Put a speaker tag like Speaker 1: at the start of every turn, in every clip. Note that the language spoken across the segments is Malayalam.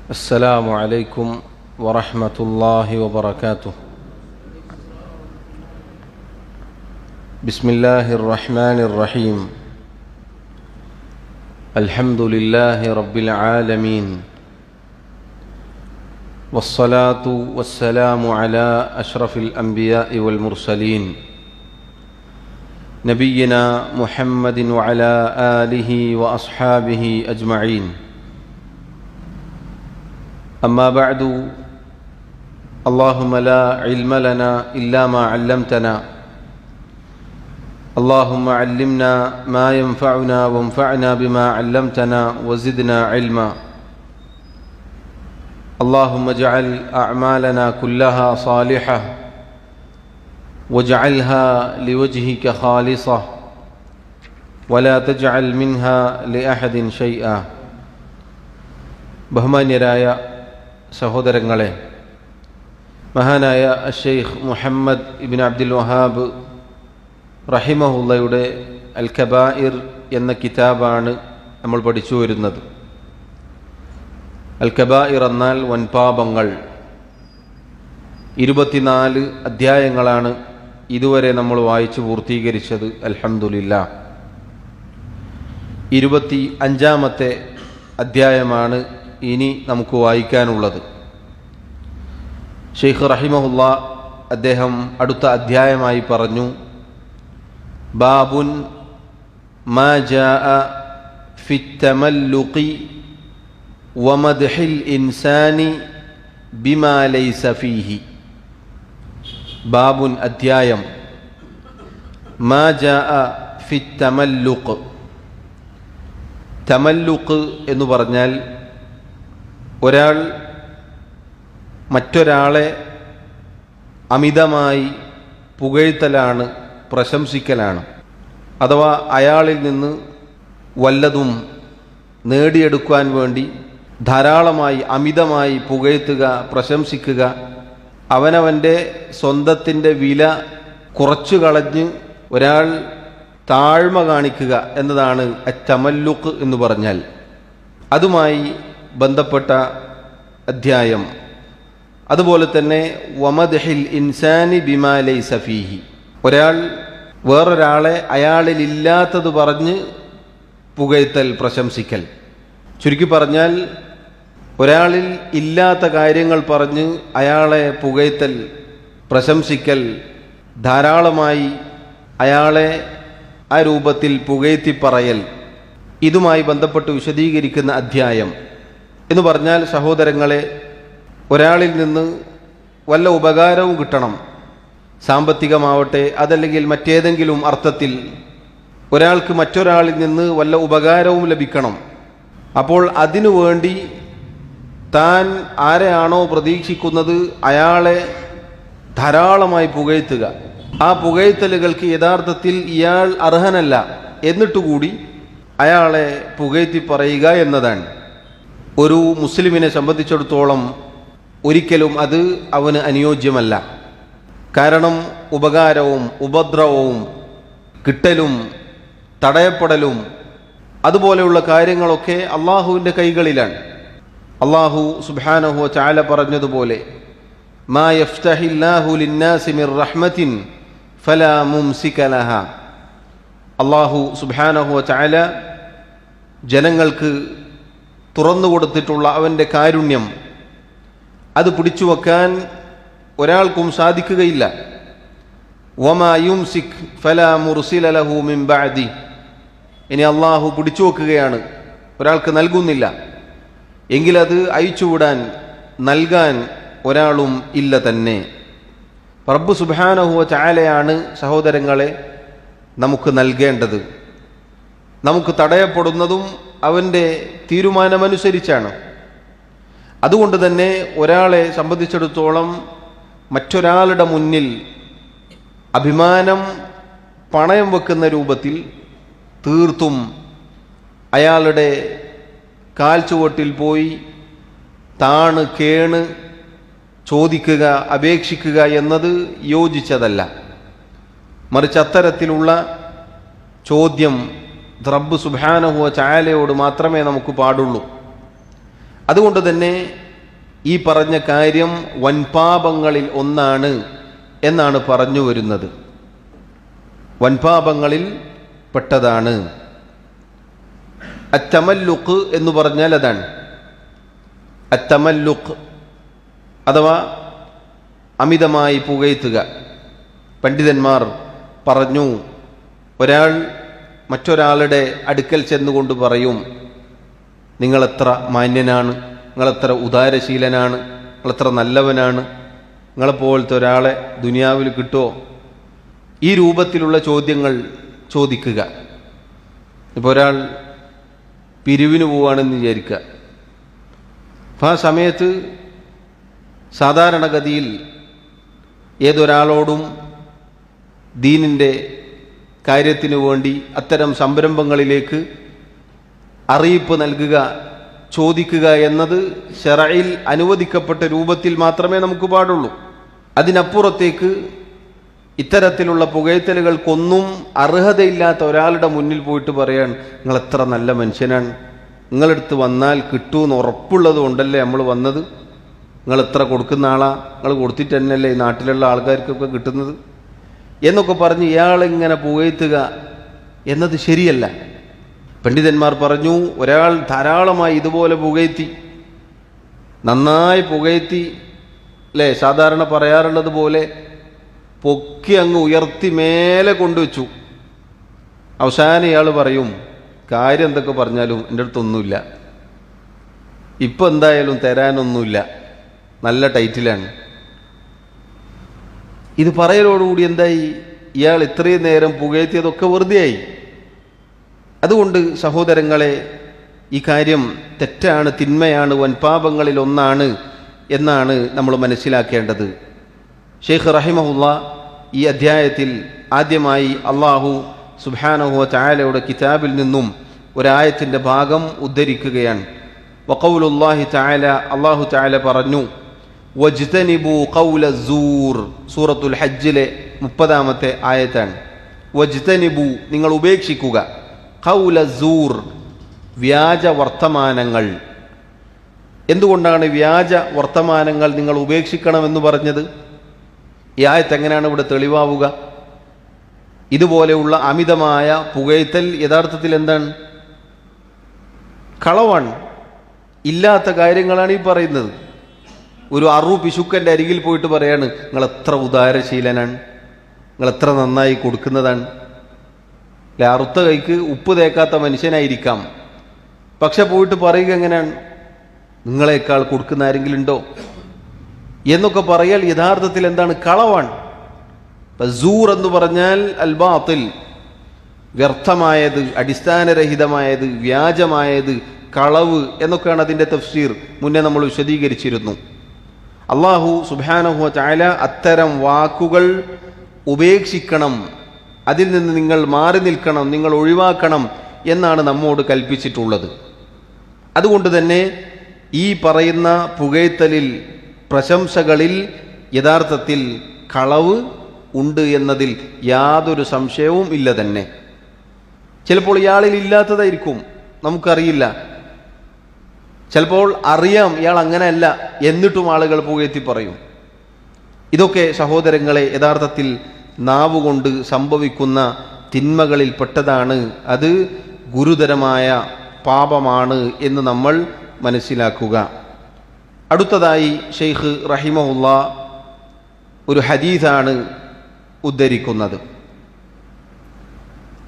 Speaker 1: السلام عليكم ورحمة الله وبركاته. بسم الله الرحمن الرحيم. الحمد لله رب العالمين، والصلاة والسلام على أشرف الأنبياء والمرسلين نبينا محمد وعلى آله وأصحابه أجمعين. أما بعد، اللهم لا علم لنا إلا ما علمتنا، اللهم علمنا ما ينفعنا وانفعنا بما علمتنا وزدنا علما. اللهم اجعل أعمالنا كلها صالحة واجعلها لوجهك خالصة ولا تجعل منها لأحد شيئا. ബഹുമാന്യരായ സഹോദരങ്ങളെ, മഹാനായ അഷ്ശൈഖ് മുഹമ്മദ് ഇബ്ൻ അബ്ദുൽ വഹാബ് റഹിമഹുള്ളയുടെ അൽ കബായിർ എന്ന കിതാബാണ് നമ്മൾ പഠിച്ചു വരുന്നത്. അൽ കബായിർ എന്നാൽ വൻപാപങ്ങൾ. 24 അധ്യായങ്ങളാണ് ഇതുവരെ നമ്മൾ വായിച്ചു പൂർത്തീകരിച്ചത്. അൽഹംദുലില്ലാഹ്. 25ാമത്തെ അധ്യായമാണ് ഇനി നമുക്ക് വായിക്കാനുള്ളത്. ഷെയ്ഖ് റഹിമഹുല്ല അദ്ദേഹം അടുത്ത അധ്യായമായി പറഞ്ഞു, ബാബുൻ മാ ജാഅ ഫിത്തമല്ലുഖി വമദ്ഹിൽ ഇൻസാനി ബിമാ ലൈസ ഫീഹി. ബാബുൻ അധ്യായം, മാ ജാഅ ഫിത്തമല്ലുഖ്. തമല്ലുഖ് എന്ന് പറഞ്ഞാൽ ഒരാൾ മറ്റൊരാളെ അമിതമായി പുകഴ്ത്തലാണ്, പ്രശംസിക്കലാണ്. അഥവാ അയാളിൽ നിന്ന് വല്ലതും നേടിയെടുക്കുവാൻ വേണ്ടി ധാരാളമായി അമിതമായി പുകഴ്ത്തുക, പ്രശംസിക്കുക, അവനവൻ്റെ സ്വന്തത്തിൻ്റെ വില കുറച്ചു കളഞ്ഞ് ഒരാൾ താഴ്മ കാണിക്കുക എന്നതാണ് തമല്ലുഖ് എന്ന് പറഞ്ഞാൽ. അതുമായി ബന്ധപ്പെട്ട അധ്യായം. അതുപോലെ തന്നെ വമദ്ഹിൽ ഇൻസാനി ബിമാ ലൈസ ഫീഹി. ഒരാൾ വേറൊരാളെ അയാളിൽ ഇല്ലാത്തത് പറഞ്ഞ് പുകഴ്ത്തൽ, പ്രശംസിക്കൽ. ചുരുക്കി പറഞ്ഞാൽ ഒരാളിൽ ഇല്ലാത്ത കാര്യങ്ങൾ പറഞ്ഞ് അയാളെ പുകഴ്ത്തൽ, പ്രശംസിക്കൽ, ധാരാളമായി അയാളെ ആ രൂപത്തിൽ പുകഴ്ത്തി പറയൽ, ഇതുമായി ബന്ധപ്പെട്ട് വിശദീകരിക്കുന്ന അധ്യായം. എന്ന് പറഞ്ഞാൽ സഹോദരങ്ങളെ, ഒരാളിൽ നിന്ന് വല്ല ഉപകാരവും കിട്ടണം, സാമ്പത്തികമാവട്ടെ അതല്ലെങ്കിൽ മറ്റേതെങ്കിലും അർത്ഥത്തിൽ ഒരാൾക്ക് മറ്റൊരാളിൽ നിന്ന് വല്ല ഉപകാരവും ലഭിക്കണം. അപ്പോൾ അതിനു വേണ്ടി താൻ ആരെയാണോ പ്രതീക്ഷിക്കുന്നത് അയാളെ ധാരാളമായി പുകഴ്ത്തുക. ആ പുകഴ്ത്തലുകൾക്ക് യഥാർത്ഥത്തിൽ ഇയാൾ അർഹനല്ല, എന്നിട്ടുകൂടി അയാളെ പുകഴ്ത്തി പറയുക എന്നതാണ്. ഒരു മുസ്ലിമിനെ സംബന്ധിച്ചിടത്തോളം ഒരിക്കലും അത് അവന് അനുയോജ്യമല്ല. കാരണം ഉപകാരവും ഉപദ്രവവും കിട്ടലും തടയപ്പെടലും അതുപോലെയുള്ള കാര്യങ്ങളൊക്കെ അള്ളാഹുവിൻ്റെ കൈകളിലാണ്. അള്ളാഹു സുബ്ഹാനഹു വ തആല പറഞ്ഞതുപോലെ, മാ യഫ്തഹില്ലാഹു ലിന്നാസി മിർ റഹ്മത്തിൻ ഫലാ മുംസിക ലഹാ. അള്ളാഹു സുബ്ഹാനഹു വ തആല ജനങ്ങൾക്ക് തുറന്നു കൊടുത്തിട്ടുള്ള അവൻ്റെ കാരുണ്യം അത് പിടിച്ചു വെക്കാൻ ഒരാൾക്കും സാധിക്കുകയില്ല. വമാ യുംസിക് ഫലാ മുർസില ലഹു മിൻ ബഅദി. ഇനി അള്ളാഹു പിടിച്ചു വെക്കുകയാണ്, ഒരാൾക്ക് നൽകുന്നില്ല എങ്കിൽ അത് അയച്ചുവിടാൻ, നൽകാൻ ഒരാളും ഇല്ല തന്നെ. റബ്ബ് സുബ്ഹാനഹു വ തആലയാണ് സഹോദരങ്ങളെ നമുക്ക് നൽകേണ്ടത്. നമുക്ക് തടയപ്പെടുന്നതും അവൻ്റെ തീരുമാനമനുസരിച്ചാണ്. അതുകൊണ്ട് തന്നെ ഒരാളെ സംബന്ധിച്ചിടത്തോളം മറ്റൊരാളുടെ മുന്നിൽ അഭിമാനം പണയം വെക്കുന്ന രൂപത്തിൽ തീർത്തും അയാളുടെ കാൽച്ചുവട്ടിൽ പോയി താണ് കേണ് ചോദിക്കുക, അപേക്ഷിക്കുക എന്നത് യോജിച്ചതല്ല. മറിച്ച് അത്തരത്തിലുള്ള ചോദ്യം റബ്ബ് സുബ്ഹാനഹു വ തആലയോട് മാത്രമേ നമുക്ക് പാടുള്ളൂ. അതുകൊണ്ട് തന്നെ ഈ പറഞ്ഞ കാര്യം വൻപാപങ്ങളിൽ ഒന്നാണ് എന്നാണ് പറഞ്ഞു വരുന്നത്. വൻപാപങ്ങളിൽ പെട്ടതാണ്. അത്തമല്ലുഖ് എന്ന് പറഞ്ഞാൽ അതാണ്. അത്തമല്ലുഖ് അഥവാ അമിതമായി പുകഴ്ത്തുക. പണ്ഡിതന്മാർ പറഞ്ഞു, ഒരാൾ മറ്റൊരാളുടെ അടുക്കൽ ചെന്നുകൊണ്ട് പറയും, നിങ്ങളെത്ര മാന്യനാണ്, നിങ്ങളെത്ര ഉദാരശീലനാണ്, നിങ്ങളെത്ര നല്ലവനാണ്, നിങ്ങളെപ്പോലത്തെ ഒരാളെ ദുനിയാവിൽ കിട്ടുമോ? ഈ രൂപത്തിലുള്ള ചോദ്യങ്ങൾ ചോദിക്കുക. ഇപ്പോൾ ഒരാൾ പിരിവിന് പോവുകയാണെന്ന് വിചാരിക്കുക. അപ്പോൾ ആ സമയത്ത് സാധാരണഗതിയിൽ ഏതൊരാളോടും ദീനിൻ്റെ കാര്യത്തിനു വേണ്ടി അത്തരം സംരംഭങ്ങളിലേക്ക് അറിയിപ്പ് നൽകുക, ചോദിക്കുക എന്നത് ശറഈൽ അനുവദിക്കപ്പെട്ട രൂപത്തിൽ മാത്രമേ നമുക്ക് പാടുള്ളൂ. അതിനപ്പുറത്തേക്ക് ഇത്തരത്തിലുള്ള പുകഴ്ത്തലുകൾക്കൊന്നും അർഹതയില്ലാത്ത ഒരാളുടെ മുന്നിൽ പോയിട്ട് പറയാൻ, നിങ്ങൾ എത്ര നല്ല മനുഷ്യനാണ്, നിങ്ങളെടുത്ത് വന്നാൽ കിട്ടുമെന്ന് ഉറപ്പുള്ളത് കൊണ്ടല്ലേ നമ്മൾ വന്നത്, നിങ്ങൾ എത്ര കൊടുക്കുന്ന ആളാ, നിങ്ങൾ കൊടുത്തിട്ട് തന്നെയല്ലേ ഈ നാട്ടിലുള്ള ആൾക്കാർക്കൊക്കെ കിട്ടുന്നത് എന്നൊക്കെ പറഞ്ഞ് ഇയാളിങ്ങനെ പുകഴ്ത്തുക എന്നത് ശരിയല്ല. പണ്ഡിതന്മാർ പറഞ്ഞു, ഒരാൾ ധാരാളമായി ഇതുപോലെ പുകഴ്ത്തി, നന്നായി പുകഴ്ത്തി, അല്ലേ, സാധാരണ പറയാറുള്ളത് പോലെ പൊക്കി അങ്ങ് ഉയർത്തി മേലെ കൊണ്ടുവച്ചു. അവസാനം ഇയാൾ പറയും, കാര്യം എന്തൊക്കെ പറഞ്ഞാലും എൻ്റെ അടുത്തൊന്നുമില്ല, ഇപ്പം എന്തായാലും തരാനൊന്നുമില്ല, നല്ല ടൈറ്റിലാണ്. ഇത് പറയലോടുകൂടി എന്തായി? ഇയാൾ ഇത്രയും നേരം പുകഴ്ത്തിയതൊക്കെ വെറുതെയായി. അതുകൊണ്ട് സഹോദരങ്ങളെ, ഈ കാര്യം തെറ്റാണ്, തിന്മയാണ്, വൻപാപങ്ങളിൽ ഒന്നാണ് എന്നാണ് നമ്മൾ മനസ്സിലാക്കേണ്ടത്. ഷെയ്ഖ് റഹിമഹുല്ലാ ഈ അധ്യായത്തിൽ ആദ്യമായി അള്ളാഹു സുബ്ഹാനഹു വ തആലയുടെ കിതാബിൽ നിന്നും ഒരായത്തിൻ്റെ ഭാഗം ഉദ്ധരിക്കുകയാണ്. വഖൗലുല്ലാഹി തആല, അള്ളാഹു തആല പറഞ്ഞു, വജ്തനിബു ഖൗല സൂർ, സൂറത്തുൽ ഹജ്ജിലെ 30-ാമത്തെ ആയത്താണ്. വജ്തനിബു, നിങ്ങൾ ഉപേക്ഷിക്കുക, ഖൗല സൂർ, വ്യാജ വർത്തമാനങ്ങൾ. എന്തുകൊണ്ടാണ് വ്യാജ വർത്തമാനങ്ങൾ നിങ്ങൾ ഉപേക്ഷിക്കണമെന്ന് പറഞ്ഞത്? ഈ ആയത്ത് എങ്ങനെയാണ് ഇവിടെ തെളിവാവുക? ഇതുപോലെയുള്ള അമിതമായ പുകഴ്ത്തൽ യഥാർത്ഥത്തിൽ എന്താണ്? കളവാണ്, ഇല്ലാത്ത കാര്യങ്ങളാണ് ഈ പറയുന്നത്. ഒരു പിശുക്കൻ്റെ അരികിൽ പോയിട്ട് പറയാണ്, നിങ്ങൾ എത്ര ഉദാരശീലനാണ്, നിങ്ങൾ എത്ര നന്നായി കൊടുക്കുന്നതാണ്. അല്ലെ, അറുത്ത കൈക്ക് ഉപ്പ് തേക്കാത്ത മനുഷ്യനായിരിക്കാം, പക്ഷെ പോയിട്ട് പറയുക എങ്ങനെയാണ്, നിങ്ങളെക്കാൾ കൊടുക്കുന്ന ആരെങ്കിലും ഉണ്ടോ എന്നൊക്കെ പറയാൽ യഥാർത്ഥത്തിൽ എന്താണ്? കളവാണ്. സൂർ എന്ന് പറഞ്ഞാൽ അൽ ബാത്തിൽ, വ്യർത്ഥമായത്, അടിസ്ഥാനരഹിതമായത്, വ്യാജമായത്, കളവ് എന്നൊക്കെയാണ് അതിൻ്റെ തഫ്സീർ. മുന്നേ നമ്മൾ വിശദീകരിച്ചിരുന്നു. അള്ളാഹു സുബ്ഹാനഹു വ തആല അത്തരം വാക്കുകൾ ഉപേക്ഷിക്കണം, അതിൽ നിന്ന് നിങ്ങൾ മാറി നിൽക്കണം, നിങ്ങൾ ഒഴിവാക്കണം എന്നാണ് നമ്മോട് കൽപ്പിച്ചിട്ടുള്ളത്. അതുകൊണ്ട് തന്നെ ഈ പറയുന്ന പുകഴ്ത്തലിൽ, പ്രശംസകളിൽ യഥാർത്ഥത്തിൽ കളവ് ഉണ്ട് എന്നതിൽ യാതൊരു സംശയവും ഇല്ല തന്നെ. ചിലപ്പോൾ ഇയാളിൽ ഇല്ലാത്തതായിരിക്കും, നമുക്കറിയില്ല. ചിലപ്പോൾ അറിയാം ഇയാൾ അങ്ങനെയല്ല, എന്നിട്ടും ആളുകൾ പുകഴ്ത്തി പറയും. ഇതൊക്കെ സഹോദരങ്ങളെ യഥാർത്ഥത്തിൽ നാവുകൊണ്ട് സംഭവിക്കുന്ന തിന്മകളിൽ പെട്ടതാണ്. അത് ഗുരുതരമായ പാപമാണ് എന്ന് നമ്മൾ മനസ്സിലാക്കുക. അടുത്തതായി ഷെയ്ഖ് റഹിമഹുല്ലാ ഒരു ഹദീസാണ് ഉദ്ധരിക്കുന്നത്.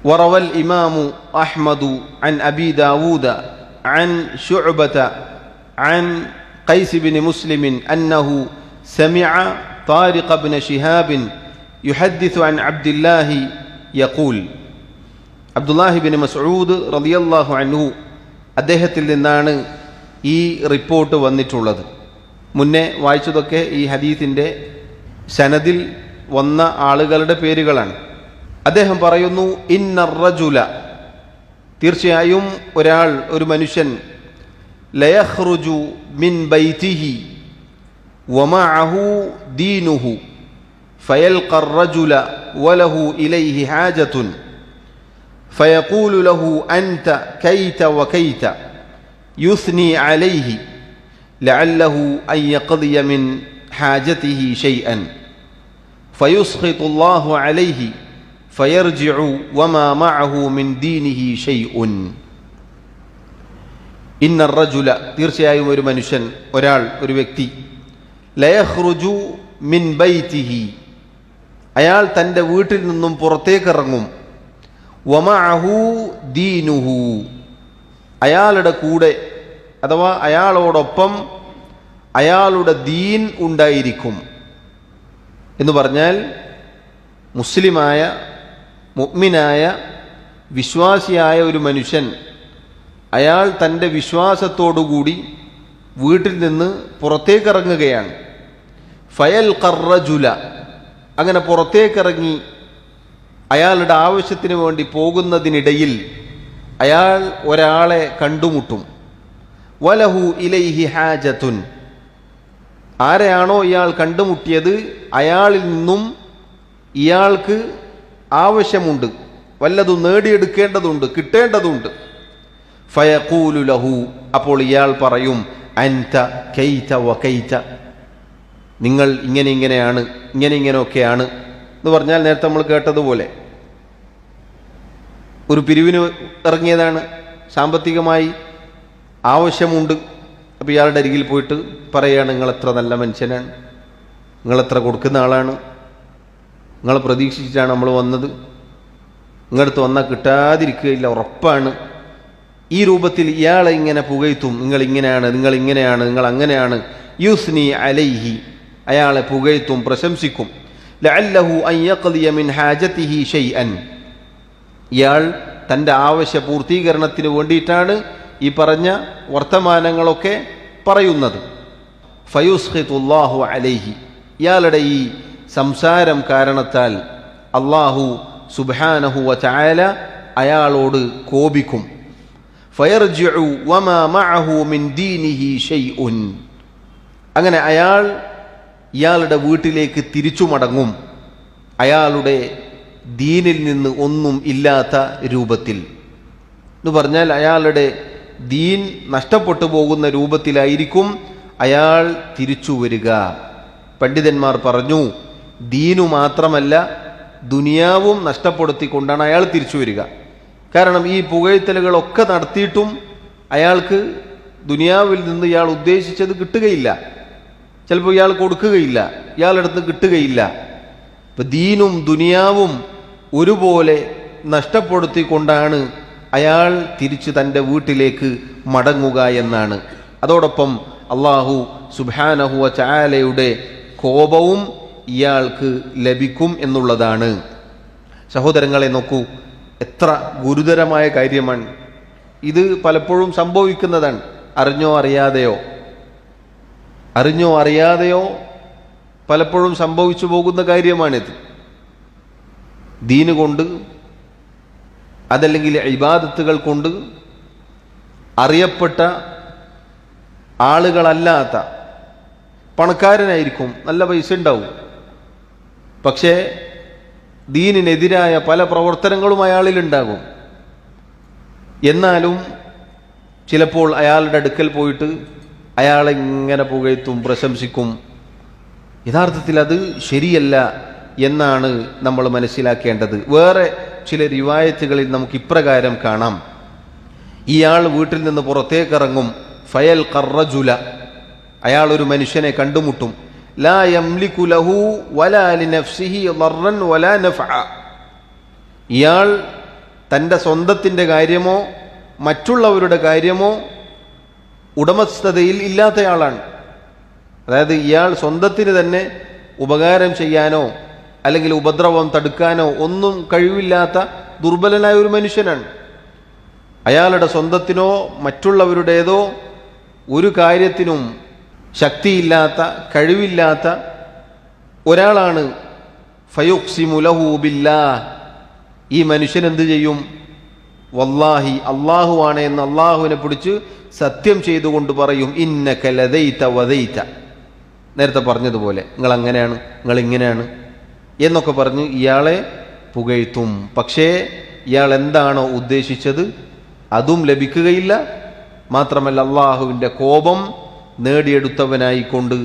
Speaker 1: വറവൽ ഇമാമു അഹ്മദു അൻ അബി ദാവൂദ عن شعبة عن قيس بن مسلم أنه سمع طارق بن شهاب يحدث عن عبد الله يقول, عبد الله بن مسعود رضي الله عنه അദ്ദേഹത്തിൽ നിന്നാണ് ഈ റിപ്പോർട്ട് വന്നിട്ടുള്ളത്. മുന്നേ വായിച്ചതൊക്കെ ഈ ഹദീസിൻ്റെ സനദിൽ വന്ന ആളുകളുടെ പേരുകളാണ്. അദ്ദേഹം പറയുന്നു, ഇന്നർ റജുല, തീർച്ചയായും ഒരാൾ, ഒരു മനുഷ്യൻ, ലയഖ്റുജു മിൻ ബൈതിഹി വമഅഹു ദീനുഹു ഫയൽഖ الرجل وله إليه حاجة فيقول له أنت كيت وكيت يثني عليه ലഅല്ലഹു അൻ യഖദിയ മിൻ ഹാജതിഹി ഷൈഅൻ ഫയുസ്ഖിതു അല്ലാഹു അലൈഹി ഫയർജിഉ വമാ മഅഹു മിൻ ദീനിഹി ഷൈഉൻ. ഇന്ന റജുല, തീർച്ചയായും ഒരു മനുഷ്യൻ, ഒരാൾ, ഒരു വ്യക്തി, ലയഖ്റുജു മിൻ ബൈതിഹി, അയാൾ തൻ്റെ വീട്ടിൽ നിന്നും പുറത്തേക്കിറങ്ങും, വമഅഹു ദീനുഹു, അയാളുടെ കൂടെ അഥവാ അയാളോടൊപ്പം അയാളുടെ ദീൻ ഉണ്ടായിരിക്കും. എന്ന് പറഞ്ഞാൽ മുസ്ലിമായ, മുഅ്മിനായ, വിശ്വാസിയായ ഒരു മനുഷ്യൻ അയാൾ തൻ്റെ വിശ്വാസത്തോടുകൂടി വീട്ടിൽ നിന്ന് പുറത്തേക്കിറങ്ങുകയാണ്. ഫയൽ ഖർറജുല, അങ്ങനെ പുറത്തേക്കിറങ്ങി അയാളുടെ ആവശ്യത്തിന് വേണ്ടി പോകുന്നതിനിടയിൽ അയാൾ ഒരാളെ കണ്ടുമുട്ടും. വലഹു ഇലൈഹി ഹാജത്തുൻ, ആരെയാണോ ഇയാൾ കണ്ടുമുട്ടിയത് അയാളിൽ നിന്നും ഇയാൾക്ക് ആവശ്യമുണ്ട്, വല്ലതും നേടിയെടുക്കേണ്ടതുണ്ട്, കിട്ടേണ്ടതുണ്ട്. ഫയഖൂലു ലഹു, അപ്പോൾ ഇയാൾ പറയും, അൻത കൈത വകൈത, നിങ്ങൾ ഇങ്ങനെയാണ്, ഇങ്ങനെയൊക്കെയാണ് എന്ന് പറഞ്ഞാൽ നേരത്തെ നമ്മൾ കേട്ടതുപോലെ ഒരു പിരിവിന് ഇറങ്ങിയതാണ്, സാമ്പത്തികമായി ആവശ്യമുണ്ട്. അപ്പോൾ ഇയാളുടെ അരികിൽ പോയിട്ട് പറയുകയാണ്, നിങ്ങളെത്ര നല്ല മനുഷ്യനാണ്, നിങ്ങളെത്ര കൊടുക്കുന്ന ആളാണ്, നിങ്ങളെ പ്രതീക്ഷിച്ചിട്ടാണ് നമ്മൾ വന്നത്, നിങ്ങളടുത്ത് വന്നാൽ കിട്ടാതിരിക്കുകയില്ല, ഉറപ്പാണ്. ഈ രൂപത്തിൽ ഇയാളെ ഇങ്ങനെ പുകഴ്ത്തും, നിങ്ങളിങ്ങനെയാണ്, നിങ്ങൾ അങ്ങനെയാണ്. യുസ്നി അലൈഹി, അയാളെ പുകഴ്ത്തും, പ്രശംസിക്കും. ലഅല്ലഹു അൻ യഖദിയ മിൻ ഹാജതിഹി ഷൈഅൻ, ഇയാൾ തൻ്റെ ആവശ്യ പൂർത്തീകരണത്തിന് വേണ്ടിയിട്ടാണ് ഈ പറഞ്ഞ വർത്തമാനങ്ങളൊക്കെ പറയുന്നത്. ഫയുസ്ഖിതുല്ലാഹു അലൈഹി, ഇയാളുടെ ഈ സംസാരം കാരണത്താൽ അല്ലാഹു സുബ്ഹാനഹു വ തആല അയാളോട് കോപിക്കും. ഫയർജിഉ വമാ മഅഹു മിൻ ദീനിഹി ഷൈഉൻ, അങ്ങനെ അയാൾ ഇയാളുടെ വീട്ടിലേക്ക് തിരിച്ചു മടങ്ങും, അയാളുടെ ദീനിൽ നിന്ന് ഒന്നും ഇല്ലാത്ത രൂപത്തിൽ. എന്ന് പറഞ്ഞാൽ അയാളുടെ ദീൻ നഷ്ടപ്പെട്ടു പോകുന്ന രൂപത്തിലായിരിക്കും അയാൾ തിരിച്ചു വരിക. പണ്ഡിതന്മാർ പറഞ്ഞു, ദീനു മാത്രമല്ല ദുനിയാവും നഷ്ടപ്പെടുത്തിക്കൊണ്ടാണ് അയാൾ തിരിച്ചു വരിക. കാരണം ഈ പുകഴ്ത്തലുകളൊക്കെ നടത്തിയിട്ടും അയാൾക്ക് ദുനിയാവിൽ നിന്ന് ഇയാൾ ഉദ്ദേശിച്ചത് കിട്ടുകയില്ല, ചിലപ്പോൾ ഇയാൾ കൊടുക്കുകയില്ല, ഇയാളടുത്ത് കിട്ടുകയില്ല. ഇപ്പം ദീനും ദുനിയാവും ഒരുപോലെ നഷ്ടപ്പെടുത്തിക്കൊണ്ടാണ് അയാൾ തിരിച്ച് തൻ്റെ വീട്ടിലേക്ക് മടങ്ങുക എന്നാണ്. അതോടൊപ്പം അല്ലാഹു സുബ്ഹാനഹു വ തആലയുടെ കോപവും ഇയാൾക്ക് ലഭിക്കും എന്നുള്ളതാണ്. സഹോദരങ്ങളെ നോക്കൂ, എത്ര ഗുരുതരമായ കാര്യമാണ് ഇത്. പലപ്പോഴും സംഭവിക്കുന്നതാണ്, അറിഞ്ഞോ അറിയാതെയോ പലപ്പോഴും സംഭവിച്ചു പോകുന്ന കാര്യമാണിത്. ദീന് കൊണ്ട്, അതല്ലെങ്കിൽ ഇബാദത്തുകൾ കൊണ്ട് അറിയപ്പെട്ട ആളുകളല്ലാത്ത, പണക്കാരനായിരിക്കും, നല്ല പൈസ ഉണ്ടാവും, പക്ഷേ ദീനിനെതിരായ പല പ്രവർത്തനങ്ങളും അയാളിലുണ്ടാകും. എന്നാലും ചിലപ്പോൾ അയാളുടെ അടുക്കൽ പോയിട്ട് അയാളെ ഇങ്ങനെ പുകഴ്ത്തും, പ്രശംസിക്കും. യഥാർത്ഥത്തിൽ അത് ശരിയല്ല എന്നാണ് നമ്മൾ മനസ്സിലാക്കേണ്ടത്. വേറെ ചില റിവായത്തുകളിൽ നമുക്ക് ഇപ്രകാരം കാണാം, ഇയാൾ വീട്ടിൽ നിന്ന് പുറത്തേക്കിറങ്ങും. ഫയൽ ഖർറജുല, അയാൾ ഒരു മനുഷ്യനെ കണ്ടുമുട്ടും. ലാ യംലികു ലഹു വലാ ലിനഫ്സിഹി ളർറൻ വലാ നഫഅ, ഇയാൾ തൻ്റെ സ്വന്തത്തിൻ്റെ കാര്യമോ മറ്റുള്ളവരുടെ കാര്യമോ ഉടമസ്ഥതയിൽ ഇല്ലാത്തയാളാണ്. അതായത് ഇയാൾ സ്വന്തത്തിന് തന്നെ ഉപകാരം ചെയ്യാനോ അല്ലെങ്കിൽ ഉപദ്രവം തടുക്കാനോ ഒന്നും കഴിവില്ലാത്ത ദുർബലനായ ഒരു മനുഷ്യനാണ്. അയാളുടെ സ്വന്തത്തിനോ മറ്റുള്ളവരുടേതോ ഒരു കാര്യത്തിനും ശക്തിയില്ലാത്ത, കഴിവില്ലാത്ത ഒരാളാണ്. ഫയുഖ്സിമു ലഹു ബില്ലാഹ്, ഈ മനുഷ്യൻ എന്ത് ചെയ്യും? വല്ലാഹി, അള്ളാഹുവാണ് എന്ന് അള്ളാഹുവിനെ പിടിച്ച് സത്യം ചെയ്തുകൊണ്ട് പറയും, ഇന്നക ലദൈത വദൈത, നേരത്തെ പറഞ്ഞതുപോലെ നിങ്ങൾ അങ്ങനെയാണ്, നിങ്ങൾ ഇങ്ങനെയാണ് എന്നൊക്കെ പറഞ്ഞ് ഇയാളെ പുകഴ്ത്തും. പക്ഷേ ഇയാൾ എന്താണോ ഉദ്ദേശിച്ചത് അതും ലഭിക്കുകയില്ല. മാത്രമല്ല അള്ളാഹുവിൻ്റെ കോപം നേടിയെടുത്തവനായിക്കൊണ്ട്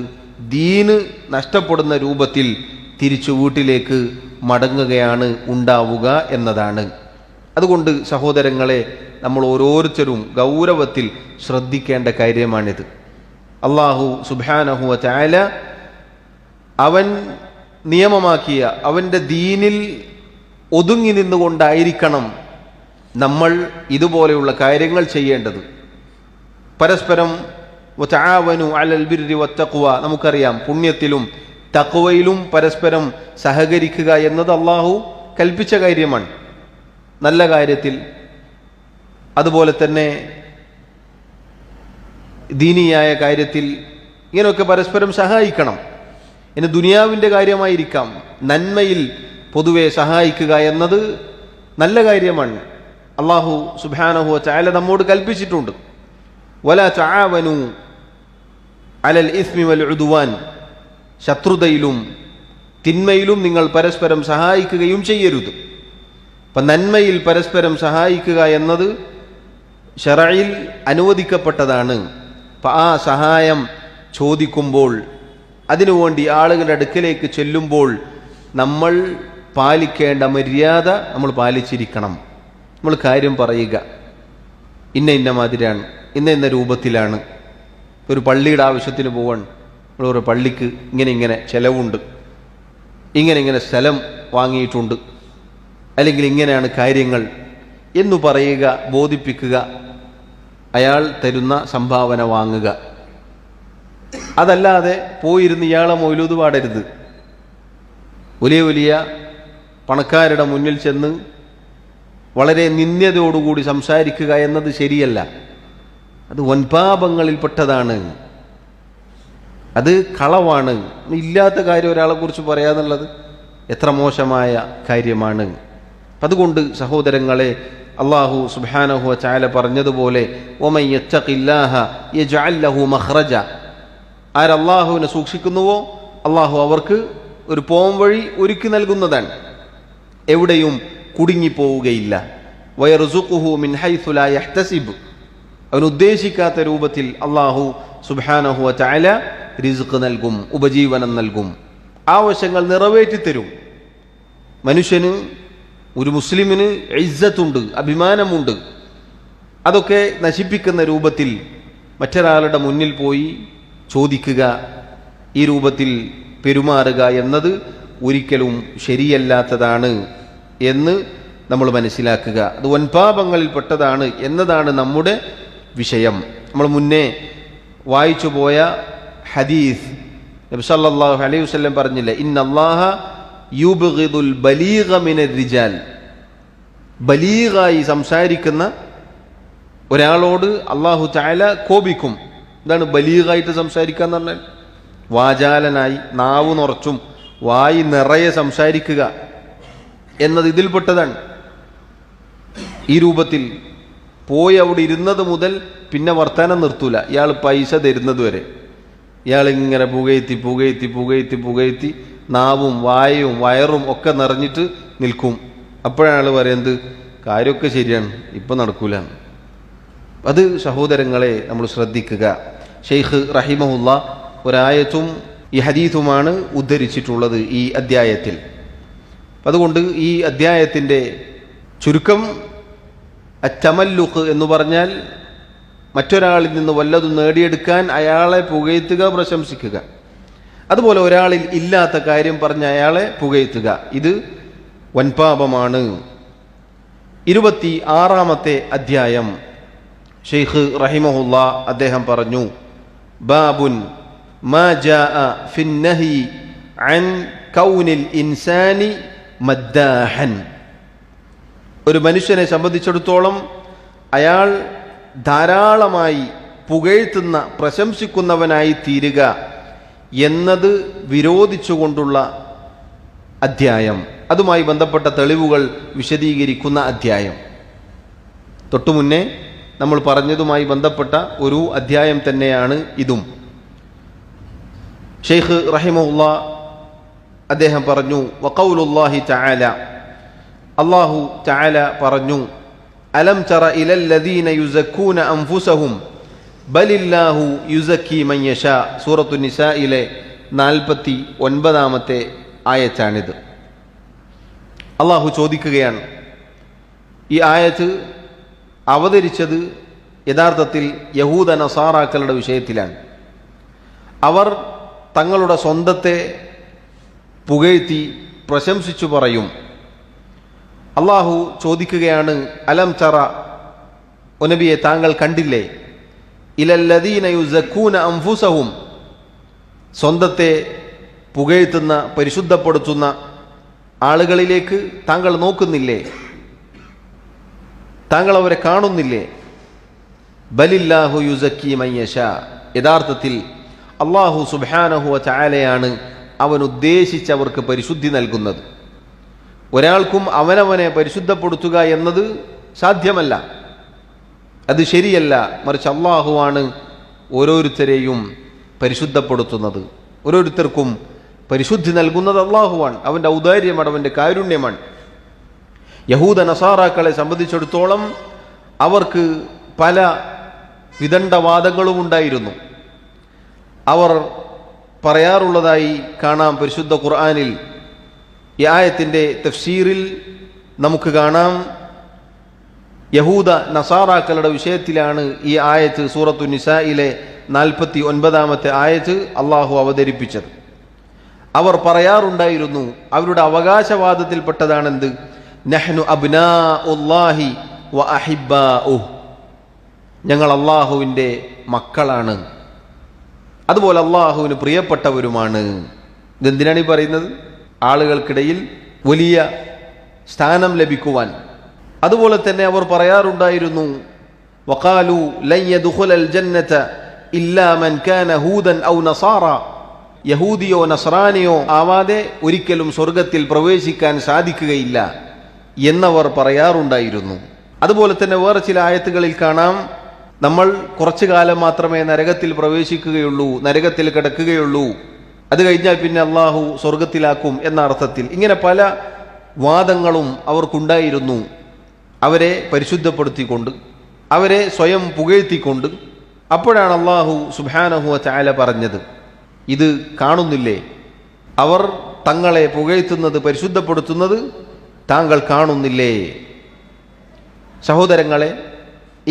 Speaker 1: ദീന് നഷ്ടപ്പെടുന്ന രൂപത്തിൽ തിരിച്ചു വീട്ടിലേക്ക് മടങ്ങുകയാണ് ഉണ്ടാവുക എന്നതാണ്. അതുകൊണ്ട് സഹോദരങ്ങളെ, നമ്മൾ ഓരോരുത്തരും ഗൗരവത്തിൽ ശ്രദ്ധിക്കേണ്ട കാര്യമാണിത്. അല്ലാഹു സുബ്ഹാനഹു വ തആല അവൻ നിയമമാക്കിയ അവൻ്റെ ദീനിൽ ഒതുങ്ങി നിന്നുകൊണ്ടായിരിക്കണം നമ്മൾ ഇതുപോലെയുള്ള കാര്യങ്ങൾ ചെയ്യേണ്ടത്. പരസ്പരം വതആവനു അലൽ ബിർരി വത്തഖ്വ, നമുക്കറിയാം പുണ്യത്തിലും തഖ്വയിലും പരസ്പരം സഹകരിക്കുക എന്നത് അല്ലാഹു കൽപ്പിച്ച കാര്യമാണ്. നല്ല കാര്യത്തിൽ, അതുപോലെ തന്നെ ദീനിയായ കാര്യത്തിൽ ഇങ്ങനെയൊക്കെ പരസ്പരം സഹായിക്കണം. ഇനി ദുനിയാവിൻ്റെ കാര്യമായിരിക്കാം, നന്മയിൽ പൊതുവെ സഹായിക്കുക എന്നത് നല്ല കാര്യമാണ്. അല്ലാഹു സുബ്ഹാനഹു വ തആല നമ്മോട് കൽപ്പിച്ചിട്ടുണ്ട്, വലാ തആവനു അലൽ ഇസ്മി വൽ ഉദ്വാൻ, ശത്രുതയിലും തിന്മയിലും നിങ്ങൾ പരസ്പരം സഹായിക്കുകയും ചെയ്യരുത്. അപ്പം നന്മയിൽ പരസ്പരം സഹായിക്കുക എന്നത് ശറഈൽ അനുവദിക്കപ്പെട്ടതാണ്. അപ്പം ആ സഹായം ചോദിക്കുമ്പോൾ, അതിനുവേണ്ടി ആളുകളുടെ അടുക്കലേക്ക് ചെല്ലുമ്പോൾ നമ്മൾ പാലിക്കേണ്ട മര്യാദ നമ്മൾ പാലിച്ചിരിക്കണം. നമ്മൾ കാര്യം പറയുക, ഇന്ന മാതിരിയാണ്, ഇന്ന രൂപത്തിലാണ്. ഒരു പള്ളിയുടെ ആവശ്യത്തിന് പോവാൻ നമ്മളൊരു പള്ളിക്ക് ഇങ്ങനെ ചിലവുണ്ട്, ഇങ്ങനെ സ്ഥലം വാങ്ങിയിട്ടുണ്ട്, അല്ലെങ്കിൽ ഇങ്ങനെയാണ് കാര്യങ്ങൾ എന്നു പറയുക, ബോധിപ്പിക്കുക, അയാൾ തരുന്ന സംഭാവന വാങ്ങുക. അതല്ലാതെ പോയിരുന്ന് ഇയാളെ മൗലൂദ് പാടരുത്. വലിയ വലിയ പണക്കാരുടെ മുന്നിൽ ചെന്ന് വളരെ നിന്ദ്യതയോടുകൂടി സംസാരിക്കുക എന്നത് ശരിയല്ല. അത് വൻപാപങ്ങളിൽപ്പെട്ടതാണ്, അത് കളവാണ്. ഇല്ലാത്ത കാര്യം ഒരാളെക്കുറിച്ച് പറയാന്നുള്ളത് എത്ര മോശമായ കാര്യമാണ്. അതുകൊണ്ട് സഹോദരങ്ങളെ, അല്ലാഹു സുബ്ഹാനഹു വ തആല പറഞ്ഞതുപോലെ വമൻ യത്തഖില്ലാഹ യജ്അൽ ലഹു മഖ്റജ, ആരല്ലാഹുവിനെ സൂക്ഷിക്കുന്നുവോ അല്ലാഹു അവർക്ക് ഒരു പോംവഴി ഒരുക്കി നൽകുന്നതാണ്, എവിടെയും കുടുങ്ങിപ്പോവുകയില്ല. വയർസുഖുഹു മിൻ ഹൈസു ലാ യഹ്തസിബ്, അവൻ ഉദ്ദേശിക്കാത്ത രൂപത്തിൽ അല്ലാഹു സുബ്ഹാനഹു വ തആല റിസ്ഖ് നൽകും, ഉപജീവനം നൽകും, ആവശ്യങ്ങൾ നിറവേറ്റിത്തരും. മനുഷ്യന്, ഒരു മുസ്ലിമിന് ഇസ്സത്തുണ്ട്, അഭിമാനമുണ്ട്. അതൊക്കെ നശിപ്പിക്കുന്ന രൂപത്തിൽ മറ്റൊരാളുടെ മുന്നിൽ പോയി ചോദിക്കുക, ഈ രൂപത്തിൽ പെരുമാറുക എന്നത് ഒരിക്കലും ശരിയല്ലാത്തതാണ് എന്ന് നമ്മൾ മനസ്സിലാക്കുക. അത് വൻപാപങ്ങളിൽപ്പെട്ടതാണ് എന്നതാണ് നമ്മുടെ വിഷയം. നമ്മൾ മുന്നേ വായിച്ചു പോയ ഹദീസ്, നബി സല്ലല്ലാഹു അലൈഹി വസല്ലം പറഞ്ഞില്ലേ, ഇന്നല്ലാഹ യുബ്ഗിദുൽ ബലീഗ മിനർ റിജാൽ, ബലീഗായി സംസാരിക്കുന്ന ഒരാളോട് അല്ലാഹു തആല കോപിക്കും. എന്താണ് ബലീഗായിട്ട് സംസാരിക്കുക എന്ന് പറഞ്ഞാൽ? വാചാലനായി, നാവ് നിറച്ചും വായി നിറയെ സംസാരിക്കുക എന്നത് ഇതിൽപ്പെട്ടതാണ്. ഈ രൂപത്തിൽ പോയി അവിടെ ഇരുന്നത് മുതൽ പിന്നെ വർത്താനം നിർത്തൂല, ഇയാൾ പൈസ തരുന്നത് വരെ ഇയാളിങ്ങനെ പുകയത്തി നാവും വായയും വയറും ഒക്കെ നിറഞ്ഞിട്ട് നിൽക്കും. അപ്പോഴാണ് പറയുന്നത് കാര്യമൊക്കെ ശരിയാണ്, ഇപ്പം നടക്കൂല. അത് സഹോദരങ്ങളെ നമ്മൾ ശ്രദ്ധിക്കുക. ഷെയ്ഖ് റഹിമഹുല്ല ഒരായത്തും ഈ ഹദീസുമാണ് ഉദ്ധരിച്ചിട്ടുള്ളത് ഈ അദ്ധ്യായത്തിൽ. അതുകൊണ്ട് ഈ അദ്ധ്യായത്തിൻ്റെ ചുരുക്കം അത്തമല്ലുഖ് എന്ന് പറഞ്ഞാൽ മറ്റൊരാളിൽ നിന്ന് വല്ലതും നേടിയെടുക്കാൻ അയാളെ പുകഴ്ത്തുക, പ്രശംസിക്കുക. അതുപോലെ ഒരാളിൽ ഇല്ലാത്ത കാര്യം പറഞ്ഞ് അയാളെ പുകഴ്ത്തുക, ഇത് വൻപാപമാണ്. 26-ാമത്തെ അധ്യായം ഷെയ്ഖ് റഹിമഹുല്ല അദ്ദേഹം പറഞ്ഞു, ബാബുൻ മാ ജാഅ ഫിൻ നഹി അൻ കൗനിൽ ഇൻസാനി മദ്ദാഹൻ. ഒരു മനുഷ്യനെ സംബന്ധിച്ചിടത്തോളം അയാൾ ധാരാളമായി പുകഴ്ത്തുന്ന, പ്രശംസിക്കുന്നവനായി തീരുക എന്നത് വിരോധിച്ചുകൊണ്ടുള്ള അധ്യായം, അതുമായി ബന്ധപ്പെട്ട തെളിവുകൾ വിശദീകരിക്കുന്ന അധ്യായം. തൊട്ടുമുന്നേ നമ്മൾ പറഞ്ഞതുമായി ബന്ധപ്പെട്ട ഒരു അധ്യായം തന്നെയാണ് ഇതും. ഷെയ്ഖ് റഹിമഹുല്ല അദ്ദേഹം പറഞ്ഞു, വഖൗലുല്ലാഹി തആല, അല്ലാഹു തആല പറഞ്ഞു, അലം തറ ഇലല്ലദീന യുസക്കൂന അൻഫുസഹും ബലില്ലാഹു യുസക്കി മൻ യശാ സൂറത്തു നിസായിലെ 49-ാമത്തെ ആയത്താണിത്. അള്ളാഹു ചോദിക്കുകയാണ്, ഈ ആയത്ത് അവതരിച്ചത് യഥാർത്ഥത്തിൽ യഹൂദ നസാറാക്കളുടെ വിഷയത്തിലാണ്. അവർ തങ്ങളുടെ സ്വന്തത്തെ പുകഴ്ത്തി പ്രശംസിച്ചു പറയും. അള്ളാഹു ചോദിക്കുകയാണ്, അലം തറ, നബിയെ താങ്കൾ കണ്ടില്ലേ, ഇലല്ലദീന യുസക്കൂന അൻഫുസഹും, സ്വന്തത്തെ പുകഴ്ത്തുന്ന പരിശുദ്ധപ്പെടുത്തുന്ന ആളുകളിലേക്ക് താങ്കൾ നോക്കുന്നില്ലേ, താങ്കൾ അവരെ കാണുന്നില്ലേ? ബലില്ലാഹു യുസക്കി മൻ യശാ, യഥാർത്ഥത്തിൽ അല്ലാഹു സുബ്ഹാനഹു വ തആലയാണ് അവൻ ഉദ്ദേശിച്ചവർക്ക് പരിശുദ്ധി നൽകുന്നത്. ഒരാൾക്കും അവനവനെ പരിശുദ്ധപ്പെടുത്തുക എന്നത് സാധ്യമല്ല, അത് ശരിയല്ല. മറിച്ച് അല്ലാഹുവാണ് ഓരോരുത്തരെയും പരിശുദ്ധപ്പെടുത്തുന്നത്. ഓരോരുത്തർക്കും പരിശുദ്ധി നൽകുന്നത് അല്ലാഹുവാണ്. അവൻ്റെ ഔദാര്യമാണ്, അവൻ്റെ കാരുണ്യമാണ്. യഹൂദ നസാറാക്കളെ സംബന്ധിച്ചിടത്തോളം അവർക്ക് പല വിദണ്ഡവാദങ്ങളും ഉണ്ടായിരുന്നു. അവർ പറയാറുള്ളതായി കാണാം പരിശുദ്ധ ഖുർആനിൽ. ഈ ആയത്തിൻ്റെ തഫ്സീറിൽ നമുക്ക് കാണാം, യഹൂദ നസാറാക്കളുടെ വിഷയത്തിലാണ് ഈ ആയത്ത് സൂറത്തു നിസായിലെ 49-ാമത്തെ ആയത്ത് അള്ളാഹു അവതരിപ്പിച്ചത്. അവർ പറയാറുണ്ടായിരുന്നു, അവരുടെ അവകാശവാദത്തിൽപ്പെട്ടതാണെന്ത്, നഹ്നു അബ്നാഉല്ലാഹി വ അഹിബ്ബാഉഹ്, ഞങ്ങൾ അള്ളാഹുവിൻ്റെ മക്കളാണ്, അതുപോലെ അള്ളാഹുവിന് പ്രിയപ്പെട്ടവരുമാണ്. ഇതെന്തിനാണ് ഈ പറയുന്നത്? ആളുകൾക്കിടയിൽ വലിയ സ്ഥാനം ലഭിക്കുവാൻ. അതുപോലെ തന്നെ അവർ പറയാറുണ്ടായിരുന്നു, വഖാലു ലൻ യദ്ഖുലൽ ജന്നത ഇല്ലാ മൻ കാന ഹൂദൻ ഔ നസാറ, യഹൂദിയോ നസ്രാനിയോ ആവാതെ ഒരിക്കലും സ്വർഗത്തിൽ പ്രവേശിക്കാൻ സാധിക്കുകയില്ല എന്നവർ പറയാറുണ്ടായിരുന്നു. അതുപോലെ തന്നെ വേറെ ചില ആയത്തുകളിൽ കാണാം, നമ്മൾ കുറച്ചു കാലം മാത്രമേ നരകത്തിൽ പ്രവേശിക്കുകയുള്ളൂ, നരകത്തിൽ കിടക്കുകയുള്ളൂ, അത് കഴിഞ്ഞാൽ പിന്നെ അള്ളാഹു സ്വർഗത്തിലാക്കും എന്ന അർത്ഥത്തിൽ. ഇങ്ങനെ പല വാദങ്ങളും അവർക്കുണ്ടായിരുന്നു. അവരെ പരിശുദ്ധപ്പെടുത്തിക്കൊണ്ട്, അവരെ സ്വയം പുകഴ്ത്തിക്കൊണ്ട്. അപ്പോഴാണ് അള്ളാഹു സുബ്ഹാനഹു വ തആല പറഞ്ഞത്, ഇത് കാണുന്നില്ലേ, അവർ തങ്ങളെ പുകഴ്ത്തുന്നത് പരിശുദ്ധപ്പെടുത്തുന്നത് താങ്കൾ കാണുന്നില്ലേ? സഹോദരങ്ങളെ,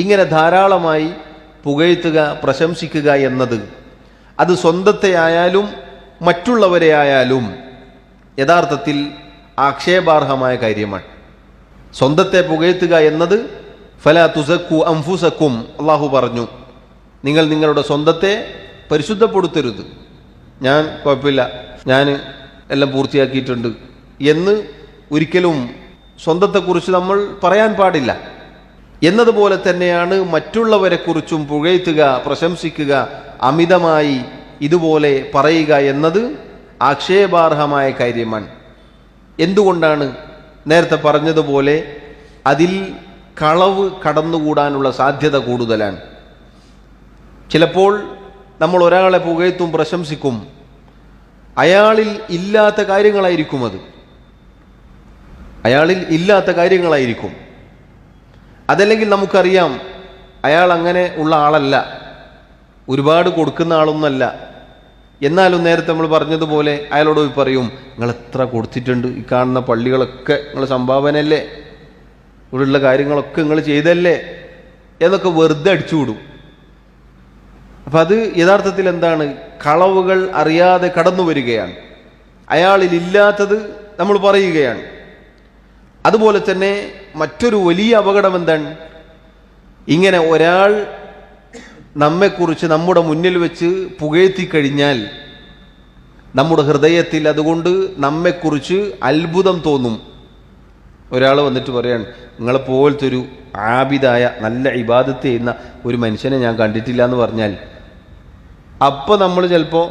Speaker 1: ഇങ്ങനെ ധാരാളമായി പുകഴ്ത്തുക, പ്രശംസിക്കുക എന്നത് അത് സ്വന്തത്തെ ആയാലും മറ്റുള്ളവരെ ആയാലും യഥാർത്ഥത്തിൽ ആക്ഷേപാർഹമായ കാര്യമാണ്. സ്വന്തത്തെ പുകഴ്ത്തുക എന്നത് ഫലാ തുസക്കു അൻഫുസക്കും, അള്ളാഹു പറഞ്ഞു, നിങ്ങൾ നിങ്ങളുടെ സ്വന്തത്തെ പരിശുദ്ധപ്പെടുത്തരുത്. ഞാൻ കുഴപ്പമില്ല, ഞാൻ എല്ലാം പൂർത്തിയാക്കിയിട്ടുണ്ട് എന്ന് ഒരിക്കലും സ്വന്തത്തെക്കുറിച്ച് നമ്മൾ പറയാൻ പാടില്ല. എന്നതുപോലെ തന്നെയാണ് മറ്റുള്ളവരെക്കുറിച്ചും പുകഴ്ത്തുക, പ്രശംസിക്കുക, അമിതമായി ഇതുപോലെ പറയുക എന്നത് ആക്ഷേപാർഹമായ കാര്യമാണ്. എന്തുകൊണ്ടാണ്? നേരത്തെ പറഞ്ഞതുപോലെ അതിൽ കളവ് കടന്നുകൂടാനുള്ള സാധ്യത കൂടുതലാണ്. ചിലപ്പോൾ നമ്മൾ ഒരാളെ പുകഴ്ത്തും, പ്രശംസിക്കും, അയാളിൽ ഇല്ലാത്ത കാര്യങ്ങളായിരിക്കും, അത് അയാളിൽ ഇല്ലാത്ത കാര്യങ്ങളായിരിക്കും. അതല്ലെങ്കിൽ നമുക്കറിയാം അയാൾ അങ്ങനെ ഉള്ള ആളല്ല, ഒരുപാട് കൊടുക്കുന്ന ആളൊന്നല്ല. എന്നാലും നേരത്തെ നമ്മൾ പറഞ്ഞതുപോലെ അയാളോട് പോയി പറയും, നിങ്ങൾ എത്ര കൊടുത്തിട്ടുണ്ട്, ഈ കാണുന്ന പള്ളികളൊക്കെ നിങ്ങൾ സംഭാവനയല്ലേ, ഇവിടെയുള്ള കാര്യങ്ങളൊക്കെ നിങ്ങൾ ചെയ്തല്ലേ എന്നൊക്കെ വെറുതെ അടിച്ചുവിടും. അപ്പം അത് യഥാർത്ഥത്തിൽ എന്താണ്? കളവുകൾ അറിയാതെ കടന്നു വരികയാണ്. അയാളിൽ ഇല്ലാത്തത് നമ്മൾ പറയുകയാണ്. അതുപോലെ തന്നെ മറ്റൊരു വലിയ അപകടം എന്താണ്? ഇങ്ങനെ ഒരാൾ നമ്മെക്കുറിച്ച് നമ്മുടെ മുന്നിൽ വെച്ച് പുകഴ്ത്തിക്കഴിഞ്ഞാൽ നമ്മുടെ ഹൃദയത്തിൽ അതുകൊണ്ട് നമ്മെക്കുറിച്ച് അത്ഭുതം തോന്നും. ഒരാൾ വന്നിട്ട് പറയാണ്, നിങ്ങളെപ്പോലത്തെ ഒരു ആബിദായ നല്ല ഇബാദത്ത് ചെയ്യുന്ന ഒരു മനുഷ്യനെ ഞാൻ കണ്ടിട്ടില്ല എന്ന് പറഞ്ഞാൽ, അപ്പോൾ നമ്മൾ ചിലപ്പോൾ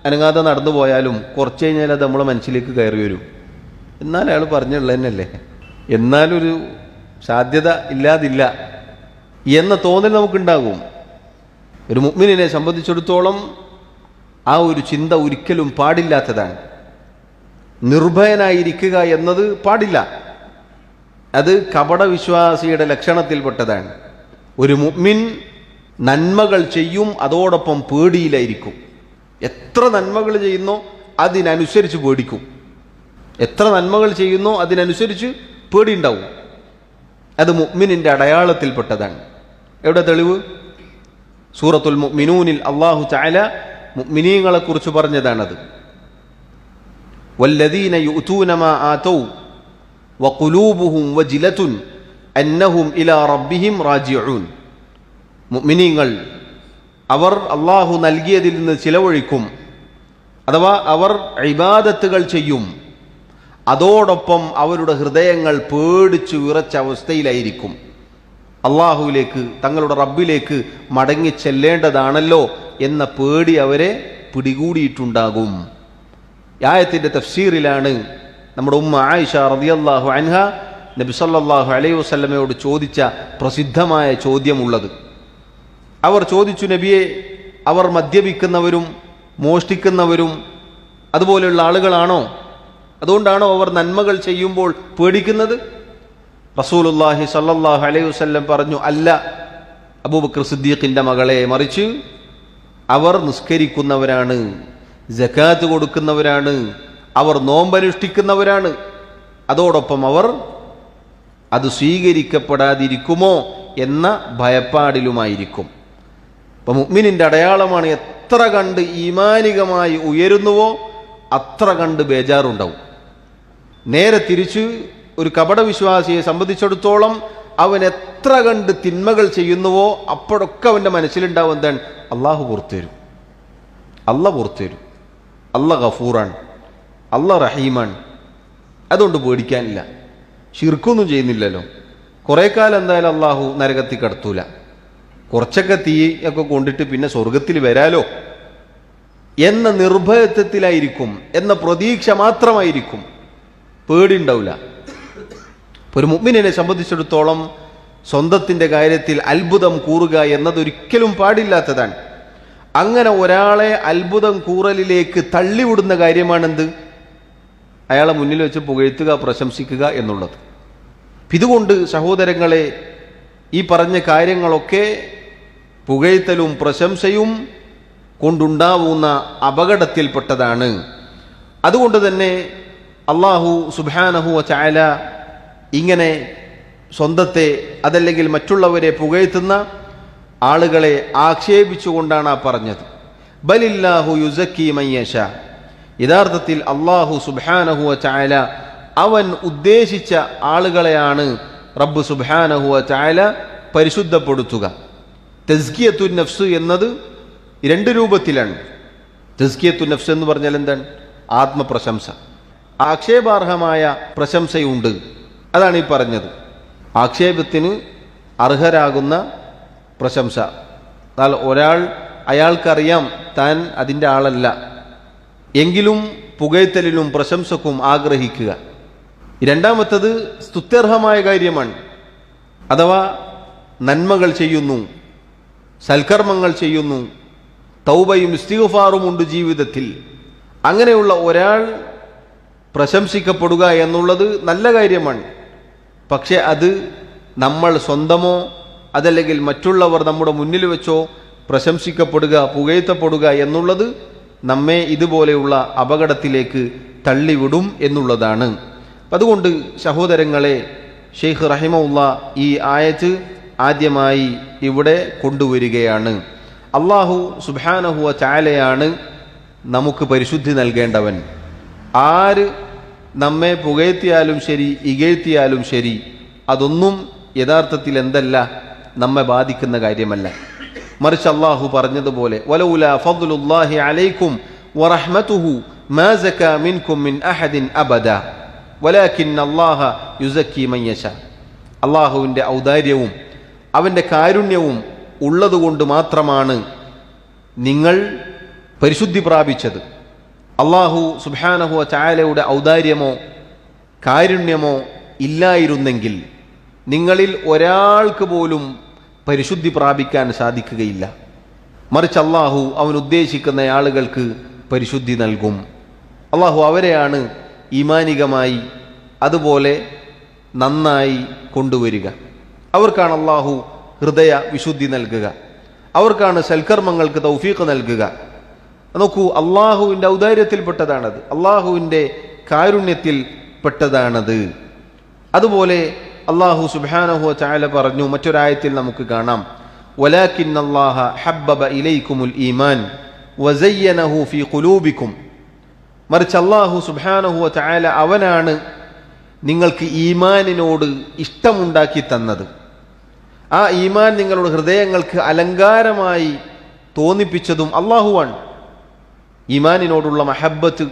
Speaker 1: അനങ്ങാതെ നടന്നു പോയാലും കുറച്ച് കഴിഞ്ഞാൽ അത് നമ്മളെ മനസ്സിലേക്ക് കയറി വരും. എന്നാൽ അയാൾ പറഞ്ഞുള്ളത് തന്നെയല്ലേ, എന്നാലൊരു സാധ്യത ഇല്ലാതില്ല എന്ന തോന്നൽ നമുക്കുണ്ടാകും. ഒരു മുഅ്മിനിനെ സംബന്ധിച്ചിടത്തോളം ആ ഒരു ചിന്ത ഒരിക്കലും പാടില്ലാത്തതാണ്. നിർഭയനായിരിക്കുക എന്നത് പാടില്ല. അത് കപടവിശ്വാസിയുടെ ലക്ഷണത്തിൽപ്പെട്ടതാണ്. ഒരു മുഅ്മിൻ നന്മകൾ ചെയ്യും, അതോടൊപ്പം പേടിയിലായിരിക്കും. എത്ര നന്മകൾ ചെയ്യുന്നോ അതിനനുസരിച്ച് പേടിക്കും. എത്ര നന്മകൾ ചെയ്യുന്നോ അതിനനുസരിച്ച് പേടിയുണ്ടാവും. അത് മുഅ്മിനിന്റെ അടയാളത്തിൽപ്പെട്ടതാണ്. എവിടെ തെളിവ്? സൂറത്തുൽ മുഅ്മിനൂനിൽ അല്ലാഹു തആല മുഅ്മിനീങ്ങളെ കുറിച്ച് പറഞ്ഞതാണത്. വല്ലദീന യുഅ്തൂന മാ ആതൗ വഖുലൂബുഹും വജിലതുൻ അന്നഹും ഇലാ റബ്ബിഹിം റാജിഊൻ. മുഅ്മിനീങ്ങൾ അവർ അല്ലാഹു നൽകിയതിൽ നിന്ന് ചിലവഴിക്കും, അഥവാ അവർ ഇബാദത്തുകൾ ചെയ്യും, അതോടൊപ്പം അവരുടെ ഹൃദയങ്ങൾ പേടിച്ചു വിറച്ച അവസ്ഥയിലായിരിക്കും. അള്ളാഹുവിലേക്ക്, തങ്ങളുടെ റബ്ബിലേക്ക് മടങ്ങി ചെല്ലേണ്ടതാണല്ലോ എന്ന പേടി അവരെ പിടികൂടിയിട്ടുണ്ടാകും. ആയത്തിന്റെ തഫ്സീറിലാണ് നമ്മുടെ ഉമ്മ ആയിഷ റളിയല്ലാഹു അൻഹ നബി സല്ലല്ലാഹു അലൈഹി വസല്ലമയോട് ചോദിച്ച പ്രസിദ്ധമായ ചോദ്യമുള്ളത്. അവർ ചോദിച്ചു, നബിയെ, അവർ മദ്യപിക്കുന്നവരും മോഷ്ടിക്കുന്നവരും അതുപോലെയുള്ള ആളുകളാണോ? അതുകൊണ്ടാണോ അവർ നന്മകൾ ചെയ്യുമ്പോൾ പേടിക്കുന്നത്? റസൂലുള്ളാഹി സ്വല്ലല്ലാഹു അലൈഹി വസല്ലം പറഞ്ഞു, അല്ല അബൂബക്കർ സിദ്ദീഖിന്റെ മകളെ, മറിച്ച് അവർ നിസ്കരിക്കുന്നവരാണ്, സകാത്ത് കൊടുക്കുന്നവരാണ്, അവർ നോമ്പനുഷ്ഠിക്കുന്നവരാണ്, അതോടൊപ്പം അവർ അത് സ്വീകരിക്കപ്പെടാതിരിക്കുമോ എന്ന ഭയപ്പാടിലുമായിരിക്കും. അപ്പം മുഅ്മിനിന്റെ അടയാളമാണ്, എത്ര കണ്ട് ഈമാനികമായി ഉയരുന്നുവോ അത്ര കണ്ട് ബേജാറുണ്ടാവും. നേരെ തിരിച്ച് ഒരു കപടവിശ്വാസിയെ സംബന്ധിച്ചിടത്തോളം അവൻ എത്ര കണ്ട് തിന്മകൾ ചെയ്യുന്നുവോ അപ്പോഴൊക്കെ അവൻ്റെ മനസ്സിലുണ്ടാവും എന്താണ്? അള്ളാഹു പുറത്തുതരും, അല്ല പുറത്തുതരും, അല്ല ഗഫൂറാണ്, അല്ല റഹീമാണ്, അതുകൊണ്ട് പേടിക്കാനില്ല. ശിർക്കൊന്നും ചെയ്യുന്നില്ലല്ലോ, കുറേ കാലം എന്തായാലും അള്ളാഹു നരകത്തിൽ കടത്തൂല, കുറച്ചൊക്കെ തീ ഒക്കെ കൊണ്ടിട്ട് പിന്നെ സ്വർഗത്തിൽ വരാലോ എന്ന നിർഭയത്വത്തിലായിരിക്കും, എന്ന പ്രതീക്ഷ മാത്രമായിരിക്കും, പേടിയുണ്ടാവില്ല. ഒരു മുഅ്മിനിനെ സംബന്ധിച്ചിടത്തോളം സ്വന്തത്തിൻ്റെ കാര്യത്തിൽ അത്ഭുതം കൂറുക എന്നതൊരിക്കലും പാടില്ലാത്തതാണ്. അങ്ങനെ ഒരാളെ അത്ഭുതം കൂറലിലേക്ക് തള്ളിവിടുന്ന കാര്യമാണെന്ത്? അയാളെ മുന്നിൽ വെച്ച് പുകഴ്ത്തുക, പ്രശംസിക്കുക എന്നുള്ളത്. ഇതുകൊണ്ട് സഹോദരങ്ങളെ, ഈ പറഞ്ഞ കാര്യങ്ങളൊക്കെ പുകഴ്ത്തലും പ്രശംസയും കൊണ്ടുണ്ടാവുന്ന അപകടത്തിൽപ്പെട്ടതാണ്. അതുകൊണ്ട് തന്നെ അല്ലാഹു സുബ്ഹാനഹു വ തആല ഇങ്ങനെ സ്വന്തത്തെ അതല്ലെങ്കിൽ മറ്റുള്ളവരെ പുകഴ്ത്തുന്ന ആളുകളെ ആക്ഷേപിച്ചുകൊണ്ടാണ് പറഞ്ഞത്. ബലില്ലാഹു യുസക്കി മൻ യശാ. യഥാർത്ഥത്തിൽ അല്ലാഹു സുബ്ഹാനഹു വ തആല അവൻ ഉദ്ദേശിച്ച ആളുകളെയാണ് റബ്ബ് സുബ്ഹാനഹു വ തആല പരിശുദ്ധപ്പെടുത്തുക. തസ്കിയത്തുൻ നഫ്സ് എന്നത് രണ്ട് രൂപത്തിലാണ്. തസ്കിയത്തുൻ നഫ്സ് എന്ന് പറഞ്ഞാൽ എന്താണ്? ആത്മപ്രശംസ. ആക്ഷേപാർഹമായ പ്രശംസയുണ്ട്, അതാണ് ഈ പറഞ്ഞത്. ആക്ഷേപത്തിന് അർഹരാകുന്ന പ്രശംസ. എന്നാൽ അയാൾക്കറിയാം താൻ അതിൻ്റെ ആളല്ല, എങ്കിലും പുകഴ്ത്തലിനും പ്രശംസക്കും ആഗ്രഹിക്കുക. രണ്ടാമത്തത് സ്തുത്യർഹമായ കാര്യമാണ്. അഥവാ നന്മകൾ ചെയ്യുന്നു, സൽക്കർമ്മങ്ങൾ ചെയ്യുന്നു, തൗബയും ഇസ്തിഗ്ഫാറുമുണ്ട് ജീവിതത്തിൽ. അങ്ങനെയുള്ള ഒരാൾ പ്രശംസിക്കപ്പെടുക എന്നുള്ളത് നല്ല കാര്യമാണ്. പക്ഷെ അത് നമ്മൾ സ്വന്തമോ അതല്ലെങ്കിൽ മറ്റുള്ളവർ നമ്മുടെ മുന്നിൽ വെച്ചോ പ്രശംസിക്കപ്പെടുക, പുകഴ്ത്തപ്പെടുക എന്നുള്ളത് നമ്മെ ഇതുപോലെയുള്ള അപകടത്തിലേക്ക് തള്ളിവിടും എന്നുള്ളതാണ്. അതുകൊണ്ട് സഹോദരങ്ങളെ, ഷെയ്ഖ് റഹിമഹുല്ലാ ഈ ആയത്ത് ആദ്യമായി ഇവിടെ കൊണ്ടുവരികയാണ്. അല്ലാഹു സുബ്ഹാനഹു വ തആലയാണ് നമുക്ക് പരിശുദ്ധി നൽകേണ്ടവൻ. ആര് നമ്മെ പുകഴ്ത്തിയാലും ശരി, ഇകഴ്ത്തിയാലും ശരി, അതൊന്നും യഥാർത്ഥത്തിൽ എന്തല്ല, നമ്മെ ബാധിക്കുന്ന കാര്യമല്ല. മറിച്ച് അല്ലാഹു പറഞ്ഞതുപോലെ, വലൗലാ ഫദ്ലുല്ലാഹി അലൈക്കും വറഹ്മതുഹു മാ സകാ മിൻകും മിൻ അഹദിൻ അബദാ വലാകിന്ന അല്ലാഹ യുസക്കി മൻ യശാ. അല്ലാഹുവിൻ്റെ ഔദാര്യവും അവൻ്റെ കാരുണ്യവും ഉള്ളതുകൊണ്ട് മാത്രമാണ് നിങ്ങൾ പരിശുദ്ധി പ്രാപിച്ചത്. അല്ലാഹു സുബ്ഹാനഹു വ തആലയുടെ ഔദാര്യമോ കാരുണ്യമോ ഇല്ലായിരുന്നെങ്കിൽ നിങ്ങളിൽ ഒരാൾക്ക് പോലും പരിശുദ്ധി പ്രാപിക്കാൻ സാധിക്കുകയില്ല. മറിച്ച് അല്ലാഹു അവൻ ഉദ്ദേശിക്കുന്ന ആളുകൾക്ക് പരിശുദ്ധി നൽകും. അല്ലാഹു അവരെയാണ് ഈമാനികമായി അതുപോലെ നന്നായി കൊണ്ടുവരിക. അവർക്കാണ് അല്ലാഹു ഹൃദയ വിശുദ്ധി നൽകുക. അവർക്കാണ് സൽക്കർമ്മങ്ങൾക്ക് തൗഫീഖ് നൽകുക. നോക്കൂ, അള്ളാഹുവിൻ്റെ ഔദാര്യത്തിൽപ്പെട്ടതാണത്, അള്ളാഹുവിൻ്റെ കാരുണ്യത്തിൽ പെട്ടതാണത്. അതുപോലെ അള്ളാഹു സുബ്ഹാനഹു വ തആല പറഞ്ഞു, മറ്റൊരായത്തിൽ നമുക്ക് കാണാം, വലാകിന്നല്ലാഹ ഹബ്ബബ ഇലൈക്കുമുൽ ഈമാൻ വസയ്യനഹു ഫീ ഖുലൂബിക്കും. മറിച്ച് അള്ളാഹു സുബ്ഹാനഹു വ തആല അവനാണ് നിങ്ങൾക്ക് ഈമാനിനോട് ഇഷ്ടമുണ്ടാക്കി തന്നത്. ആ ഈമാൻ നിങ്ങളുടെ ഹൃദയങ്ങൾക്ക് അലങ്കാരമായി തോന്നിപ്പിച്ചതും അള്ളാഹുവാണ്. ഈമാനിനോടുള്ള മഹബ്ബത്ത്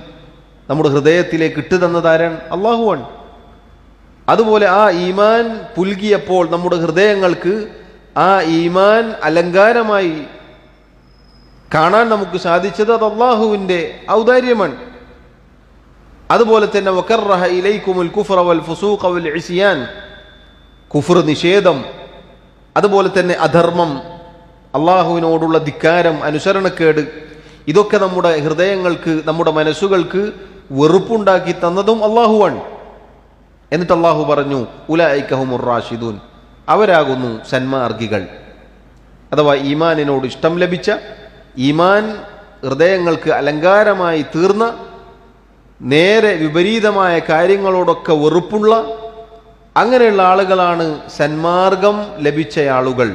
Speaker 1: നമ്മുടെ ഹൃദയത്തിലേക്ക് ഇട്ടു തന്നതാരാണ്? അള്ളാഹുവാണ്. അതുപോലെ ആ ഈമാൻ പുൽകിയപ്പോൾ നമ്മുടെ ഹൃദയങ്ങൾക്ക് ആ ഈമാൻ അലങ്കാരമായി കാണാൻ നമുക്ക് സാധിച്ചത് അത് അള്ളാഹുവിൻ്റെ ഔദാര്യമാണ്. അതുപോലെ തന്നെ വകറഹ ഇലൈക്കുമുൽ കുഫ്റ വൽ ഫുസൂഖ വൽ ഇസ്യാൻ, കുഫ്ർ നിഷേധം, അതുപോലെ തന്നെ അധർമ്മം, അള്ളാഹുവിനോടുള്ള ധിക്കാരം, അനുസരണക്കേട്, ഇതൊക്കെ നമ്മുടെ ഹൃദയങ്ങൾക്ക്, നമ്മുടെ മനസ്സുകൾക്ക് വെറുപ്പുണ്ടാക്കി തന്നതും അള്ളാഹുവാണ്. എന്നിട്ട് അള്ളാഹു പറഞ്ഞു, ഉലൈക ഹുമുർ റാഷിദൂൻ, അവരാകുന്നു സന്മാർഗികൾ. അഥവാ ഈമാനിനോട് ഇഷ്ടം ലഭിച്ച, ഈമാൻ ഹൃദയങ്ങൾക്ക് അലങ്കാരമായി തീർന്ന, നേരെ വിപരീതമായ കാര്യങ്ങളോടൊക്കെ വെറുപ്പുള്ള അങ്ങനെയുള്ള ആളുകളാണ് സന്മാർഗം ലഭിച്ച ആളുകൾ.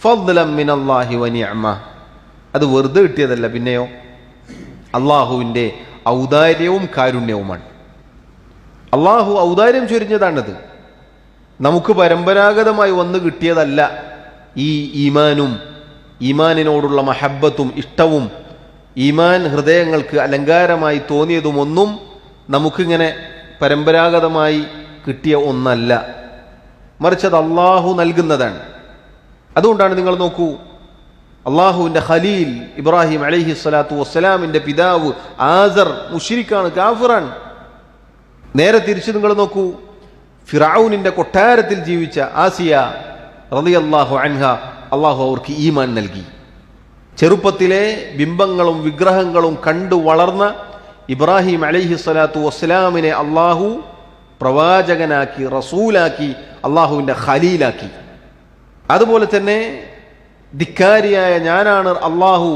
Speaker 1: ഫദ്ലം മിനല്ലാഹി വ നിഅമ, അത് വെറുതെ കിട്ടിയതല്ല, പിന്നെയോ അള്ളാഹുവിൻ്റെ ഔദാര്യവും കാരുണ്യവുമാണ്. അള്ളാഹു ഔദാര്യം ചൊരിഞ്ഞതാണത്, നമുക്ക് പരമ്പരാഗതമായി വന്നു കിട്ടിയതല്ല. ഈ ഈമാനും ഈമാനിനോടുള്ള മഹബ്ബത്തും ഇഷ്ടവും ഈമാൻ ഹൃദയങ്ങൾക്ക് അലങ്കാരമായി തോന്നിയതുമൊന്നും നമുക്കിങ്ങനെ പരമ്പരാഗതമായി കിട്ടിയ ഒന്നല്ല, മറിച്ച് അത് അള്ളാഹു നൽകുന്നതാണ്. അതുകൊണ്ടാണ് നിങ്ങൾ നോക്കൂ, അള്ളാഹുവിൻ്റെ ഖലീൽ ഇബ്രാഹിം അലൈഹി സ്വലാത്തു വസ്സലാമിൻ്റെ പിതാവ് ആസർ മുശ്രിക്കാണ്, കാഫിറാണ്. നേരെ തിരിച്ച് നിങ്ങൾ നോക്കൂ, ഫിറഔനിൻ്റെ കൊട്ടാരത്തിൽ ജീവിച്ച ആസിയ റളിയല്ലാഹു അൻഹ, അള്ളാഹു അവർക്ക് ഈമാൻ നൽകി. ചെറുപ്പത്തിലെ ബിംബങ്ങളും വിഗ്രഹങ്ങളും കണ്ടു വളർന്ന ഇബ്രാഹിം അലൈഹി സ്വലാത്തു വസ്സലാമിനെ അള്ളാഹു പ്രവാചകനാക്കി, റസൂലാക്കി, അള്ളാഹുവിൻ്റെ ഖലീലാക്കി. അതുപോലെ തന്നെ ധിക്കാരിയായ, ഞാനാണ് അള്ളാഹു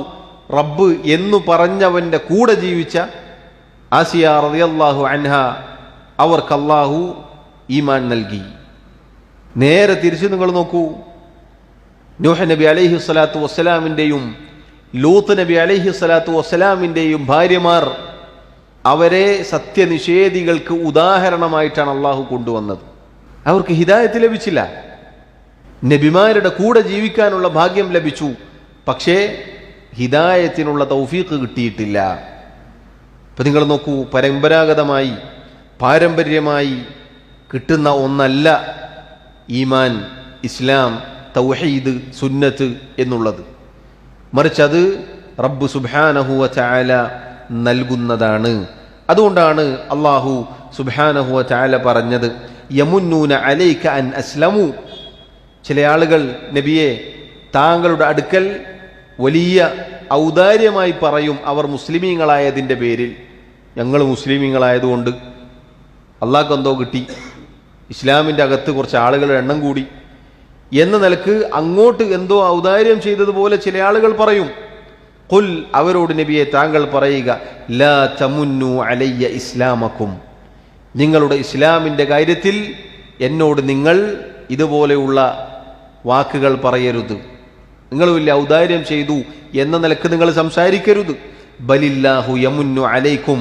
Speaker 1: റബ്ബ് എന്നു പറഞ്ഞവൻ്റെ കൂടെ ജീവിച്ച ആസിയ റളിയല്ലാഹു അൻഹ, അവർക്ക് അള്ളാഹു ഈമാൻ നൽകി. നേരെ തിരിച്ച് നിങ്ങൾ നോക്കൂ, നൂഹ് നബി അലൈഹി സ്വലാത്തു വസ്സലാമിൻ്റെയും ലൂത്ത് നബി അലൈഹി സ്വലാത്തു വസ്സലാമിൻ്റെയും ഭാര്യമാർ, അവരെ സത്യനിഷേധികൾക്ക് ഉദാഹരണമായിട്ടാണ് അള്ളാഹു കൊണ്ടുവന്നത്. അവർക്ക് ഹിദായത്ത് ലഭിച്ചില്ല, നബിമാരുടെ കൂടെ ജീവിക്കാനുള്ള ഭാഗ്യം ലഭിച്ചു, പക്ഷേ ഹിദായത്തിനുള്ള തൗഫീഖ് കിട്ടിയിട്ടില്ല. ഇപ്പം നിങ്ങൾ നോക്കൂ, പരമ്പരാഗതമായി പാരമ്പര്യമായി കിട്ടുന്ന ഒന്നല്ല ഈമാൻ, ഇസ്ലാം, തൗഹീദ്, സുന്നത്ത് എന്നുള്ളത്, മറിച്ച് അത് റബ്ബ് സുബ്ഹാനഹു വ തആല നൽകുന്നതാണ്. അതുകൊണ്ടാണ് അള്ളാഹു സുബ്ഹാനഹു വ തആല പറഞ്ഞത്, യമുന്നൂന അലൈക അൻ അസ്ലമു, ചില ആളുകൾ നബിയെ താങ്കളുടെ അടുക്കൽ വലിയ ഔദാര്യമായി പറയും, അവർ മുസ്ലിമീങ്ങളായതിൻ്റെ പേരിൽ, ഞങ്ങൾ മുസ്ലിമീങ്ങളായതുകൊണ്ട് അള്ളാഹ്ക്ക് എന്തോ കിട്ടി, ഇസ്ലാമിൻ്റെ അകത്ത് കുറച്ച് ആളുകളുടെ എണ്ണം കൂടി എന്ന നിലക്ക് അങ്ങോട്ട് എന്തോ ഔദാര്യം ചെയ്തതുപോലെ ചില ആളുകൾ പറയും. ഖുൽ, അവരോട് നബിയെ താങ്കൾ പറയുക, ലാ തമുന്നു അലയ്യ ഇസ്ലാമക്കും, നിങ്ങളുടെ ഇസ്ലാമിൻ്റെ കാര്യത്തിൽ എന്നോട് നിങ്ങൾ ഇതുപോലെയുള്ള വാക്കുകൾ പറയരുത്, നിങ്ങൾ വലിയ ഔദാര്യം ചെയ്തു എന്ന നിലക്ക് നിങ്ങൾ സംസാരിക്കരുത്. ബലില്ലാഹു യമുന്നു അലൈക്കും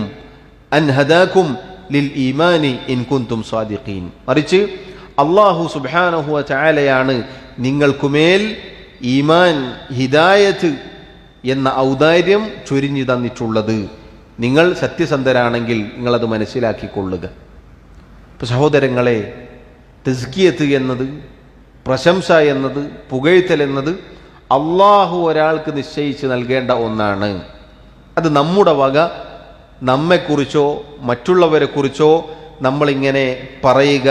Speaker 1: അൻ ഹദാക്കും ലിൽ ഈമാനി ഇൻ കുന്തും സ്വാദിഖീൻ, മറിച്ച് അള്ളാഹു സുബ്ഹാനഹു വ തആലയാണ് നിങ്ങൾക്കുമേൽ ഈമാൻ, ഹിദായത്ത് എന്ന ഔദാര്യം ചൊരിഞ്ഞു തന്നിട്ടുള്ളത്. നിങ്ങൾ സത്യസന്ധരാണെങ്കിൽ നിങ്ങളത് മനസ്സിലാക്കിക്കൊള്ളുക. ഇപ്പം സഹോദരങ്ങളെ, തസ്കിയത്ത് എന്നത്, പ്രശംസ എന്നത്, പുകഴ്ത്തൽ എന്നത് അള്ളാഹു ഒരാൾക്ക് നിശ്ചയിച്ച് നൽകേണ്ട ഒന്നാണ്. അത് നമ്മുടെ വക നമ്മെക്കുറിച്ചോ മറ്റുള്ളവരെക്കുറിച്ചോ നമ്മളിങ്ങനെ പറയുക,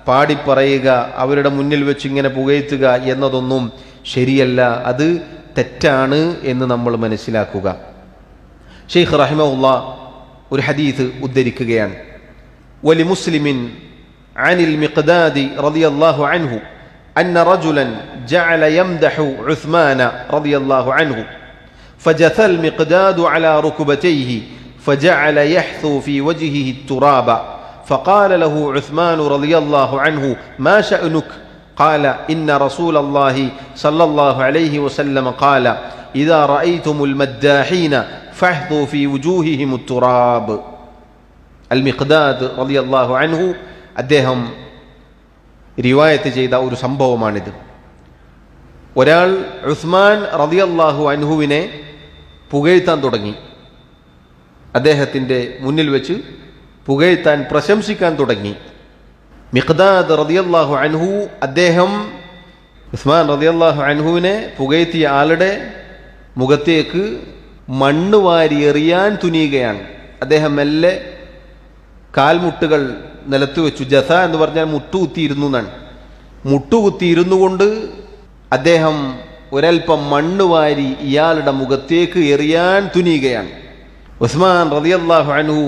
Speaker 1: പാടിപ്പറയുക, അവരുടെ മുന്നിൽ വെച്ച് ഇങ്ങനെ പുകഴ്ത്തുക എന്നതൊന്നും ശരിയല്ല, അത് തെറ്റാണ് എന്ന് നമ്മൾ മനസ്സിലാക്കുക. ഷെയ്ഖ് റഹിമഹുല്ലാഹ് ഒരു ഹദീസ് ഉദ്ധരിക്കുകയാണ്. വലി മുസ്ലിമിൻ അനിൽ മിഖ്ദാദി റളിയല്ലാഹു അൻഹു അന്ന റജുലൻ جعل يمدح عثمان رضي الله عنه فجثى المقداد على ركبتيه فجعل يحثو في وجهه التراب فقال له عثمان رضي الله عنه ما شأنك؟ قال إن رسول الله صلى الله عليه وسلم قال إذا رأيتم المداحين فاحثوا في وجوههم التراب. المقداد رضي الله عنه അദ്ദേഹം റിവായത്ത് ചെയ്ത ഒരു സംഭവമാണിത്. ഒരാൾ ഉസ്മാൻ റളിയല്ലാഹു അൻഹുവിനെ പുകഴ്ത്താൻ തുടങ്ങി. അദ്ദേഹത്തിൻ്റെ മുന്നിൽ വെച്ച് പുകഴ്ത്താൻ, പ്രശംസിക്കാൻ തുടങ്ങി. മിഖ്ദാദ് റളിയല്ലാഹു അൻഹു അദ്ദേഹം ഉസ്മാൻ റളിയല്ലാഹു അൻഹുവിനെ പുകഴ്ത്തിയ ആളുടെ മുഖത്തേക്ക് മണ്ണ് വാരി എറിയാൻ തുനിയുകയാണ്. അദ്ദേഹം മെല്ലെ കാൽമുട്ടുകൾ നിലത്ത് വെച്ചു. ജസ എന്ന് പറഞ്ഞാൽ മുട്ടുകുത്തിയിരുന്നു എന്നാണ്. മുട്ടുകുത്തിയിരുന്നു കൊണ്ട് അദ്ദേഹം ഒരൽപ്പം മണ്ണ് വാരി ഇയാളുടെ മുഖത്തേക്ക് എറിയാൻ തുനിയുകയാണ്. ഉസ്മാൻ റളിയല്ലാഹു അൻഹു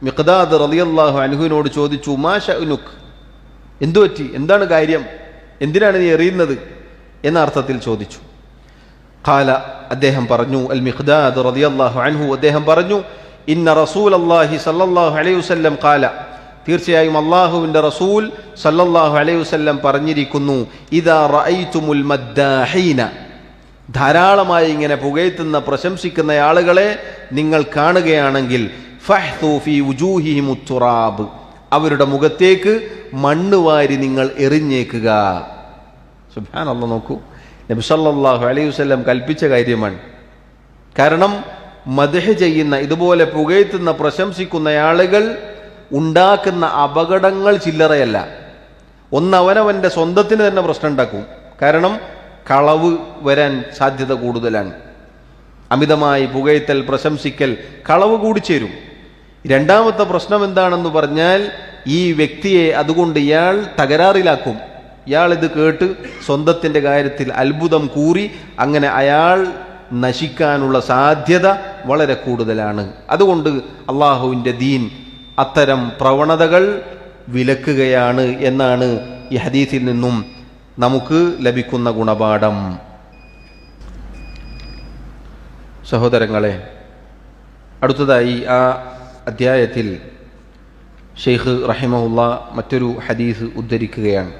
Speaker 1: മിഖ്ദാദ് റളിയല്ലാഹു അൻഹുവിനോട് ചോദിച്ചു, മാ ശഅ്നുക്, എന്തു പറ്റി, എന്താണ് കാര്യം, എന്തിനാണ് നീ എറിയുന്നത് എന്ന അർത്ഥത്തിൽ ചോദിച്ചു. ഖാല, അദ്ദേഹം പറഞ്ഞു, അൽ മിഖ്ദാദ് റളിയല്ലാഹു അൻഹു അദ്ദേഹം പറഞ്ഞു, ഇന്ന റസൂലല്ലാഹി സല്ലല്ലാഹു അലൈഹി വസല്ലം ഖാല, തീർച്ചയായും അല്ലാഹുവിൻ്റെ റസൂൽ സല്ലല്ലാഹു അലൈഹി വസല്ലം പറഞ്ഞിരിക്കുന്നു, ഇദാ റഅയ്തുമുൽ മദ്ദാഹീന, ധാരാളമായി ഇങ്ങനെ പുകഴ്ത്തുന്ന പ്രശംസിക്കുന്ന ആളുകളെ നിങ്ങൾ കാണുകയാണെങ്കിൽ, ഫഹ്തു ഫീ വുജൂഹിഹിമുത് തുറാബ്, അവരുടെ മുഖത്തേക്ക് മണ്ണ് വാരി നിങ്ങൾ എറിഞ്ഞേക്കുക. സുബ്ഹാനല്ലാഹ്, നോക്കൂ, നബി സല്ലല്ലാഹു അലൈഹി വസല്ലം കൽപ്പിച്ച കാര്യമാണ്. കാരണം മദ്ഹ് ചെയ്യുന്ന, ഇതുപോലെ പുകഴ്ത്തുന്ന പ്രശംസിക്കുന്ന ആളുകൾ ഉണ്ടാക്കുന്ന അപകടങ്ങൾ ചില്ലറയല്ല. ഒന്ന്, അവനവൻ്റെ സ്വന്തത്തിന് തന്നെ പ്രശ്നം ഉണ്ടാക്കും. കാരണം കളവ് വരാൻ സാധ്യത കൂടുതലാണ്. അമിതമായി പുകഴ്ത്തൽ, പ്രശംസിക്കൽ കളവ് കൂടിച്ചേരും. രണ്ടാമത്തെ പ്രശ്നം എന്താണെന്ന് പറഞ്ഞാൽ, ഈ വ്യക്തിയെ അതുകൊണ്ട് ഇയാൾ തകരാറിലാക്കും. ഇയാൾ ഇത് കേട്ട് സ്വന്തത്തിൻ്റെ കാര്യത്തിൽ അത്ഭുതം കൂറി അങ്ങനെ അയാൾ നശിക്കാനുള്ള സാധ്യത വളരെ കൂടുതലാണ്. അതുകൊണ്ട് അള്ളാഹുവിൻ്റെ ദീൻ അത്തരം പ്രവണതകൾ വിലക്കുകയാണ് എന്നാണ് ഈ ഹദീസിൽ നിന്നും നമുക്ക് ലഭിക്കുന്ന ഗുണപാഠം. സഹോദരങ്ങളെ, അടുത്തതായി ആ അധ്യായത്തിൽ ഷെയ്ഖ് റഹിമഹുല്ലാ മറ്റൊരു ഹദീസ് ഉദ്ധരിക്കുകയാണ്.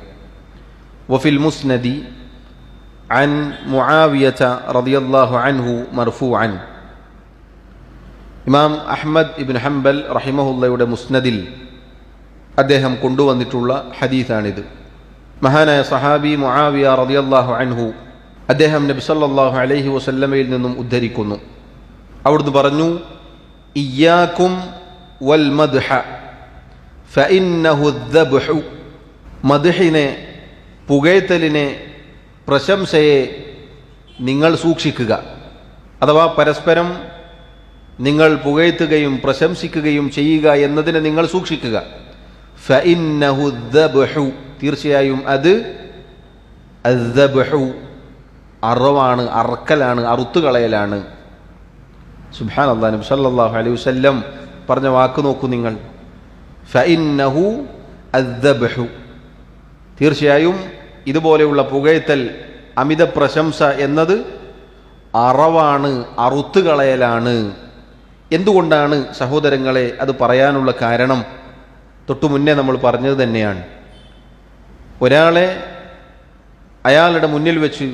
Speaker 1: വഫിൽ മുസ്നദി അൻ മുആവിയത റളിയല്ലാഹു അൻഹു മർഫൂഅൻ, ഇമാം അഹ്മദ് ഇബ്ൻ ഹംബൽ റഹിമഹുല്ലയുടെ മുസ്നദിൽ അദ്ദേഹം കൊണ്ടുവന്നിട്ടുള്ള ഹദീസാണിത്. മഹാനായ സഹാബി മുആവിയ റളിയല്ലാഹു അൻഹു അദ്ദേഹം നബി സല്ലല്ലാഹു അലൈഹി വസല്ലമയിൽ നിന്നും ഉദ്ധരിക്കുന്നു. അവിടുന്ന് പറഞ്ഞു, ഇയ്യാകും വൽ മദ്ഹ ഫഇന്നഹു അദ്ദബ്ഹു, മദ്ഹിനെ, പുകഴ്ത്തലിനെ, പ്രശംസയെ നിങ്ങൾ സൂക്ഷിക്കുക. അഥവാ പരസ്പരം നിങ്ങൾ പുകഴ്ത്തുകയും പ്രശംസിക്കുകയും ചെയ്യുക എന്നതിനെ നിങ്ങൾ സൂക്ഷിക്കുക. ഫഇന്നഹു അദ്ദബ്ഹു, തീർച്ചയായും അത് അദ്ദബ്ഹു, അറവാണ്, അറക്കലാണ്, അറുത്തുകളയലാണ്. സുബ്ഹാനല്ലാഹ്, നബി സല്ലല്ലാഹു അലൈഹി വസല്ലം പറഞ്ഞ വാക്ക് നോക്കൂ നിങ്ങൾ. ഫഇന്നഹു അദ്ദബ്ഹു, തീർച്ചയായും ഇതുപോലെയുള്ള പുകഴ്ത്തൽ, അമിത പ്രശംസ എന്നത് അറവാണ്, അറുത്തുകളയലാണ്. എന്തുകൊണ്ടാണ് സഹോദരങ്ങളെ അത് പറയാനുള്ള കാരണം? തൊട്ടു മുന്നേ നമ്മൾ പറഞ്ഞത് തന്നെയാണ്. ഒരാളെ അയാളുടെ മുന്നിൽ വെച്ച്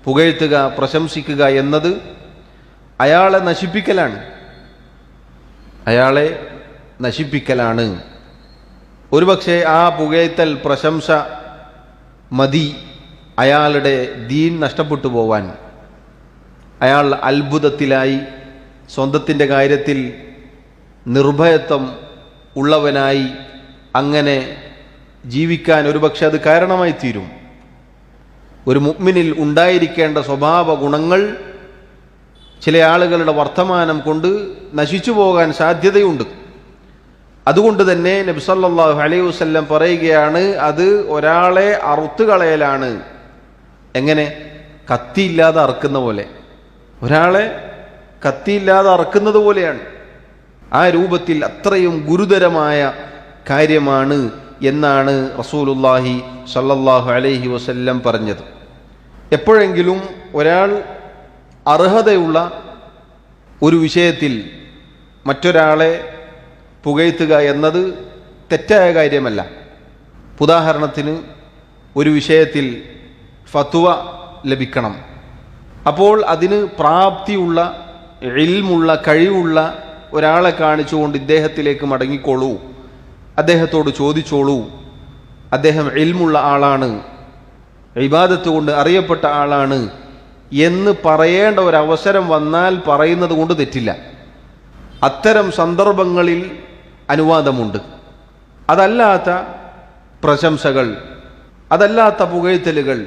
Speaker 1: പുകഴ്ത്തുക, പ്രശംസിക്കുക എന്നത് അയാളെ നശിപ്പിക്കലാണ്, അയാളെ നശിപ്പിക്കലാണ്. ഒരുപക്ഷെ ആ പുകഴ്ത്തൽ, പ്രശംസ മതി അയാളുടെ ദീൻ നഷ്ടപ്പെട്ടു പോവാൻ. അയാൾ അത്ഭുതത്തിലായി, സ്വന്തത്തിൻ്റെ കാര്യത്തിൽ നിർഭയത്വം ഉള്ളവനായി അങ്ങനെ ജീവിക്കാൻ ഒരുപക്ഷെ അത് കാരണമായി തീരും. ഒരു മുഅ്മിനിൽ ഉണ്ടായിരിക്കേണ്ട സ്വഭാവ ഗുണങ്ങൾ ചില ആളുകളുടെ വർത്തമാനം കൊണ്ട് നശിച്ചു പോകാൻ സാധ്യതയുണ്ട്. അതുകൊണ്ട് തന്നെ നബി സല്ലല്ലാഹു അലൈഹി വസല്ലം പറയുകയാണ്, അത് ഒരാളെ അറുത്തുകളയലാണ്. എങ്ങനെ? കത്തിയില്ലാതെ അറുക്കുന്ന പോലെ, ഒരാളെ കത്തിയില്ലാതെ അറുക്കുന്നത് പോലെയാണ്. ആ രൂപത്തിൽ അത്രയും ഗുരുതരമായ കാര്യമാണ് എന്നാണ് റസൂലുള്ളാഹി സ്വല്ലല്ലാഹു അലൈഹി വസല്ലം പറഞ്ഞത്. എപ്പോഴെങ്കിലും ഒരാൾ അർഹതയുള്ള ഒരു വിഷയത്തിൽ മറ്റൊരാളെ പുകഴ്ത്തുക എന്നത് തെറ്റായ കാര്യമല്ല. ഉദാഹരണത്തിന് ഒരു വിഷയത്തിൽ ഫത്വ ലഭിക്കണം. അപ്പോൾ അതിന് പ്രാപ്തിയുള്ള, ഇൽമുള്ള, കഴിവുള്ള ഒരാളെ കാണിച്ചുകൊണ്ട് ഇദ്ദേഹത്തിലേക്ക് മടങ്ങിക്കോളൂ, അദ്ദേഹത്തോട് ചോദിച്ചോളൂ, അദ്ദേഹം ഇൽമുള്ള ആളാണ്, ഇബാദത്ത് കൊണ്ട് അറിയപ്പെട്ട ആളാണ് എന്ന് പറയേണ്ട ഒരവസരം വന്നാൽ പറയുന്നത് കൊണ്ട് തെറ്റില്ല. അത്തരം സന്ദർഭങ്ങളിൽ അനുവാദമുണ്ട്. അതല്ലാത്ത പ്രശംസകൾ, അതല്ലാത്ത പുകഴ്ത്തലുകൾ,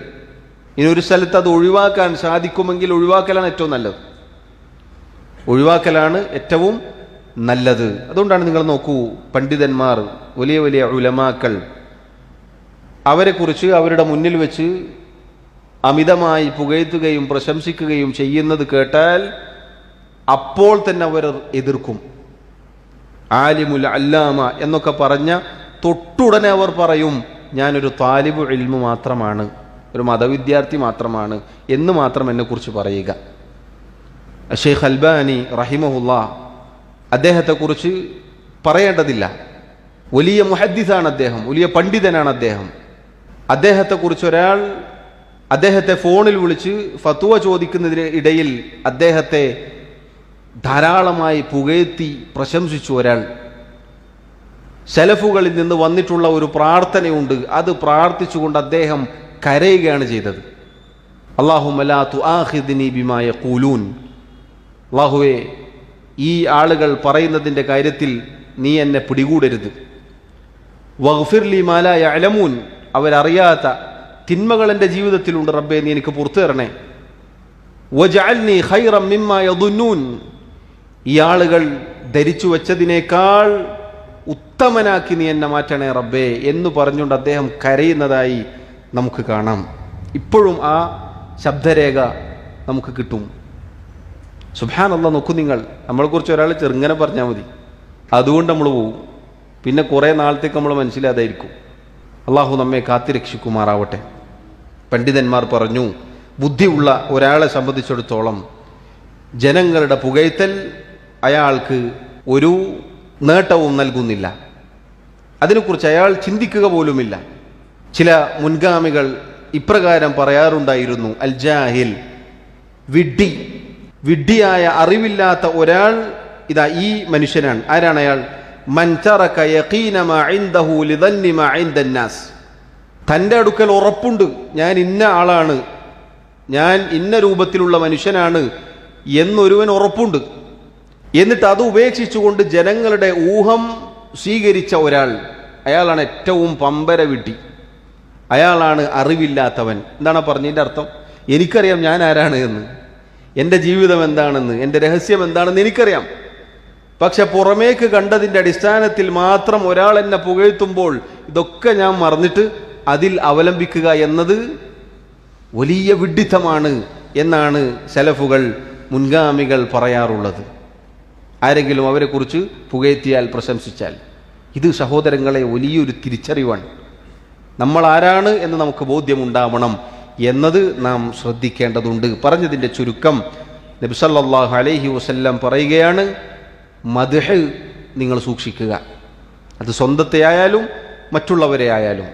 Speaker 1: ഇനി ഒരു സ്ഥലത്ത് അത് ഒഴിവാക്കാൻ സാധിക്കുമെങ്കിൽ ഒഴിവാക്കലാണ് ഏറ്റവും നല്ലത്. ഒഴിവാക്കലാണ് ഏറ്റവും നല്ലത്. അതുകൊണ്ടാണ് നിങ്ങൾ നോക്കൂ, പണ്ഡിതന്മാർ, വലിയ വലിയ ഉലമാക്കൾ, അവരെക്കുറിച്ച് അവരുടെ മുന്നിൽ വെച്ച് അമിതമായി പുകഴ്ത്തുകയും പ്രശംസിക്കുകയും ചെയ്യുന്നത് കേട്ടാൽ അപ്പോൾ തന്നെ അവർ എതിർക്കും. ആലിമുൽ അല്ലാമ എന്നൊക്കെ പറഞ്ഞ തൊട്ടുടനെ അവർ പറയും, ഞാനൊരു താലിബു ഇൽമു മാത്രമാണ്, ഒരു മതവിദ്യാർത്ഥി മാത്രമാണ് എന്ന് മാത്രം എന്നെക്കുറിച്ച് പറയുക. ഷെയ്ഖ് അൽബാനി റഹിമഹുല്ലാ, അദ്ദേഹത്തെക്കുറിച്ച് പറയേണ്ടതില്ല. വലിയ മുഹദ്ദിസാണ് അദ്ദേഹം, വലിയ പണ്ഡിതനാണ് അദ്ദേഹം. അദ്ദേഹത്തെക്കുറിച്ച് ഒരാൾ അദ്ദേഹത്തെ ഫോണിൽ വിളിച്ച് ഫത്വ ചോദിക്കുന്നതിന് ഇടയിൽ അദ്ദേഹത്തെ ധാരാളമായി പുകഴ്ത്തി പ്രശംസിച്ചു ഒരാൾ. സലഫുകളിൽ നിന്ന് വന്നിട്ടുള്ള ഒരു പ്രാർത്ഥനയുണ്ട്, അത് പ്രാർത്ഥിച്ചുകൊണ്ട് അദ്ദേഹം കരയുകയാണ് ചെയ്തത്. അല്ലാഹുമ്മ ലാ തുആഖിദ്നി ബിമാ യഖൂലൂൻ, അല്ലാഹുവേ, ഈ ആളുകൾ പറയുന്നതിൻ്റെ കാര്യത്തിൽ നീ എന്നെ പിടികൂടരുത്. വഗ്ഫിർ ലി മാ ലാ യഅലമൂൻ, അവരറിയാത്ത തിന്മകൾ എൻ്റെ ജീവിതത്തിലുണ്ട് റബ്ബേ, നീ എനിക്ക് പുറത്തു തരണേ. വജഅൽനി ഖൈറൻ മിമ്മാ യദുന്നൂൻ, ഈ ആളുകൾ ധരിച്ചു വച്ചതിനേക്കാൾ ഉത്തമനാക്കി നീ എന്നെ മാറ്റണേ റബ്ബേ എന്ന് പറഞ്ഞുകൊണ്ട് അദ്ദേഹം കരയുന്നതായി നമുക്ക് കാണാം. ഇപ്പോഴും ആ ശബ്ദരേഖ നമുക്ക് കിട്ടും. സുബ്ഹാനല്ലാഹ്, നോക്കൂ നിങ്ങൾ, നമ്മളെക്കുറിച്ച് ഒരാൾ ചെറുങ്ങനെ പറഞ്ഞാൽ മതി, അതുകൊണ്ട് നമ്മൾ പോവും. പിന്നെ കുറേ നാളത്തേക്ക് നമ്മൾ മനസ്സിലാതായിരിക്കും. അള്ളാഹു നമ്മെ കാത്തിരക്ഷിക്കുമാറാവട്ടെ. പണ്ഡിതന്മാർ പറഞ്ഞു, ബുദ്ധിയുള്ള ഒരാളെ സംബന്ധിച്ചിടത്തോളം ജനങ്ങളുടെ പുകഴ്ത്തൽ അയാൾക്ക് ഒരു നേട്ടവും നൽകുന്നില്ല. അതിനെക്കുറിച്ച് അയാൾ ചിന്തിക്കുക പോലുമില്ല. ചില മുൻഗാമികൾ ഇപ്രകാരം പറയാറുണ്ടായിരുന്നു, അൽ ജാഹിൽ, വിഡ്ഢിയായ അറിവില്ലാത്ത ഒരാൾ ഇതാ ഈ മനുഷ്യനാണ്. ആരാണ് അയാൾ? മൻ തറക യഖീന മാ ഇൻദഹു ലിദന്നി മാ ഇൻദന്നാസ്, തൻ്റെ അടുക്കൽ ഉറപ്പുണ്ട്, ഞാൻ ഇന്ന ആളാണ്, ഞാൻ ഇന്ന രൂപത്തിലുള്ള മനുഷ്യനാണ് എന്നൊരുവൻ ഉറപ്പുണ്ട്, എന്നിട്ട് അത് ഉപേക്ഷിച്ചുകൊണ്ട് ജനങ്ങളുടെ ഊഹം സ്വീകരിച്ച ഒരാൾ, അയാളാണ് ഏറ്റവും പമ്പര വിഡ്ഢി, അയാളാണ് അറിവില്ലാത്തവൻ. എന്താണ് പറഞ്ഞതിൻ്റെ അർത്ഥം? എനിക്കറിയാം ഞാൻ ആരാണ് എന്ന്, എൻ്റെ ജീവിതം എന്താണെന്ന്, എൻ്റെ രഹസ്യം എന്താണെന്ന് എനിക്കറിയാം. പക്ഷെ പുറമേക്ക് കണ്ടതിൻ്റെ അടിസ്ഥാനത്തിൽ മാത്രം ഒരാൾ എന്നെ പുകഴ്ത്തുമ്പോൾ ഇതൊക്കെ ഞാൻ മറന്നിട്ട് അതിൽ അവലംബിക്കുക എന്നത് വലിയ വിഡ്ഢിത്തമാണ് എന്നാണ് സലഫുകൾ, മുൻഗാമികൾ പറയാറുള്ളത്. ആരെങ്കിലും അവരെക്കുറിച്ച് പുകഴ്ത്തിയാൽ, പ്രശംസിച്ചാൽ, ഇത് സഹോദരങ്ങളെ വലിയൊരു തിരിച്ചറിവാണ്. നമ്മൾ ആരാണ് എന്ന് നമുക്ക് ബോധ്യമുണ്ടാവണം എന്നത് നാം ശ്രദ്ധിക്കേണ്ടതുണ്ട്. പറഞ്ഞതിൻ്റെ ചുരുക്കം, നബി സല്ലല്ലാഹു അലൈഹി വസല്ലം പറയുകയാണ്, മദ്ഹ് നിങ്ങൾ സൂക്ഷിക്കുക. അത് സ്വന്തത്തെ ആയാലും മറ്റുള്ളവരെ ആയാലും.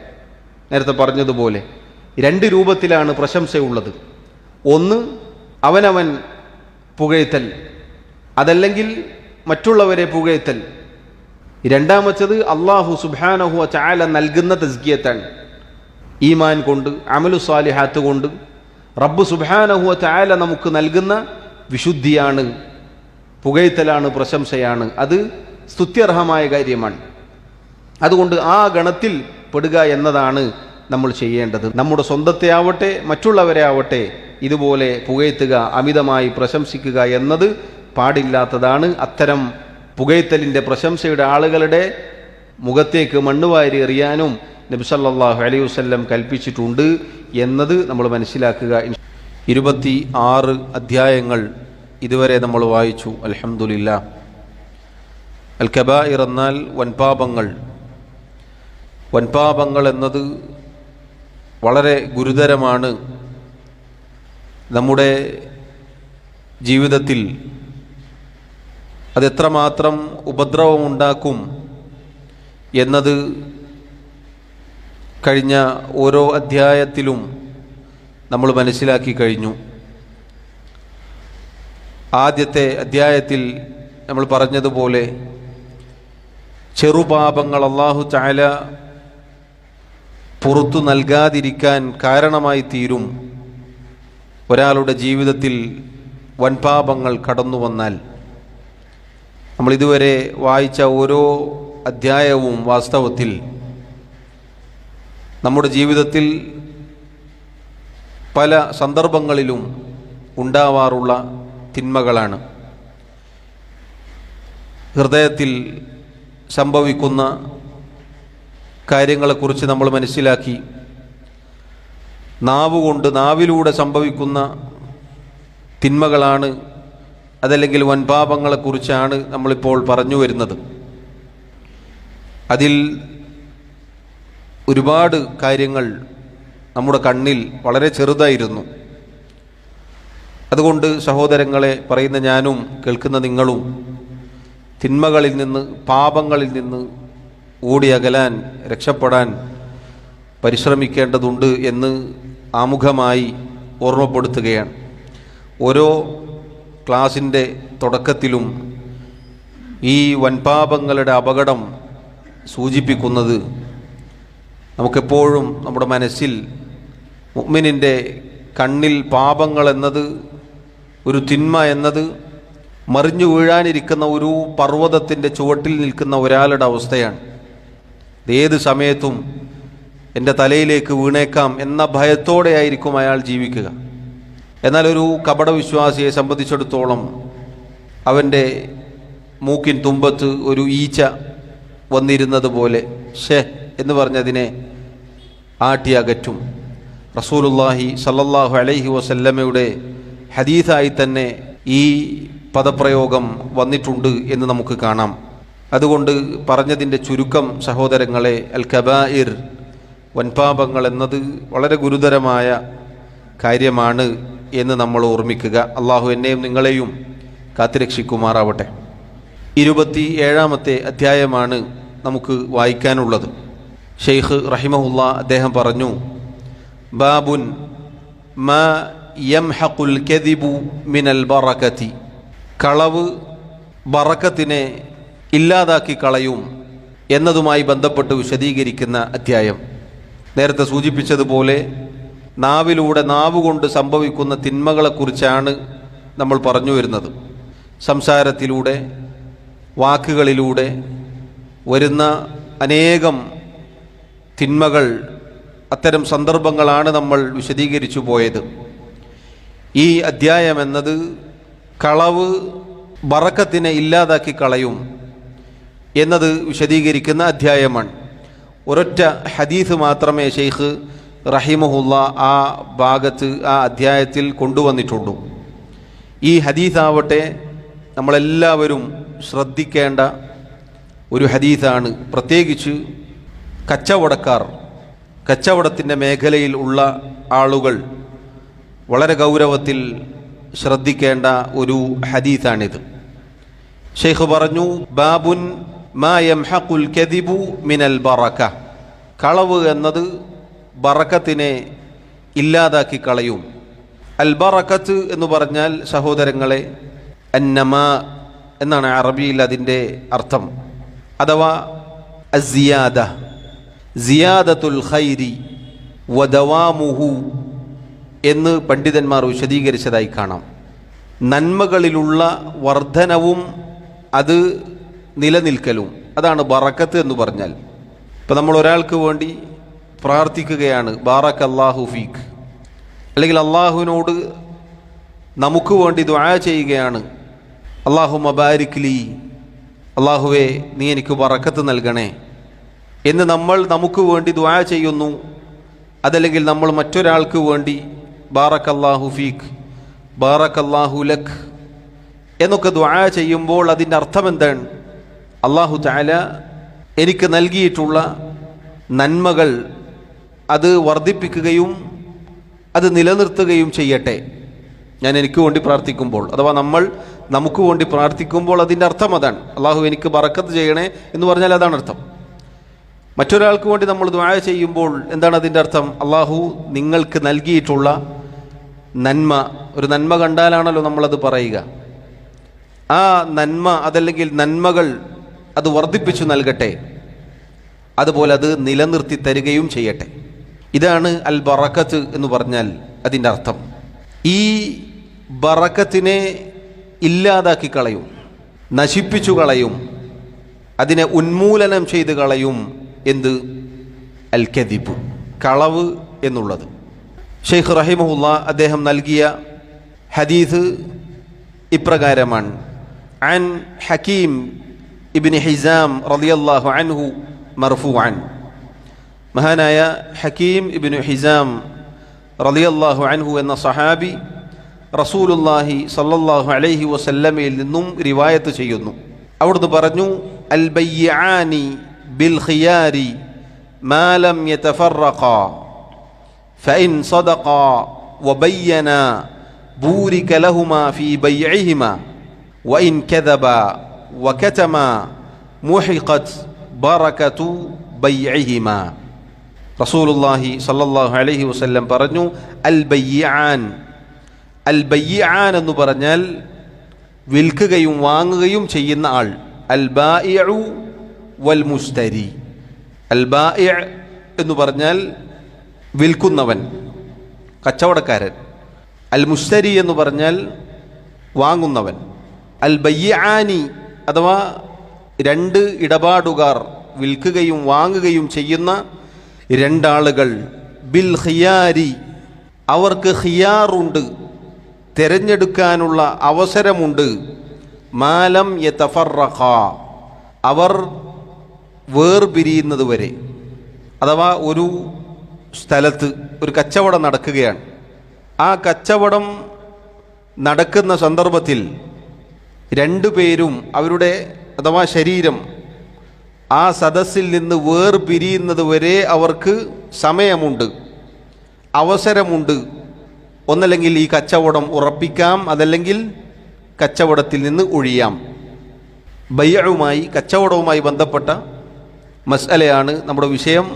Speaker 1: നേരത്തെ പറഞ്ഞതുപോലെ രണ്ട് രൂപത്തിലാണ് പ്രശംസയുള്ളത്. ഒന്ന് അവനവൻ പുകഴ്ത്തൽ, അതല്ലെങ്കിൽ മറ്റുള്ളവരെ പുകഴ്ത്തൽ. രണ്ടാമത്തത് അല്ലാഹു സുബ്ഹാനഹു വ തആല നൽകുന്ന തസ്കിയത്താണ്. ഈമാൻ കൊണ്ട്, അമലു സാലിഹാത്ത് കൊണ്ട് റബ്ബ് സുബ്ഹാനഹു വ തആല നമുക്ക് നൽകുന്ന വിശുദ്ധിയാണ്, പുകഴ്ത്തലാണ്, പ്രശംസയാണ്. അത് സ്തുത്യർഹമായ കാര്യമാണ്. അതുകൊണ്ട് ആ ഗണത്തിൽ പെടുക എന്നതാണ് നമ്മൾ ചെയ്യേണ്ടത്. നമ്മുടെ സ്വന്തത്തെ ആവട്ടെ മറ്റുള്ളവരെ ആവട്ടെ ഇതുപോലെ പുകഴ്ത്തുക, അമിതമായി പ്രശംസിക്കുക എന്നത് പാടില്ലാത്തതാണ്. അത്തരം പുകഴ്ത്തലിൻ്റെ, പ്രശംസയുടെ ആളുകളുടെ മുഖത്തേക്ക് മണ്ണുവാരി എറിയാനും നബി സല്ലല്ലാഹു അലൈഹി വസല്ലം കൽപ്പിച്ചിട്ടുണ്ട് എന്നത് നമ്മൾ മനസ്സിലാക്കുക. 26 അധ്യായങ്ങൾ ഇതുവരെ നമ്മൾ വായിച്ചു. അൽഹംദുലില്ലാഹ്. അൽ കബായിർ എന്നാൽ വൻപാപങ്ങൾ. വൻപാപങ്ങൾ എന്നത് വളരെ ഗുരുതരമാണ്. നമ്മുടെ ജീവിതത്തിൽ അതെത്രമാത്രം ഉപദ്രവമുണ്ടാക്കും എന്നത് കഴിഞ്ഞ ഓരോ അധ്യായത്തിലും നമ്മൾ മനസ്സിലാക്കി കഴിഞ്ഞു. ആദ്യത്തെ അധ്യായത്തിൽ നമ്മൾ പറഞ്ഞതുപോലെ ചെറുപാപങ്ങൾ അല്ലാഹു തആല പുറത്തു നൽകാതിരിക്കാൻ കാരണമായി തീരും ഒരാളുടെ ജീവിതത്തിൽ വൻപാപങ്ങൾ കടന്നു വന്നാൽ. നമ്മൾ ഇതുവരെ വായിച്ച ഓരോ അധ്യായവും വാസ്തവത്തിൽ നമ്മുടെ ജീവിതത്തിൽ പല സന്ദർഭങ്ങളിലും ഉണ്ടാവാറുള്ള തിന്മകളാണ്. ഹൃദയത്തിൽ സംഭവിക്കുന്ന കാര്യങ്ങളെക്കുറിച്ച് നമ്മൾ മനസ്സിലാക്കി. നാവിലൂടെ സംഭവിക്കുന്ന തിന്മകളാണ്, അതല്ലെങ്കിൽ വൻപാപങ്ങളെക്കുറിച്ചാണ് നമ്മളിപ്പോൾ പറഞ്ഞു വരുന്നത്. അതിൽ ഒരുപാട് കാര്യങ്ങൾ നമ്മുടെ കണ്ണിൽ വളരെ ചെറുതായിരുന്നു. അതുകൊണ്ട് സഹോദരങ്ങളെ, പറയുന്ന ഞാനും കേൾക്കുന്ന നിങ്ങളും തിന്മകളിൽ നിന്ന്, പാപങ്ങളിൽ നിന്ന് ഓടിയകലാൻ, രക്ഷപ്പെടാൻ പരിശ്രമിക്കേണ്ടതുണ്ട് എന്ന് ആമുഖമായി ഓർമ്മപ്പെടുത്തുകയാണ്. ഓരോ ക്ലാസിൻ്റെ തുടക്കത്തിലും ഈ വൻപാപങ്ങളുടെ അപകടം സൂചിപ്പിക്കുന്നത് നമുക്കെപ്പോഴും നമ്മുടെ മനസ്സിൽ മുഅ്മിനിൻ്റെ കണ്ണിൽ പാപങ്ങൾ എന്നത്, ഒരു തിന്മ എന്നത് മറിഞ്ഞു വീഴാനിരിക്കുന്ന ഒരു പർവ്വതത്തിൻ്റെ ചുവട്ടിൽ നിൽക്കുന്ന ഒരാളുടെ അവസ്ഥയാണ്. ഏത് സമയത്തും എൻ്റെ തലയിലേക്ക് വീണേക്കാം എന്ന ഭയത്തോടെയായിരിക്കും അയാൾ ജീവിക്കുക. എന്നാൽ ഒരു കപടവിശ്വാസിയെ സംബന്ധിച്ചിടത്തോളം അവൻ്റെ മൂക്കിൻ തുമ്പത്ത് ഒരു ഈച്ച വന്നിരുന്നത് പോലെ എന്ന് പറഞ്ഞതിനെ ആട്ടിയകറ്റും. റസൂലുള്ളാഹി സല്ലല്ലാഹു അലൈഹി വസല്ലമയുടെ ഹദീസായി തന്നെ ഈ പദപ്രയോഗം വന്നിട്ടുണ്ട് എന്ന് നമുക്ക് കാണാം. അതുകൊണ്ട് പറഞ്ഞതിൻ്റെ ചുരുക്കം സഹോദരങ്ങളെ, അൽ കബായിർ, വൻപാപങ്ങൾ എന്നത് വളരെ ഗുരുതരമായ കാര്യമാണ് എന്ന് നമ്മൾ ഓർമ്മിക്കുക. അള്ളാഹു എന്നെയും നിങ്ങളെയും കാത്തുരക്ഷിക്കുമാറാവട്ടെ. 27-ാമത്തെ അധ്യായമാണ് നമുക്ക് വായിക്കാനുള്ളത്. ഷെയ്ഖ് റഹിമഹുല്ലാ അദ്ദേഹം പറഞ്ഞു, ബാബുൻ മാ യംഹഖുൽ കദിബു മിനൽ ബറകതി, കളവ് ബറക്കത്തിനെ ഇല്ലാതാക്കി കളയും എന്നതുമായി ബന്ധപ്പെട്ട് വിശദീകരിക്കുന്ന അധ്യായം. നേരത്തെ സൂചിപ്പിച്ചതുപോലെ നാവുകൊണ്ട് സംഭവിക്കുന്ന തിന്മകളെക്കുറിച്ചാണ് നമ്മൾ പറഞ്ഞു വരുന്നത്. സംസാരത്തിലൂടെ, വാക്കുകളിലൂടെ വരുന്ന അനേകം തിന്മകൾ, അത്തരം സന്ദർഭങ്ങളാണ് നമ്മൾ വിശദീകരിച്ചു പോയത്. ഈ അധ്യായം എന്നത് കളവ് ബറക്കത്തിനെ ഇല്ലാതാക്കി കളയും എന്നത് വിശദീകരിക്കുന്ന അധ്യായമാണ്. ഒരൊറ്റ ഹദീസ് മാത്രമേ ഷെയ്ഖ് റഹിമഹുല്ല ആ ഭാഗത്ത്, ആ അധ്യായത്തിൽ കൊണ്ടുവന്നിട്ടുള്ളൂ. ഈ ഹദീസാവട്ടെ നമ്മളെല്ലാവരും ശ്രദ്ധിക്കേണ്ട ഒരു ഹദീസാണ്. പ്രത്യേകിച്ച് കച്ചവടത്തിൻ്റെ മേഖലയിൽ ഉള്ള ആളുകൾ വളരെ ഗൗരവത്തിൽ ശ്രദ്ധിക്കേണ്ട ഒരു ഹദീസാണിത്. ഷെയ്ഖ് പറഞ്ഞു, ബാബുൻ മാ യംഹഖുൽ കദിബു മിനൽ ബറക, കളവ് എന്നത് ബറക്കത്തിനെ ഇല്ലാതാക്കി കളയും. അൽ ബറക്കത്ത് എന്ന് പറഞ്ഞാൽ സഹോദരങ്ങളെ അന്നമാ എന്നാണ് അറബിയിൽ അതിൻ്റെ അർത്ഥം. അഥവാ അസിയാദ, സിയാദത്തുൽ ഖൈരി വദവാമുഹു എന്ന് പണ്ഡിതന്മാർ വിശദീകരിച്ചതായി കാണാം. നന്മകളിലുള്ള വർധനവും അത് നിലനിൽക്കലും, അതാണ് ബറക്കത്ത് എന്ന് പറഞ്ഞാൽ. ഇപ്പം നമ്മൾ ഒരാൾക്ക് വേണ്ടി പ്രാർത്ഥിക്കുകയാണ്, ബാറക്കല്ലാഹു ഫീക്ക്, അല്ലെങ്കിൽ അള്ളാഹുവിനോട് നമുക്ക് വേണ്ടി ദുആ ചെയ്യുകയാണ്, അല്ലാഹുമ്മ ബാരിക് ലീ, അള്ളാഹുവേ നീ എനിക്ക് ബറക്കത്ത് നൽകണേ എന്ന് നമ്മൾ നമുക്ക് വേണ്ടി ദുആ ചെയ്യുന്നു. അതല്ലെങ്കിൽ നമ്മൾ മറ്റൊരാൾക്ക് വേണ്ടി ബാറക്കല്ലാഹു ഫീക്ക്, ബാറക്കല്ലാഹു ലക് എന്നൊക്കെ ദുആ ചെയ്യുമ്പോൾ അതിൻ്റെ അർത്ഥം എന്താണ്? അല്ലാഹു തആല എനിക്ക് നൽകിയിട്ടുള്ള നന്മകൾ അത് വർദ്ധിപ്പിക്കുകയും അത് നിലനിർത്തുകയും ചെയ്യട്ടെ. ഞാൻ എനിക്ക് വേണ്ടി പ്രാർത്ഥിക്കുമ്പോൾ, അഥവാ നമ്മൾ നമുക്ക് വേണ്ടി പ്രാർത്ഥിക്കുമ്പോൾ അതിൻ്റെ അർത്ഥം അതാണ്. അള്ളാഹു എനിക്ക് ബറക്കത്ത് ചെയ്യണേ എന്ന് പറഞ്ഞാൽ അതാണ് അർത്ഥം. മറ്റൊരാൾക്ക് വേണ്ടി നമ്മൾ ദുആ ചെയ്യുമ്പോൾ എന്താണ് അതിൻ്റെ അർത്ഥം? അള്ളാഹു നിങ്ങൾക്ക് നൽകിയിട്ടുള്ള നന്മ, ഒരു നന്മ കണ്ടാലാണല്ലോ നമ്മളത് പറയുക. ആ നന്മ അതല്ലെങ്കിൽ നന്മകൾ അത് വർദ്ധിപ്പിച്ചു നൽകട്ടെ, അതുപോലെ അത് നിലനിർത്തി തരികയും ചെയ്യട്ടെ. ഇതാണ് അൽ ബറക്കത്ത് എന്ന് പറഞ്ഞാൽ അതിൻ്റെ അർത്ഥം. ഈ ബറക്കത്തിനെ ഇല്ലാതാക്കി കളയും, നശിപ്പിച്ചു കളയും, അതിനെ ഉന്മൂലനം ചെയ്ത് കളയും. എന്ത്? അൽ കദിബ്, കളവ് എന്നുള്ളത്. ഷെയ്ഖ് റഹിമഹുല്ലാ അദ്ദേഹം നൽകിയ ഹദീസ് ഇപ്രകാരമാണ്: അൻ ഹക്കീം ഇബ്നു ഹിസാം റളിയല്ലാഹു അൻഹു മർഫൂഅൻ, മഹാനായ ഹക്കീം ഇബ്നു ഹിസാം റളിയല്ലാഹു അൻഹു എന്ന സഹാബി റസൂലുള്ളാഹി സ്വല്ലല്ലാഹു അലൈഹി വസല്ലമയിൽ നിന്നും റിവായത്ത് ചെയ്യുന്നു. അവിടുന്ന് പറഞ്ഞു: അൽ ബയ്യാനി ബിൽ ഖിയാരി മാ ലം യതഫറഖാ ഫഇൻ സദഖാ വബയ്യനാ ബൂരിക ലഹുമാ ഫീ ബൈഇഹിമാ വഇൻ കദബാ വകതമാ മുഹിഖത് ബറകതു ബൈഇഹിമാ. റസൂലുള്ളാഹി സ്വല്ലല്ലാഹു അലൈഹി വസല്ലം പറഞ്ഞു: അൽ ബയ്യാൻ, അൽ ബയ്യാൻ എന്ന് പറഞ്ഞാൽ വിൽക്കുകയും വാങ്ങുകയും ചെയ്യുന്ന ആൾ. അൽ ബായിഉ വൽ മുസ്തരി. അൽ ബായി എന്ന് പറഞ്ഞാൽ വിൽക്കുന്നവൻ, കച്ചവടക്കാരൻ. അൽ മുസ്തരി എന്ന് പറഞ്ഞാൽ വാങ്ങുന്നവൻ. അൽ ബയ്യാനി അഥവാ രണ്ട് ഇടപാടുകാർ, വിൽക്കുകയും വാങ്ങുകയും ചെയ്യുന്ന രണ്ടാളുകൾ. ബിൽ ഖിയാരി, അവർക്ക് ഖിയാറുണ്ട്, തിരഞ്ഞെടുക്കാനുള്ള അവസരമുണ്ട്. മാലം യതഫറഖ, അവർ വേർപിരിയുന്നത് വരെ. അഥവാ ഒരു സ്ഥലത്ത് ഒരു കച്ചവടം നടക്കുകയാണ്. ആ കച്ചവടം നടക്കുന്ന സന്ദർഭത്തിൽ രണ്ടുപേരും അവരുടെ അഥവാ ശരീരം ആ സദസ്സിൽ നിന്ന് വേർപിരിയുന്നത് വരെ അവർക്ക് സമയമുണ്ട്, അവസരമുണ്ട്. ഒന്നല്ലെങ്കിൽ ഈ കച്ചവടം ഉറപ്പിക്കാം, അതല്ലെങ്കിൽ കച്ചവടത്തിൽ നിന്ന് ഒഴിയാം. ബയ്അുമായി, കച്ചവടവുമായി ബന്ധപ്പെട്ട മസ്അലയാണ് നമ്മുടെ വിഷയം.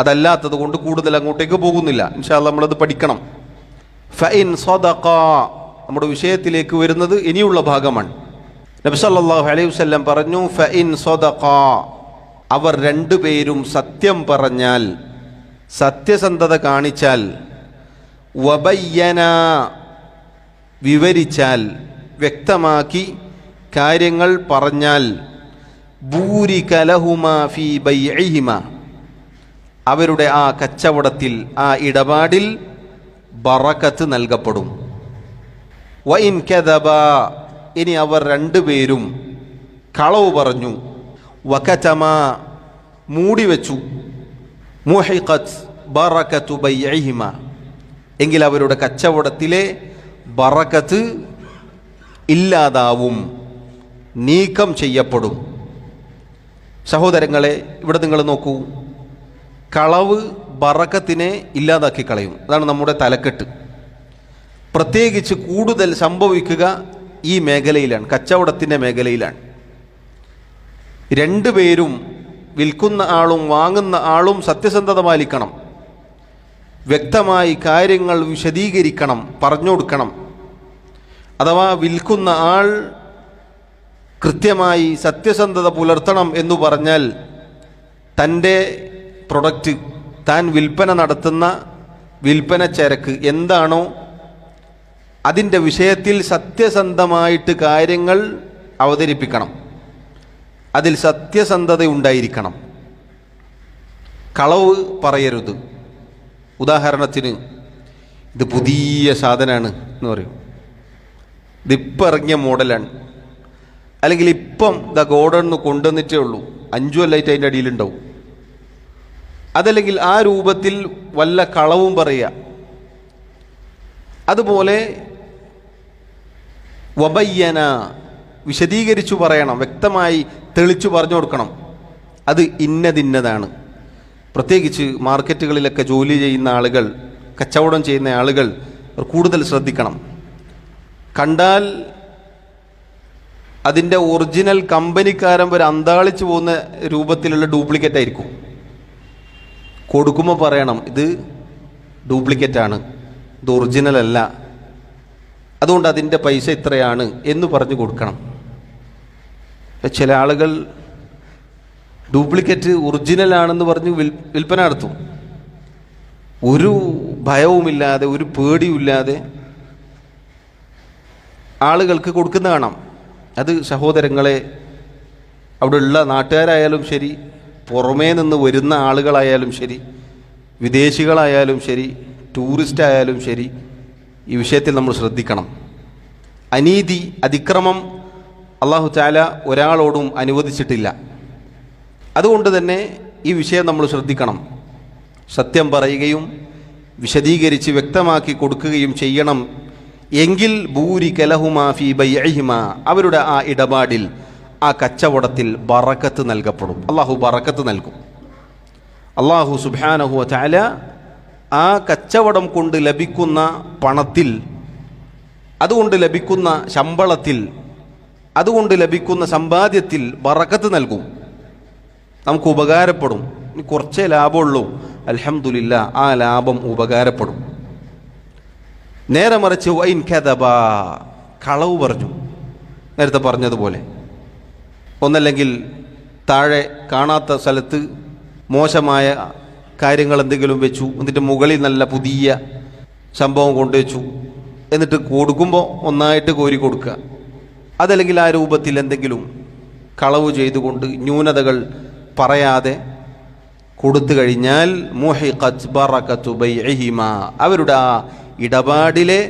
Speaker 1: അതല്ലാത്തത് കൊണ്ട് കൂടുതൽ അങ്ങോട്ടേക്ക് പോകുന്നില്ല. ഇൻഷാ അല്ലാഹ് നമ്മളത് പഠിക്കണം. ഫഇൻ സദഖാ, നമ്മുടെ വിഷയത്തിലേക്ക് വരുന്നത് ഇനിയുള്ള ഭാഗമാണ്. നബി സല്ലല്ലാഹു അലൈഹി വസല്ലം പറഞ്ഞു: ഫഇൻ സദഖാ, അവർ രണ്ടുപേരും സത്യം പറഞ്ഞാൽ, സത്യസന്ധത കാണിച്ചാൽ, വബയ്യന, വിവരിച്ചാൽ, വ്യക്തമാക്കി കാര്യങ്ങൾ പറഞ്ഞാൽ, ബൂരിക ലഹുമാ ഫീ ബൈഇഹിമാ, അവരുടെ ആ കച്ചവടത്തിൽ, ആ ഇടപാടിൽ ബറക്കത്ത് നൽകപ്പെടും. വഇൻ കദബാ, ഇനി അവർ രണ്ടുപേരും കളവ് പറഞ്ഞു, വകതമാ, മൂടിവെച്ചു, മുഹിഖത് ബറകതു ബൈഇഹിമാ, എങ്കിൽ അവരുടെ കച്ചവടത്തിലെ ബറക്കത്ത് ഇല്ലാതാവും, നീക്കം ചെയ്യപ്പെടും. സഹോദരങ്ങളെ, ഇവിടെ നിങ്ങൾ നോക്കൂ, കളവ് ബറക്കത്തിനെ ഇല്ലാതാക്കി കളയും. അതാണ് നമ്മുടെ തലക്കെട്ട്. പ്രത്യേകിച്ച് കൂടുതൽ സംഭവിക്കുക ഈ മേഖലയിലാണ്, കച്ചവടത്തിൻ്റെ മേഖലയിലാണ്. രണ്ടുപേരും, വിൽക്കുന്ന ആളും വാങ്ങുന്ന ആളും സത്യസന്ധത പാലിക്കണം, വ്യക്തമായി കാര്യങ്ങൾ വിശദീകരിക്കണം, പറഞ്ഞു കൊടുക്കണം. അഥവാ വിൽക്കുന്ന ആൾ കൃത്യമായി സത്യസന്ധത പുലർത്തണം എന്ന് പറഞ്ഞാൽ തൻ്റെ പ്രൊഡക്റ്റ്, താൻ വിൽപ്പന നടത്തുന്ന വിൽപ്പന ചരക്ക് എന്താണോ അതിൻ്റെ വിഷയത്തിൽ സത്യസന്ധമായിട്ട് കാര്യങ്ങൾ അവതരിപ്പിക്കണം. അതിൽ സത്യസന്ധത ഉണ്ടായിരിക്കണം. കളവ് പറയരുത്. ഉദാഹരണത്തിന്, ഇത് പുതിയ സാധനമാണ് എന്ന് പറയും, ഇതിപ്പം ഇറങ്ങിയ മോഡലാണ്, അല്ലെങ്കിൽ ഇപ്പം ഗോഡൗണിൽ കൊണ്ടുവന്നിട്ടേ ഉള്ളൂ, 5 കൊല്ലമായിട്ട് അതിൻ്റെ അടിയിലുണ്ടാവും. അതല്ലെങ്കിൽ ആ രൂപത്തിൽ വല്ല കളവും പറയുക. അതുപോലെ വബയ്യന, വിശദീകരിച്ചു പറയണം, വ്യക്തമായി തെളിച്ചു പറഞ്ഞു കൊടുക്കണം. അത് ഇന്നതിന്നതാണ്. പ്രത്യേകിച്ച് മാർക്കറ്റുകളിലൊക്കെ ജോലി ചെയ്യുന്ന ആളുകൾ, കച്ചവടം ചെയ്യുന്ന ആളുകൾ കൂടുതൽ ശ്രദ്ധിക്കണം. കണ്ടാൽ അതിൻ്റെ ഒറിജിനൽ കമ്പനിക്കാരൻ വരെ അന്താളിച്ചു പോകുന്ന രൂപത്തിലുള്ള ഡ്യൂപ്ലിക്കേറ്റ് ആയിരിക്കും. കൊടുക്കുമ്പോൾ പറയണം ഇത് ഡ്യൂപ്ലിക്കേറ്റാണ്, ഇത് ഒറിജിനൽ അല്ല, അതുകൊണ്ട് അതിൻ്റെ പൈസ ഇത്രയാണ് എന്ന് പറഞ്ഞു കൊടുക്കണം. ചില ആളുകൾ ഡ്യൂപ്ലിക്കേറ്റ് ഒറിജിനലാണെന്ന് പറഞ്ഞ് വിൽപ്പന നടത്തും. ഒരു ഭയവുമില്ലാതെ ഒരു പേടിയുമില്ലാതെ ആളുകൾക്ക് കൊടുക്കുന്ന കാണാം. അത് സഹോദരങ്ങളെ, അവിടെയുള്ള നാട്ടുകാരായാലും ശരി, പുറമേ നിന്ന് വരുന്ന ആളുകളായാലും ശരി, വിദേശികളായാലും ശരി, ടൂറിസ്റ്റ് ആയാലും ശരി, ഈ വിഷയത്തിൽ നമ്മൾ ശ്രദ്ധിക്കണം. അനീതി, അതിക്രമം അല്ലാഹു തആല ഒരാളോടും അനുവദിച്ചിട്ടില്ല. അതുകൊണ്ട് തന്നെ ഈ വിഷയം നമ്മൾ ശ്രദ്ധിക്കണം. സത്യം പറയുകയും വിശദീകരിച്ച് വ്യക്തമാക്കി കൊടുക്കുകയും ചെയ്യണം. എങ്കിൽ ബൂരിക ലഹുമാ ഫീ ബൈഇഹിമാ, അവരുടെ ആ ഇടപാടിൽ, ആ കച്ചവടത്തിൽ ബറക്കത്ത് നൽകപ്പെടും. അള്ളാഹു ബറക്കത്ത് നൽകും. അള്ളാഹു സുബ്ഹാനഹു വ തആല ആ കച്ചവടം കൊണ്ട് ലഭിക്കുന്ന പണത്തിൽ, അതുകൊണ്ട് ലഭിക്കുന്ന ശമ്പളത്തിൽ, അതുകൊണ്ട് ലഭിക്കുന്ന സമ്പാദ്യത്തിൽ ബറക്കത്ത് നൽകും. നമുക്ക് ഉപകാരപ്പെടും. ഇനി കുറച്ചേ ലാഭമുള്ളൂ, അൽഹംദുലില്ലാ, ആ ലാഭം ഉപകാരപ്പെടും. നേരെ മറിച്ച് വൈൻ കദബ, കളവ് പറഞ്ഞു, നേരത്തെ പറഞ്ഞതുപോലെ, ഒന്നല്ലെങ്കിൽ താഴെ കാണാത്ത സ്ഥലത്ത് മോശമായ കാര്യങ്ങൾ എന്തെങ്കിലും വെച്ചു, എന്നിട്ട് മുകളിൽ നല്ല പുതിയ സംഭവം കൊണ്ടുവച്ചു, എന്നിട്ട് കൊടുക്കുമ്പോൾ ഒന്നായിട്ട് കോരി കൊടുക്കുക. അതല്ലെങ്കിൽ ആ രൂപത്തിൽ എന്തെങ്കിലും കളവ് ചെയ്തുകൊണ്ട് ന്യൂനതകൾ പറയാതെ കൊടുത്തു കഴിഞ്ഞാൽ മുഹിഖത് ബറകതു ബൈഇഹിമാ, അവരുടെ ആ ഇടപാടിലെ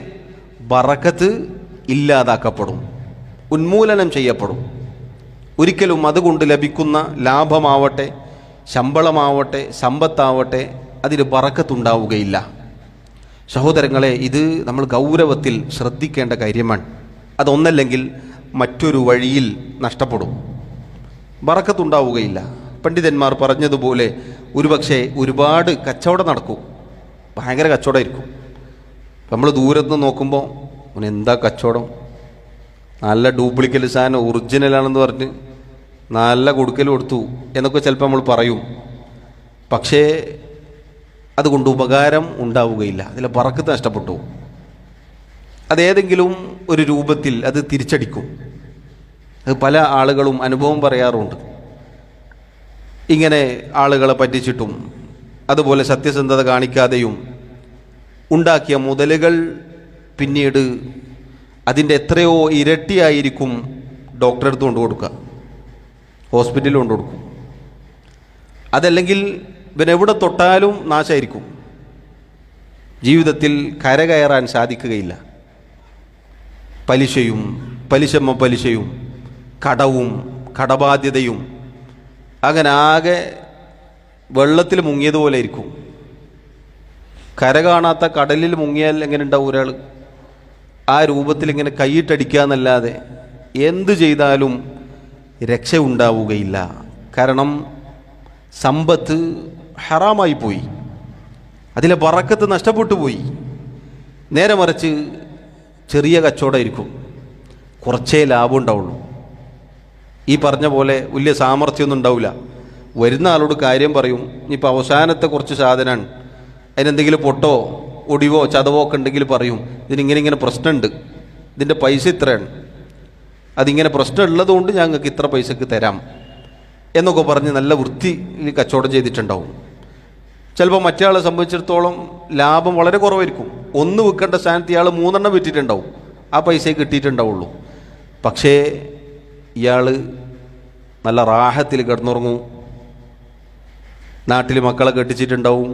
Speaker 1: ബറക്കത്ത് ഇല്ലാതാക്കപ്പെടും, ഉന്മൂലനം ചെയ്യപ്പെടും. ഒരിക്കലും അതുകൊണ്ട് ലഭിക്കുന്ന ലാഭമാവട്ടെ, ശമ്പളമാവട്ടെ, സമ്പത്താവട്ടെ, അതിന് ബറക്കത്തുണ്ടാവുകയില്ല. സഹോദരങ്ങളെ, ഇത് നമ്മൾ ഗൗരവത്തിൽ ശ്രദ്ധിക്കേണ്ട കാര്യമാണ്. അതൊന്നല്ലെങ്കിൽ മറ്റൊരു വഴിയിൽ നഷ്ടപ്പെടും, ബറക്കത്തുണ്ടാവുകയില്ല. പണ്ഡിതന്മാർ പറഞ്ഞതുപോലെ ഒരുപക്ഷെ ഒരുപാട് കച്ചവടം നടക്കും, ഭയങ്കര കച്ചവടമായിരിക്കും. നമ്മൾ ദൂരത്ത് നോക്കുമ്പോൾ അവന് എന്താ കച്ചവടം, നല്ല ഡ്യൂപ്ലിക്കേറ്റ് സാധനം ഒറിജിനലാണെന്ന് പറഞ്ഞ് നല്ല കൊടുക്കൽ കൊടുത്തു എന്നൊക്കെ ചിലപ്പോൾ നമ്മൾ പറയും. പക്ഷേ അതുകൊണ്ട് ഉപകാരം ഉണ്ടാവുകയില്ല, അതിലെ ബറക്കത്ത് നഷ്ടപ്പെട്ടു. അതേതെങ്കിലും ഒരു രൂപത്തിൽ അത് തിരിച്ചടിക്കും. അത് പല ആളുകളും അനുഭവം പറയാറുണ്ട്. ഇങ്ങനെ ആളുകളെ പറ്റിച്ചിട്ടും അതുപോലെ സത്യസന്ധത കാണിക്കാതെയും ഉണ്ടാക്കിയ മുതലുകൾ പിന്നീട് അതിൻ്റെ എത്രയോ ഇരട്ടിയായിരിക്കും ഡോക്ടറെ അടുത്ത് കൊണ്ടു കൊടുക്കുക, ഹോസ്പിറ്റലിൽ കൊണ്ടു കൊടുക്കും. അതല്ലെങ്കിൽ ഇവനെവിടെ തൊട്ടാലും നാശമായിരിക്കും, ജീവിതത്തിൽ കരകയറാൻ സാധിക്കുകയില്ല. പലിശയും പലിശയും കടവും കടബാധ്യതയും അങ്ങനെ ആകെ വെള്ളത്തിൽ മുങ്ങിയതുപോലെ ഇരിക്കും. കര കാണാത്ത കടലിൽ മുങ്ങിയാൽ എങ്ങനെ ഉണ്ടാവും ഒരാൾ? ആ രൂപത്തിൽ ഇങ്ങനെ കൈയിട്ടടിക്കുക എന്നല്ലാതെ എന്തു ചെയ്താലും രക്ഷ ഉണ്ടാവുകയില്ല. കാരണം സമ്പത്ത് ഹറാമായി പോയി, അതിലെ ബറക്കത്ത് നഷ്ടപ്പെട്ടു പോയി. നേരെ മറിച്ച് ചെറിയ കച്ചവടമായിരിക്കും, കുറച്ചേ ലാഭം ഉണ്ടാവുള്ളൂ. ഈ പറഞ്ഞ പോലെ വലിയ സാമർഥ്യമൊന്നും ഉണ്ടാവില്ല. വരുന്ന ആളോട് കാര്യം പറയും, ഇനിയിപ്പോൾ അവസാനത്തെ കുറച്ച് സാധനമാണ്, അതിനെന്തെങ്കിലും പൊട്ടോ ഒടിവോ ചതവോ ഒക്കെ ഉണ്ടെങ്കിൽ പറയും, ഇതിനിങ്ങനെ പ്രശ്നമുണ്ട്, ഇതിൻ്റെ പൈസ ഇത്രയാണ്, അതിങ്ങനെ പ്രശ്നം ഉള്ളതുകൊണ്ട് ഞങ്ങൾക്ക് ഇത്ര പൈസക്ക് തരാം എന്നൊക്കെ പറഞ്ഞ് നല്ല വൃത്തിയിൽ കച്ചവടം ചെയ്തിട്ടുണ്ടാവും. ചിലപ്പോൾ മറ്റേ ആളെ സംബന്ധിച്ചിടത്തോളം ലാഭം വളരെ കുറവായിരിക്കും. ഒന്ന് വിൽക്കേണ്ട സ്ഥാനത്ത് ഇയാൾ 3 വിറ്റിട്ടുണ്ടാവും, ആ പൈസയെ കിട്ടിയിട്ടുണ്ടാവുള്ളൂ. പക്ഷേ ഇയാൾ നല്ല റാഹത്തിൽ കിടന്നുറങ്ങും, നാട്ടിൽ മക്കളെ കെട്ടിച്ചിട്ടുണ്ടാവും,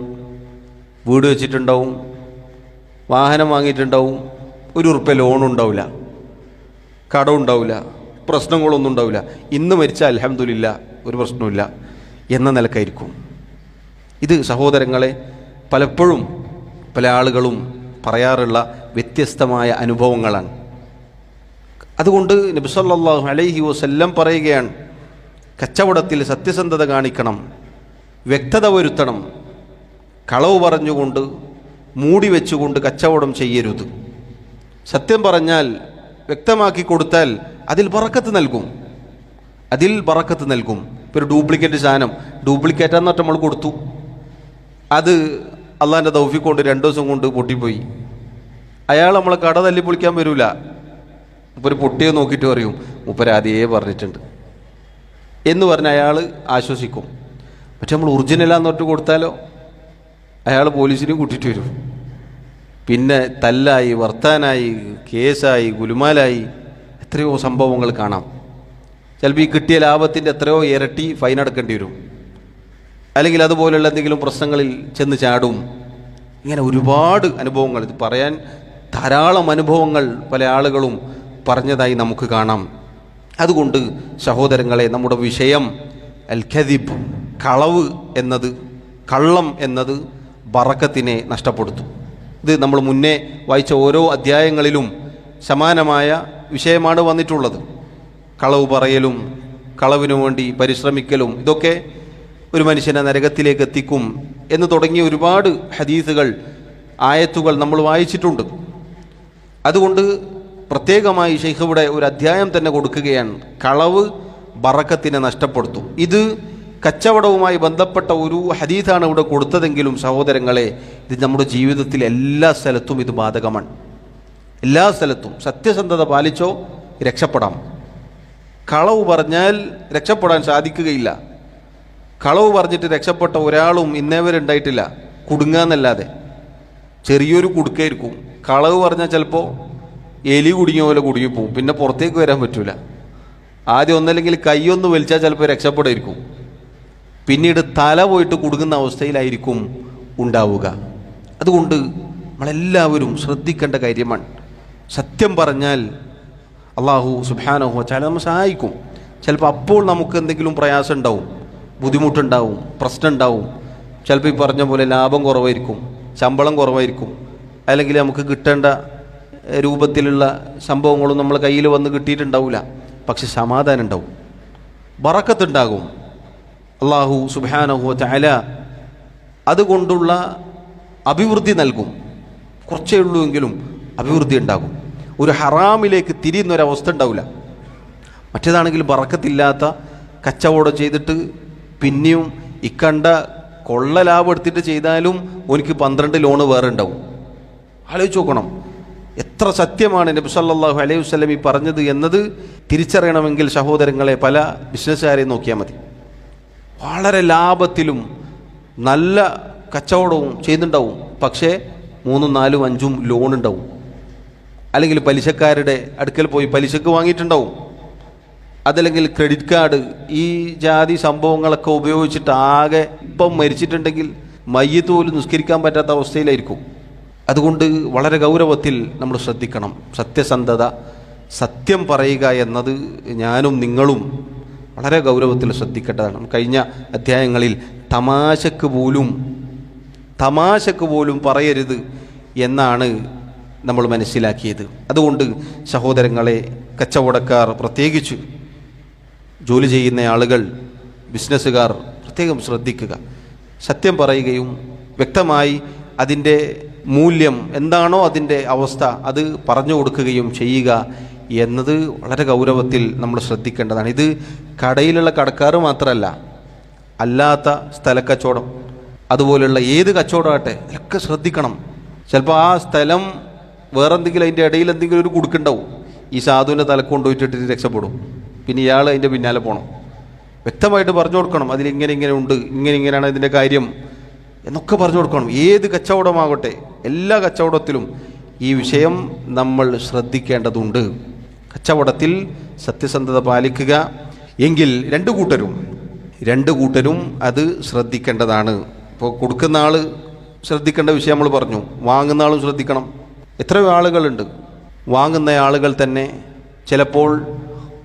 Speaker 1: വീട് വെച്ചിട്ടുണ്ടാവും, വാഹനം വാങ്ങിയിട്ടുണ്ടാവും, 1 ഉറുപ്പ്യ ലോണുണ്ടാവില്ല, കടമുണ്ടാവില്ല, പ്രശ്നങ്ങളൊന്നും ഉണ്ടാവില്ല. ഇന്ന് മരിച്ചാൽ അൽഹംദുലില്ലാ ഒരു പ്രശ്നമില്ല എന്ന നിലക്കായിരിക്കും. ഇത് സഹോദരങ്ങളെ പലപ്പോഴും പല ആളുകളും പറയാറുള്ള വ്യത്യസ്തമായ അനുഭവങ്ങളാണ്. അതുകൊണ്ട് നബി സല്ലല്ലാഹു അലൈഹി വസല്ലം പറയുകയാണ്, കച്ചവടത്തിൽ സത്യസന്ധത കാണിക്കണം, വ്യക്തത വരുത്തണം, കളവ് പറഞ്ഞുകൊണ്ട് മൂടി വെച്ചുകൊണ്ട് കച്ചവടം ചെയ്യരുത്. സത്യം പറഞ്ഞാൽ വ്യക്തമാക്കി കൊടുത്താൽ അതിൽ ബറക്കത്ത് നൽകും, അതിൽ ബറക്കത്ത് നൽകും. ഇപ്പോൾ ഒരു ഡ്യൂപ്ലിക്കേറ്റ് സാധനം ഡ്യൂപ്ലിക്കേറ്റാന്ന് പറഞ്ഞാൽ നമ്മൾ കൊടുത്തു, അത് അള്ളാഹിൻ്റെ തൗഫീഖ് കൊണ്ട് 2 ദിവസം കൊണ്ട് പൊട്ടിപ്പോയി. അയാൾ നമ്മളെ കട തല്ലി പൊളിക്കാൻ വരില്ല. ഇപ്പോൾ ഒരു പൊട്ടിയെ നോക്കിയിട്ട് പറയും മൂപ്പര് ആദ്യമേ പറഞ്ഞിട്ടുണ്ട് എന്ന് പറഞ്ഞ് അയാൾ ആശ്വസിക്കും. പക്ഷെ നമ്മൾ ഒറിജിനലാന്ന് പറഞ്ഞിട്ട് കൊടുത്താലോ അയാൾ പോലീസിനും കൂട്ടിയിട്ട് വരും. പിന്നെ തല്ലായി, വർത്താനായി, കേസായി, ഗുലുമാലായി എത്രയോ സംഭവങ്ങൾ കാണാം. ചിലപ്പോൾ ഈ കിട്ടിയ ലാഭത്തിൻ്റെ എത്രയോ ഇരട്ടി ഫൈൻ അടക്കേണ്ടി വരും, അല്ലെങ്കിൽ അതുപോലെയുള്ള എന്തെങ്കിലും പ്രശ്നങ്ങളിൽ ചെന്ന് ചാടും. ഇങ്ങനെ ഒരുപാട് അനുഭവങ്ങൾ, ഇത് പറയാൻ ധാരാളം അനുഭവങ്ങൾ പല ആളുകളും പറഞ്ഞതായി നമുക്ക് കാണാം. അതുകൊണ്ട് സഹോദരങ്ങളെ, നമ്മുടെ വിഷയം അൽ കദിബ്, കളവ് എന്നത്, കള്ളം എന്നത് ബറക്കത്തിനെ നഷ്ടപ്പെടുത്തും. ഇത് നമ്മൾ മുന്നേ വായിച്ച ഓരോ അധ്യായങ്ങളിലും സമാനമായ വിഷയമാണ് വന്നിട്ടുള്ളത്. കളവ് പറയലും കളവിനു വേണ്ടി പരിശ്രമിക്കലും ഇതൊക്കെ ഒരു മനുഷ്യനെ നരകത്തിലേക്ക് എത്തിക്കും എന്ന് തുടങ്ങിയ ഒരുപാട് ഹദീസുകൾ, ആയത്തുകൾ നമ്മൾ വായിച്ചിട്ടുണ്ട്. അതുകൊണ്ട് പ്രത്യേകമായി ശൈഖ് ഇവിടെ ഒരു അധ്യായം തന്നെ കൊടുക്കുകയാണ്. കളവ് ബറക്കത്തിനെ നഷ്ടപ്പെടുത്തും. ഇത് കച്ചവടവുമായി ബന്ധപ്പെട്ട ഒരു ഹദീസാണ് ഇവിടെ കൊടുത്തതെങ്കിലും സഹോദരങ്ങളെ, ഇത് നമ്മുടെ ജീവിതത്തിൽ എല്ലാ സ്ഥലത്തും ഇത് ബാധകമാണ്. എല്ലാ സ്ഥലത്തും സത്യസന്ധത പാലിച്ചോ രക്ഷപ്പെടാം. കളവ് പറഞ്ഞാൽ രക്ഷപ്പെടാൻ സാധിക്കുകയില്ല. കളവ് പറഞ്ഞിട്ട് രക്ഷപ്പെട്ട ഒരാളും ഇന്നേ വരെ ഉണ്ടായിട്ടില്ല, കുടുങ്ങാന്നല്ലാതെ. ചെറിയൊരു കുടുക്കായിരിക്കും. കളവ് പറഞ്ഞാൽ ചിലപ്പോൾ എലി കുടുങ്ങിയ പോലെ കുടുങ്ങിപ്പോവും, പിന്നെ പുറത്തേക്ക് വരാൻ പറ്റൂല. ആദ്യം ഒന്നല്ലെങ്കിൽ കൈയൊന്ന് വലിച്ചാൽ ചിലപ്പോൾ രക്ഷപ്പെടായിരിക്കും, പിന്നീട് തല പോയിട്ട് കുടുങ്ങുന്ന അവസ്ഥയിലായിരിക്കും ഉണ്ടാവുക. അതുകൊണ്ട് നമ്മളെല്ലാവരും ശ്രദ്ധിക്കേണ്ട കാര്യമാണ്. സത്യം പറഞ്ഞാൽ അള്ളാഹു സുബ്ഹാനഹു വ തആല നമ്മെ സഹായിക്കും. ചിലപ്പോൾ അപ്പോൾ നമുക്ക് എന്തെങ്കിലും പ്രയാസം ഉണ്ടാവും, ബുദ്ധിമുട്ടുണ്ടാവും, പ്രശ്നം ഉണ്ടാവും. ചിലപ്പോൾ ഈ പറഞ്ഞ പോലെ ലാഭം കുറവായിരിക്കും, ശമ്പളം കുറവായിരിക്കും, അല്ലെങ്കിൽ നമുക്ക് കിട്ടേണ്ട രൂപത്തിലുള്ള സംഭവങ്ങളും നമ്മളെ കയ്യിൽ വന്ന് കിട്ടിയിട്ടുണ്ടാവില്ല. പക്ഷെ സമാധാനം ഉണ്ടാവും, ബറക്കത്തുണ്ടാകും. അള്ളാഹു സുബ്ഹാനഹു വ തആല അതുകൊണ്ടുള്ള അഭിവൃദ്ധി നൽകും. കുറച്ചേ ഉള്ളൂ എങ്കിലും അഭിവൃദ്ധി ഉണ്ടാകും. ഒരു ഹറാമിലേക്ക് തിരിയുന്നൊരവസ്ഥ ഉണ്ടാവില്ല. മറ്റേതാണെങ്കിൽ ബറക്കത്തില്ലാത്ത കച്ചവടം ചെയ്തിട്ട് പിന്നെയും ഇക്കണ്ട കൊള്ള ലാഭം എടുത്തിട്ട് ചെയ്താലും എനിക്ക് 12 ലോണ് വേറെ ഉണ്ടാവും. ആലോചിച്ച് നോക്കണം, എത്ര സത്യമാണ് നബി സല്ലല്ലാഹു അലൈഹി വസല്ലം ഈ പറഞ്ഞത് എന്നത് തിരിച്ചറിയണമെങ്കിൽ സഹോദരങ്ങളെ, പല ബിസിനസ്സുകാരെയും നോക്കിയാൽ മതി. വളരെ ലാഭത്തിലും നല്ല കച്ചവടവും ചെയ്യുന്നുണ്ടാവും, പക്ഷേ 3, 4, 5 ലോൺ ഉണ്ടാവും. അല്ലെങ്കിൽ പലിശക്കാരുടെ അടുക്കൽ പോയി പലിശക്ക് വാങ്ങിയിട്ടുണ്ടാവും. അതല്ലെങ്കിൽ ക്രെഡിറ്റ് കാർഡ്, ഈ ജാതി സംഭവങ്ങളൊക്കെ ഉപയോഗിച്ചിട്ട് ആകെ ഇപ്പം മരിച്ചിട്ടുണ്ടെങ്കിൽ മയ്യത്ത് പോലും നിസ്കരിക്കാൻ പറ്റാത്ത അവസ്ഥയിലായിരിക്കും. അതുകൊണ്ട് വളരെ ഗൗരവത്തിൽ നമ്മൾ ശ്രദ്ധിക്കണം. സത്യസന്ധത, സത്യം പറയുക എന്നത് ഞാനും നിങ്ങളും വളരെ ഗൗരവത്തിൽ ശ്രദ്ധിക്കേണ്ടതാണ്. കഴിഞ്ഞ അധ്യായങ്ങളിൽ തമാശക്ക് പോലും പറയരുത് എന്നാണ് നമ്മൾ മനസ്സിലാക്കിയത്. അതുകൊണ്ട് സഹോദരങ്ങളെ, കച്ചവടക്കാർ, പ്രത്യേകിച്ച് ജോലി ചെയ്യുന്ന ആളുകൾ, ബിസിനസ്സുകാർ പ്രത്യേകം ശ്രദ്ധിക്കുക. സത്യം പറയുകയും വ്യക്തമായി അതിൻ്റെ മൂല്യം എന്താണോ അതിൻ്റെ അവസ്ഥ അത് പറഞ്ഞു കൊടുക്കുകയും ചെയ്യുക എന്നത് വളരെ ഗൗരവത്തിൽ നമ്മൾ ശ്രദ്ധിക്കേണ്ടതാണ്. ഇത് കടയിലുള്ള കടക്കാർ മാത്രമല്ല, അല്ലാത്ത സ്ഥലക്കച്ചവടം, അതുപോലെയുള്ള ഏത് കച്ചവടമാകട്ടെ ഇതൊക്കെ ശ്രദ്ധിക്കണം. ചിലപ്പോൾ ആ സ്ഥലം വേറെന്തെങ്കിലും അതിൻ്റെ ഇടയിൽ എന്തെങ്കിലും ഒരു കുടുക്കുണ്ടാവും, ഈ സാധുവിൻ്റെ തലക്ക് കൊണ്ടുപോയിട്ടിട്ട് രക്ഷപ്പെടും. പിന്നെ ഇയാൾ അതിൻ്റെ പിന്നാലെ പോകണം. വ്യക്തമായിട്ട് പറഞ്ഞു കൊടുക്കണം, അതിലിങ്ങനെ ഉണ്ട്, ഇങ്ങനെയാണ് ഇതിൻ്റെ കാര്യം എന്നൊക്കെ പറഞ്ഞു കൊടുക്കണം. ഏത് കച്ചവടമാകട്ടെ, എല്ലാ കച്ചവടത്തിലും ഈ വിഷയം നമ്മൾ ശ്രദ്ധിക്കേണ്ടതുണ്ട്. കച്ചവടത്തിൽ സത്യസന്ധത പാലിക്കുക എങ്കിൽ രണ്ട് കൂട്ടരും അത് ശ്രദ്ധിക്കേണ്ടതാണ്. ഇപ്പോൾ കൊടുക്കുന്ന ആൾ ശ്രദ്ധിക്കേണ്ട വിഷയം നമ്മൾ പറഞ്ഞു, വാങ്ങുന്ന ആളും ശ്രദ്ധിക്കണം. എത്രയോ ആളുകളുണ്ട്, വാങ്ങുന്ന ആളുകൾ തന്നെ ചിലപ്പോൾ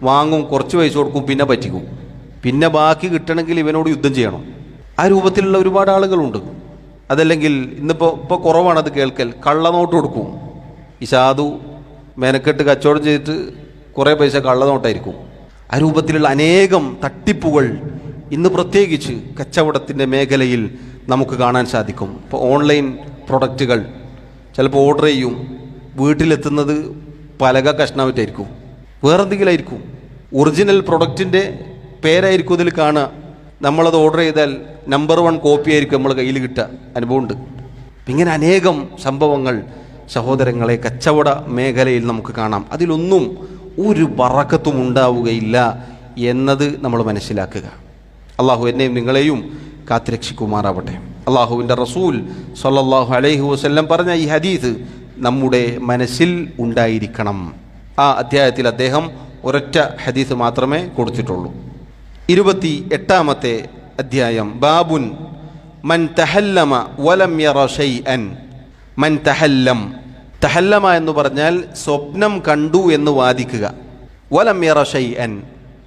Speaker 1: വാങ്ങും, കുറച്ച് പൈസ കൊടുക്കും, പിന്നെ പറ്റിക്കും, പിന്നെ ബാക്കി കിട്ടണമെങ്കിൽ ഇവനോട് യുദ്ധം ചെയ്യണം. ആ രൂപത്തിലുള്ള ഒരുപാട് ആളുകളുണ്ട്. അതല്ലെങ്കിൽ ഇപ്പോൾ കുറവാണത് കേൾക്കൽ, കള്ളനോട്ട് കൊടുക്കും. ഈ സാധു മെനക്കെട്ട് കച്ചവടം ചെയ്തിട്ട് കുറേ പൈസ കള്ളനോട്ടായിരിക്കും. ആ രൂപത്തിലുള്ള അനേകം തട്ടിപ്പുകൾ ഇന്ന് പ്രത്യേകിച്ച് കച്ചവടത്തിൻ്റെ മേഖലയിൽ നമുക്ക് കാണാൻ സാധിക്കും. ഇപ്പോൾ ഓൺലൈൻ പ്രൊഡക്റ്റുകൾ ചിലപ്പോൾ ഓർഡർ ചെയ്യും, വീട്ടിലെത്തുന്നത് പലക കഷ്ണമായിട്ടായിരിക്കും, വേറെന്തെങ്കിലും ആയിരിക്കും. ഒറിജിനൽ പ്രൊഡക്റ്റിൻ്റെ പേരായിരിക്കും ഇതിൽ കാണുക. നമ്മളത് ഓർഡർ ചെയ്താൽ നമ്പർ 1 കോപ്പി ആയിരിക്കും നമ്മൾ കയ്യിൽ കിട്ടുക. അനുഭവമുണ്ട്. ഇങ്ങനെ അനേകം സംഭവങ്ങൾ സഹോദരങ്ങളെ കച്ചവട മേഖലയിൽ നമുക്ക് കാണാം. അതിലൊന്നും ഒരു ബറക്കത്തും ഉണ്ടാവുകയില്ല എന്നത് നമ്മൾ മനസ്സിലാക്കുക. അള്ളാഹു എന്നെയും നിങ്ങളെയും കാത്തുരക്ഷിക്കുമാറാവട്ടെ. അള്ളാഹുവിൻ്റെ റസൂൽ സ്വല്ലല്ലാഹു അലൈഹി വസല്ലം പറഞ്ഞ ഈ ഹദീസ് നമ്മുടെ മനസ്സിൽ ഉണ്ടായിരിക്കണം. ആ അധ്യായത്തിൽ അദ്ദേഹം ഒരൊറ്റ ഹദീസ് മാത്രമേ കൊടുത്തിട്ടുള്ളൂ. 28-ാമത്തെ അധ്യായം, ബാബുൻ മൻ തഹല്ലമ വലം യറ ഷൈഅൻ. മൻ തഹല്ലമ എന്ന് പറഞ്ഞാൽ സ്വപ്നം കണ്ടു എന്ന് വാദിക്കുക. വലം യറ ഷൈഅൻ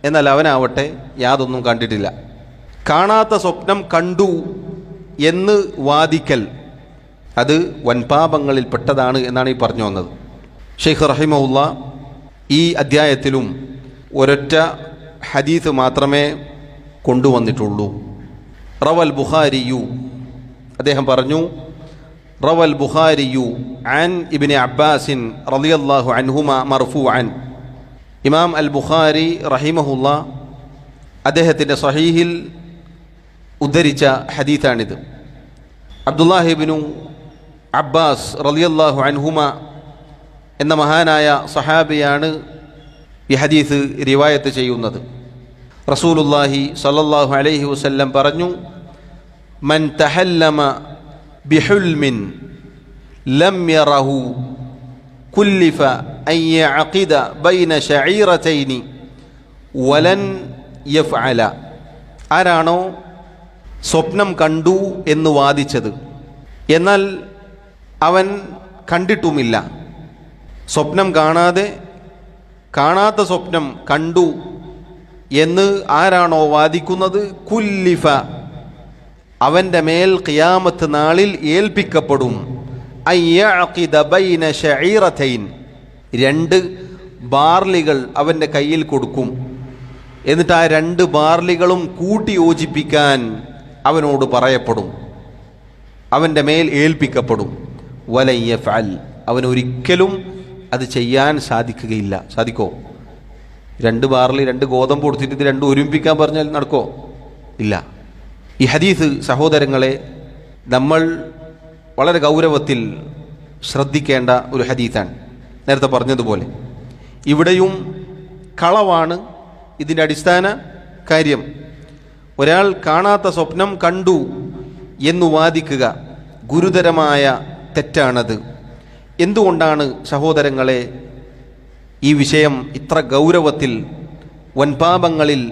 Speaker 1: എന്നാൽ അവനാവട്ടെ യാതൊന്നും കണ്ടിട്ടില്ല. കാണാത്ത സ്വപ്നം കണ്ടു എന്ന് വാദിക്കൽ അത് വൻപാപങ്ങളിൽ പെട്ടതാണ് എന്നാണ് ഈ പറഞ്ഞു വന്നത്. ഷെയ്ഖ് റഹിമഹുല്ല ഈ അധ്യായത്തിലും ഒരൊറ്റ ഹദീസ് മാത്രമേ കൊണ്ടുവന്നിട്ടുള്ളൂ. റവൽ ബുഖാരിയു, അദ്ദേഹം പറഞ്ഞു, റവൽ ബുഖാരിയു അൻ ഇബ്നു അബ്ബാസിൻ റളിയല്ലാഹു അൻഹുമാ മർഫൂഅൻ. ഇമാം അൽ ബുഖാരി റഹിമഹുല്ല അദ്ദേഹത്തിൻ്റെ സഹീഹിൽ ഉദ്ധരിച്ച ഹദീസാണിത്. അബ്ദുല്ലാഹി ഇബ്നു അബ്ബാസ് റളിയല്ലാഹു അൻഹുമ എന്ന മഹാനായ സഹാബിയാണ് ഈ ഹദീസ് റിവായത്ത് ചെയ്യുന്നത്. റസൂലുള്ളാഹി സ്വല്ലല്ലാഹു അലൈഹി വസല്ലം പറഞ്ഞു, മൻ തഹല്ലമ ബിഹുൽമിൻ ലം യറഹു കുല്ലിഫ അൻ യഅഖിദ ബൈന ശഈറതൈനി വലൻ യഫ്അല. ആരാണോ സ്വപ്നം കണ്ടു എന്ന് വാദിച്ചത് എന്നാൽ അവൻ കണ്ടിട്ടുമില്ല, സ്വപ്നം കാണാതെ കാണാത്ത സ്വപ്നം കണ്ടു എന്ന് ആരാണോ വാദിക്കുന്നത്, കുല്ലിഫ അവൻ്റെ മേൽ ഖിയാമത്ത് നാളിൽ ഏൽപ്പിക്കപ്പെടും, അയ്യഅഖിദ ബൈന ശഈറതൈൻ 2 ബാർലികൾ അവൻ്റെ കയ്യിൽ കൊടുക്കും. എന്നിട്ട് ആ 2 ബാർലികളും കൂട്ടി യോജിപ്പിക്കാൻ അവനോട് പറയപ്പെടും, അവൻ്റെ മേൽ ഏൽപ്പിക്കപ്പെടും. വലൻ യഫ്അൽ അവനൊരിക്കലും അത് ചെയ്യാൻ സാധിക്കുകയില്ല. സാധിക്കോ? 2 ബാർലി 2 ഗോതമ്പ് കൊടുത്തിട്ട് ഇത് 2 ഒരുമിപ്പിക്കാൻ പറഞ്ഞാൽ നടക്കോ? ഇല്ല. ഈ ഹദീസ് സഹോദരങ്ങളെ നമ്മൾ വളരെ ഗൗരവത്തിൽ ശ്രദ്ധിക്കേണ്ട ഒരു ഹദീസാണ്. നേരത്തെ പറഞ്ഞതുപോലെ ഇവിടെയും കളവാണ് ഇതിൻ്റെ അടിസ്ഥാന കാര്യം. ഒരാൾ കാണാത്ത സ്വപ്നം കണ്ടു എന്ന് വാദിക്കുക ഗുരുതരമായ തെറ്റാണത്. എന്തുകൊണ്ടാണ് സഹോദരങ്ങളെ ഈ വിഷയം ഇത്ര ഗൗരവത്തിൽ വൻപാപങ്ങളിൽ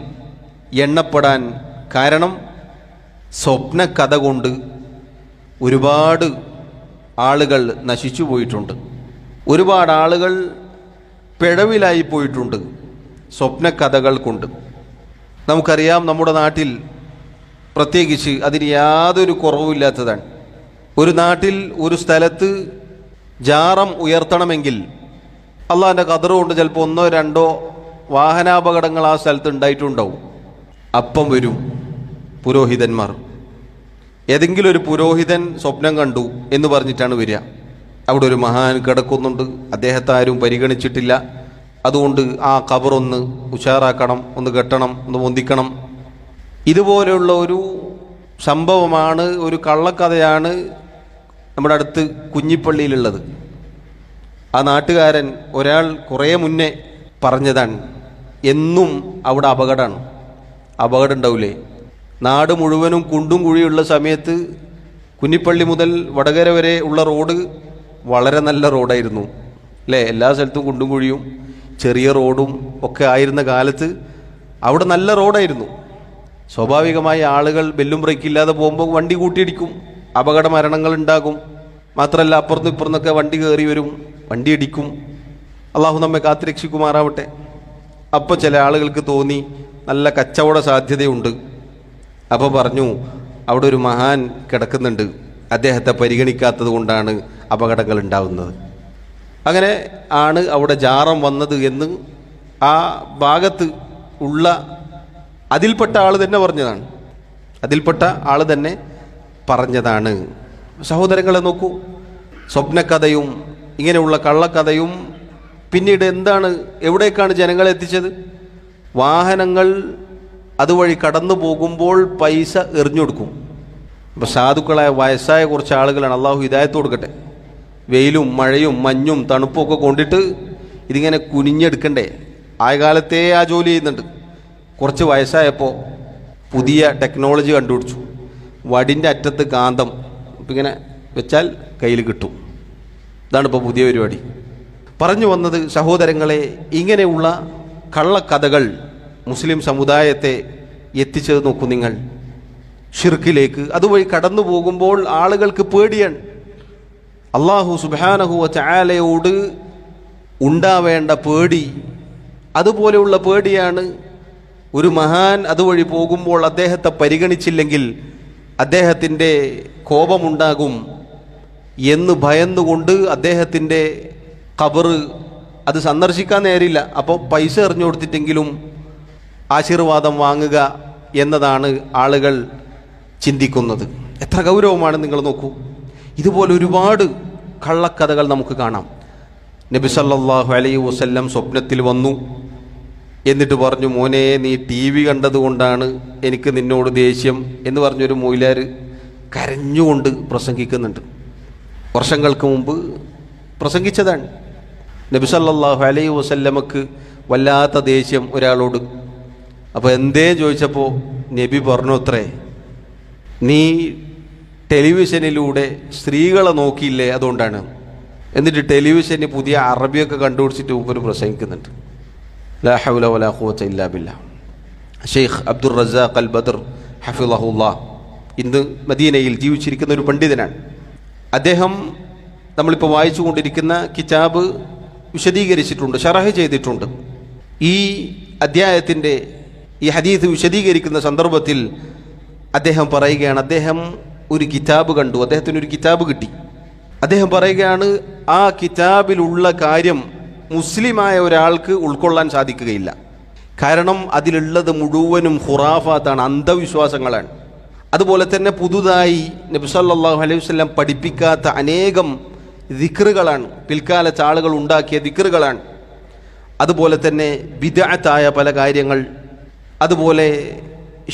Speaker 1: എണ്ണപ്പെടാൻ കാരണം? സ്വപ്നകഥ കൊണ്ട് ഒരുപാട് ആളുകൾ നശിച്ചു പോയിട്ടുണ്ട്, ഒരുപാട് ആളുകൾ പിഴവിലായി പോയിട്ടുണ്ട് സ്വപ്നകഥകൾ കൊണ്ട്. നമുക്കറിയാം, നമ്മുടെ നാട്ടിൽ പ്രത്യേകിച്ച് അതിന് യാതൊരു കുറവുമില്ലാത്തതാണ്. ഒരു നാട്ടിൽ ഒരു സ്ഥലത്ത് ജാറം ഉയർത്തണമെങ്കിൽ അള്ളാഹിൻ്റെ ഖദർ കൊണ്ട് ചിലപ്പോൾ 1-2 വാഹനാപകടങ്ങൾ ആ സ്ഥലത്ത് ഉണ്ടായിട്ടുണ്ടാവും. അപ്പം വരും പുരോഹിതന്മാർ. ഏതെങ്കിലും ഒരു പുരോഹിതൻ സ്വപ്നം കണ്ടു എന്ന് പറഞ്ഞിട്ടാണ് വരിക. അവിടെ ഒരു മഹാൻ കിടക്കുന്നുണ്ട്, അദ്ദേഹത്തെ ആരും പരിഗണിച്ചിട്ടില്ല, അതുകൊണ്ട് ആ ഖബറൊന്ന് ഉഷാറാക്കണം, ഒന്ന് കെട്ടണം, ഒന്ന് പൊന്തിക്കണം. ഇതുപോലെയുള്ള ഒരു സംഭവമാണ്, ഒരു കള്ളക്കഥയാണ് നമ്മുടെ അടുത്ത് കുഞ്ഞിപ്പള്ളിയിലുള്ളത്. ആ നാട്ടുകാരൻ ഒരാൾ കുറേ മുന്നേ പറഞ്ഞതാണ്, എന്നും അവിടെ അപകടമാണ്. അപകടം ഉണ്ടാവില്ലേ? നാട് മുഴുവനും കുണ്ടും കുഴിയുള്ള സമയത്ത് കുഞ്ഞിപ്പള്ളി മുതൽ വടകര വരെ ഉള്ള റോഡ് വളരെ നല്ല റോഡായിരുന്നു അല്ലേ? എല്ലാ സ്ഥലത്തും കുണ്ടും കുഴിയും ചെറിയ റോഡും ഒക്കെ ആയിരുന്ന കാലത്ത് അവിടെ നല്ല റോഡായിരുന്നു. സ്വാഭാവികമായി ആളുകൾ ബെല്ലും ബ്രേക്കില്ലാതെ പോകുമ്പോൾ വണ്ടി കൂട്ടിയിടിക്കും, അപകട മരണങ്ങൾ ഉണ്ടാകും. മാത്രമല്ല അപ്പുറത്തും ഇപ്പുറത്തൊക്കെ വണ്ടി കയറി വരും, വണ്ടി ഇടിക്കും. അള്ളാഹു നമ്മെ കാത്തുരക്ഷിക്കുമാറാവട്ടെ. അപ്പോൾ ചില ആളുകൾക്ക് തോന്നി നല്ല കച്ചവട സാധ്യതയുണ്ട്. അപ്പോൾ പറഞ്ഞു, അവിടെ ഒരു മഹാൻ കിടക്കുന്നുണ്ട്, അദ്ദേഹത്തെ പരിഗണിക്കാത്തത് കൊണ്ടാണ് അപകടങ്ങൾ ഉണ്ടാകുന്നത്. അങ്ങനെ ആണ് അവിടെ ജാറം വന്നത് എന്ന് ആ ഭാഗത്ത് ഉള്ള അതിൽപ്പെട്ട ആൾ തന്നെ പറഞ്ഞതാണ്. അതിൽപ്പെട്ട ആൾ തന്നെ പറഞ്ഞതാണ്. സഹോദരങ്ങളെ നോക്കൂ, സ്വപ്നക്കഥയും ഇങ്ങനെയുള്ള കള്ളക്കഥയും പിന്നീട് എന്താണ്, എവിടേക്കാണ് ജനങ്ങളെ എത്തിച്ചത്? വാഹനങ്ങൾ അതുവഴി കടന്നു പോകുമ്പോൾ പൈസ എറിഞ്ഞു കൊടുക്കും. അപ്പോൾ സാധുക്കളായ വയസ്സായ കുറച്ച് ആളുകളാണ്, അള്ളാഹു ഹിദായത്ത് കൊടുക്കട്ടെ, വെയിലും മഴയും മഞ്ഞും തണുപ്പൊക്കെ കൊണ്ടിട്ട് ഇതിങ്ങനെ കുനിഞ്ഞെടുക്കണ്ടേ. ആയ കാലത്തേ ആ ജോലി ചെയ്യുന്നുണ്ട്. കുറച്ച് വയസ്സായപ്പോൾ പുതിയ ടെക്നോളജി കണ്ടുപിടിച്ചു. വടിൻ്റെ അറ്റത്ത് കാന്തം ഇങ്ങനെ വെച്ചാൽ കയ്യിൽ കിട്ടും. ഇതാണ് ഇപ്പോൾ പുതിയ പരിപാടി. പറഞ്ഞു വന്നത്, സഹോദരങ്ങളെ, ഇങ്ങനെയുള്ള കള്ളക്കഥകൾ മുസ്ലിം സമുദായത്തെ എത്തിച്ചത് നോക്കൂ നിങ്ങൾ, ഷിർക്കിലേക്ക്. അതുവഴി കടന്നു പോകുമ്പോൾ ആളുകൾക്ക് പേടിയാണ്. അല്ലാഹു സുബ്ഹാനഹു വ തആലയോട് ഉണ്ടാവേണ്ട പേടി, അതുപോലെയുള്ള പേടിയാണ്. ഒരു മഹാൻ അതുവഴി പോകുമ്പോൾ അദ്ദേഹത്തെ പരിഗണിച്ചില്ലെങ്കിൽ അദ്ദേഹത്തിൻ്റെ കോപമുണ്ടാകും എന്ന് ഭയന്നുകൊണ്ട് അദ്ദേഹത്തിൻ്റെ ഖബർ അത് സന്ദർശിക്കാൻ നേരില്ല. അപ്പോൾ പൈസ എറിഞ്ഞു കൊടുത്തിട്ടെങ്കിലും ആശീർവാദം വാങ്ങുക എന്നതാണ് ആളുകൾ ചിന്തിക്കുന്നത്. എത്ര ഗൗരവമാണ് നിങ്ങൾ നോക്കൂ. ഇതുപോലെ ഒരുപാട് കള്ളക്കഥകൾ നമുക്ക് കാണാം. നബി സല്ലല്ലാഹു അലൈഹി വസല്ലം സ്വപ്നത്തിൽ വന്നു, എന്നിട്ട് പറഞ്ഞു, മോനെ, നീ TV കണ്ടതുകൊണ്ടാണ് എനിക്ക് നിന്നോട് ദേഷ്യം എന്ന് പറഞ്ഞൊരു മൊയ്ലാർ കരഞ്ഞുകൊണ്ട് പ്രസംഗിക്കുന്നുണ്ട്. വർഷങ്ങൾക്ക് മുമ്പ് പ്രസംഗിച്ചതാണ്. നബി സല്ലല്ലാഹു അലൈഹി വസല്ലമക്ക് വല്ലാത്ത ദേഷ്യം ഒരാളോട്. അപ്പോൾ എന്തേ ചോദിച്ചപ്പോൾ നബി പറഞ്ഞു, അത്രേ, നീ ടെലിവിഷനിലൂടെ സ്ത്രീകളെ നോക്കിയില്ലേ, അതുകൊണ്ടാണ്. എന്നിട്ട് ടെലിവിഷന് പുതിയ അറബിയൊക്കെ കണ്ടുപിടിച്ചിട്ട് ഉപരി പ്രസംഗിക്കുന്നുണ്ട്. ലാ ഹൗല വലാ ഖുവത ഇല്ലാ ബില്ലാഹ്. ഷെയ്ഖ് അബ്ദുർ റസാഖ് അൽ ബദർ ഹഫിളഹുല്ലാഹ് ഇന്ന് മദീനയിൽ ജീവിച്ചിരിക്കുന്ന ഒരു പണ്ഡിതനാണ്. അദ്ദേഹം നമ്മളിപ്പോൾ വായിച്ചു കൊണ്ടിരിക്കുന്ന കിതാബ് വിശദീകരിച്ചിട്ടുണ്ട്, ഷറഹ് ചെയ്തിട്ടുണ്ട്. ഈ അദ്ധ്യായത്തിൻ്റെ ഈ ഹദീസ് വിശദീകരിക്കുന്ന സന്ദർഭത്തിൽ അദ്ദേഹം പറയുകയാണ്, അദ്ദേഹം ഒരു കിതാബ് കണ്ടു, അദ്ദേഹത്തിനൊരു കിതാബ് കിട്ടി. അദ്ദേഹം പറയുകയാണ്, ആ കിതാബിലുള്ള കാര്യം മുസ്ലിമായ ഒരാൾക്ക് ഉൾക്കൊള്ളാൻ സാധിക്കുകയില്ല. കാരണം അതിലുള്ളത് മുഴുവനും ഖുറാഫാത്താണ്, അന്ധവിശ്വാസങ്ങളാണ്. അതുപോലെ തന്നെ പുതുതായി നബി സല്ലല്ലാഹു അലൈഹി വസല്ലം പഠിപ്പിക്കാത്ത അനേകം ദിക്റുകളാണ്, പിൽക്കാലത്ത് ആളുകൾ ഉണ്ടാക്കിയ ദിക്റുകളാണ്. അതുപോലെ തന്നെ ബിദ്അത്തായ പല കാര്യങ്ങൾ, അതുപോലെ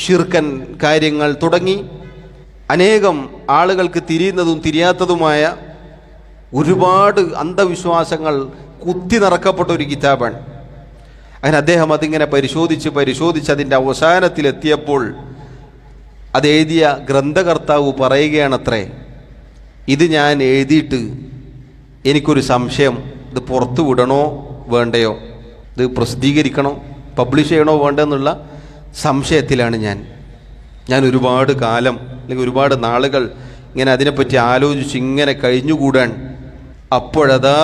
Speaker 1: ഷിർക്കൻ കാര്യങ്ങൾ തുടങ്ങി അനേകം ആളുകൾക്ക് തിരിയുന്നതും തിരിയാത്തതുമായ ഒരുപാട് അന്ധവിശ്വാസങ്ങൾ കുത്തി നിറക്കപ്പെട്ട ഒരു കിതാബാണ്. അങ്ങനെ അദ്ദേഹം അതിങ്ങനെ പരിശോധിച്ച് അതിൻ്റെ അവസാനത്തിലെത്തിയപ്പോൾ അതെഴുതിയ ഗ്രന്ഥകർത്താവ് പറയുകയാണത്രേ, ഇത് ഞാൻ എഴുതിയിട്ട് എനിക്കൊരു സംശയം, ഇത് പുറത്തു വിടണോ വേണ്ടയോ, ഇത് പ്രസിദ്ധീകരിക്കണോ പബ്ലിഷ് ചെയ്യണോ വേണ്ടെന്നുള്ള സംശയത്തിലാണ് ഞാൻ ഒരുപാട് കാലം അല്ലെങ്കിൽ ഒരുപാട് നാളുകൾ ഇങ്ങനെ അതിനെപ്പറ്റി ആലോചിച്ച് ഇങ്ങനെ കഴിഞ്ഞുകൂടാൻ. അപ്പോഴതാ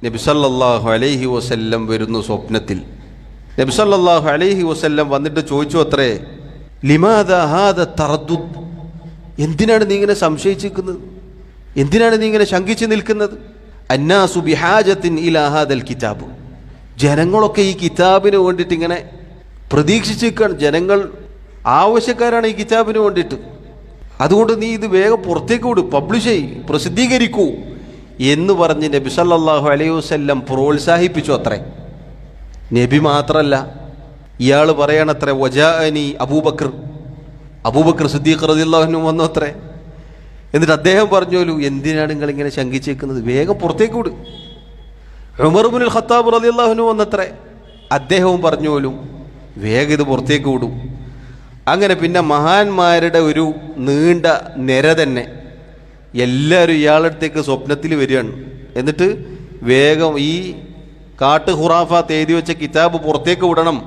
Speaker 1: നബി സല്ലല്ലാഹു അലൈഹി വസല്ലം വരുന്നു സ്വപ്നത്തിൽ. നബി സല്ലല്ലാഹു അലൈഹി വസല്ലം വന്നിട്ട് ചോദിച്ചു അത്രേ, ലിമാദാ ഹാദാ തറദ്ദുദ്, എന്തിനാണ് നീ ഇങ്ങനെ സംശയിച്ചിരിക്കുന്നത്, എന്തിനാണ് നീ ഇങ്ങനെ ശങ്കിച്ച് നിൽക്കുന്നത്? അന്നാസു ബിഹാജത്തിൻ ഇലാ ഹാദൽ കിതാബ്, ജനങ്ങളൊക്കെ ഈ കിതാബിന് വേണ്ടിയിട്ട് ഇങ്ങനെ പ്രതീക്ഷിച്ച് നിൽക്കുകയാണ്. ജനങ്ങൾ ആവശ്യക്കാരാണ് ഈ കിതാബിന് വേണ്ടിയിട്ട്. അതുകൊണ്ട് നീ ഇത് വേഗം പുറത്തേക്ക് വിട്, പബ്ലിഷ് ചെയ്യ്, പ്രസിദ്ധീകരിക്കൂ എന്ന് പറഞ്ഞ് നബി സല്ലല്ലാഹു അലൈഹി വസല്ലം പ്രോത്സാഹിപ്പിച്ചു അത്രേ. നബി മാത്രമല്ല, ഇയാൾ പറയണത്രേ, വജാഅനി അബൂബക്കർ സിദ്ദീഖ് റളിയല്ലാഹു അൻഹു വന്നു അത്രേ. എന്നിട്ട് അദ്ദേഹം പറഞ്ഞോലു, എന്തിനാണ് നിങ്ങളിങ്ങനെ ശങ്കിച്ചേക്കുന്നത്, വേഗം പുറത്തേക്ക് വിട്. ഉമർ ഇബ്നുൽ ഖത്താബ് റളിയല്ലാഹു അൻഹു വന്നത്രേ, അദ്ദേഹവും പറഞ്ഞോലും വേഗം ഇത് പുറത്തേക്ക് വിടും. അങ്ങനെ പിന്നെ മഹാന്മാരുടെ ഒരു നീണ്ട നിര തന്നെ എല്ലാവരും ഇയാളുടെ അടുത്തേക്ക് സ്വപ്നത്തിൽ വരികയാണ്. എന്നിട്ട് വേഗം ഈ കാട്ട് ഖുറാഫാത്ത് എഴുതി വെച്ച കിതാബ് പുറത്തേക്ക് വിടണം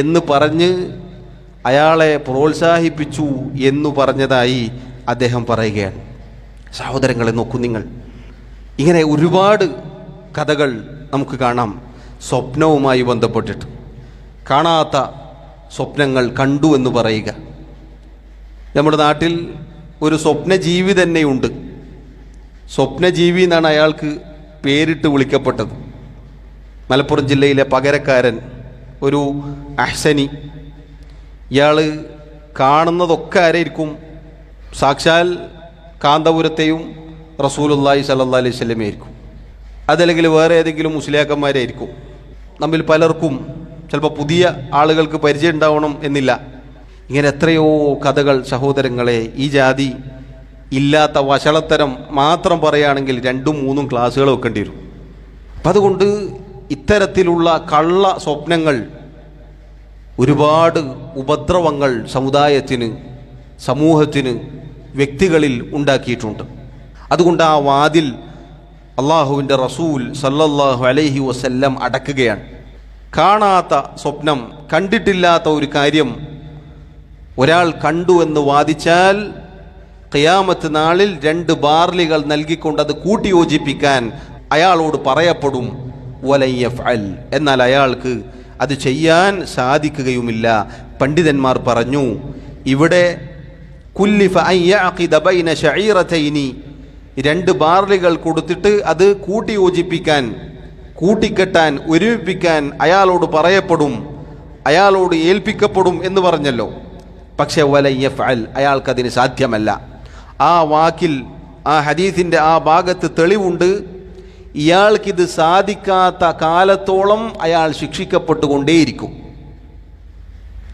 Speaker 1: എന്ന് പറഞ്ഞ് അയാളെ പ്രോത്സാഹിപ്പിച്ചു എന്നു പറഞ്ഞതായി അദ്ദേഹം പറയുകയാണ്. സഹോദരങ്ങളെ നോക്കൂ നിങ്ങൾ, ഇങ്ങനെ ഒരുപാട് കഥകൾ നമുക്ക് കാണാം സ്വപ്നവുമായി ബന്ധപ്പെട്ടിട്ട്. കാണാത്ത സ്വപ്നങ്ങൾ കണ്ടു എന്ന് പറയുക. നമ്മുടെ നാട്ടിൽ ഒരു സ്വപ്നജീവി തന്നെയുണ്ട്. സ്വപ്നജീവി എന്നാണ് അയാൾക്ക് പേരിട്ട് വിളിക്കപ്പെട്ടത്. മലപ്പുറം ജില്ലയിലെ പകരക്കാരൻ, ഒരു അഹ്സനി. ഇയാൾ കാണുന്നതൊക്കെ ആരായിരിക്കും? സാക്ഷാൽ കാന്തപുരത്തെയും റസൂലുള്ളാഹി സ്വല്ലല്ലാഹി അലൈഹി വസല്ലമയായിരിക്കും. അതല്ലെങ്കിൽ വേറെ ഏതെങ്കിലും മുസ്ലിയാക്കന്മാരായിരിക്കും. നമ്മിൽ പലർക്കും ചിലപ്പോൾ പുതിയ ആളുകൾക്ക് പരിചയം ഉണ്ടാവണം എന്നില്ല. ഇങ്ങനെ എത്രയോ കഥകൾ സഹോദരങ്ങളെ. ഈ ജാതി ഇല്ലാത്ത വഷളത്തരം മാത്രം പറയുകയാണെങ്കിൽ 2-3 ക്ലാസ്സുകൾ വെക്കേണ്ടി വരും. അപ്പം അതുകൊണ്ട് ഇത്തരത്തിലുള്ള കള്ള സ്വപ്നങ്ങൾ ഒരുപാട് ഉപദ്രവങ്ങൾ സമുദായത്തിന്, സമൂഹത്തിന്, വ്യക്തികളിൽ ഉണ്ടാക്കിയിട്ടുണ്ട്. അതുകൊണ്ട് ആ വാതിൽ അള്ളാഹുവിൻ്റെ റസൂൽ സല്ലല്ലാഹു അലൈഹി വസല്ലം അടക്കുകയാണ്. കാണാത്ത സ്വപ്നം, കണ്ടിട്ടില്ലാത്ത ഒരു കാര്യം ഒരാൾ കണ്ടു എന്ന് വാദിച്ചാൽ ഖിയാമത്ത് നാളിൽ 2 ബാർലികൾ നൽകിക്കൊണ്ട് അത് കൂട്ടിയോജിപ്പിക്കാൻ അയാളോട് പറയപ്പെടും. വലൻ യഫ്അൽ, എന്നാൽ അയാൾക്ക് അത് ചെയ്യാൻ സാധിക്കുകയുമില്ല. പണ്ഡിതന്മാർ പറഞ്ഞു, ഇവിടെ കുല്ലിഫ അൻ യഅഖിദ ബൈന ശഈറതൈനി, 2 ബാർലികൾ കൊടുത്തിട്ട് അത് കൂട്ടിയോജിപ്പിക്കാൻ, കൂട്ടിക്കെട്ടാൻ, ഒരുമിപ്പിക്കാൻ അയാളോട് പറയപ്പെടും, അയാളോട് ഏൽപ്പിക്കപ്പെടും എന്ന് പറഞ്ഞല്ലോ. പക്ഷെ വലൻ യഫ്അൽ, അയാൾക്കതിന് സാധ്യമല്ല. ആ വാക്കിൽ, ആ ഹദീസിൻ്റെ ആ ഭാഗത്ത് തെളിവുണ്ട്. ഇയാൾക്കിത് സാധിക്കാത്ത കാലത്തോളം അയാൾ ശിക്ഷിക്കപ്പെട്ടുകൊണ്ടേയിരിക്കും.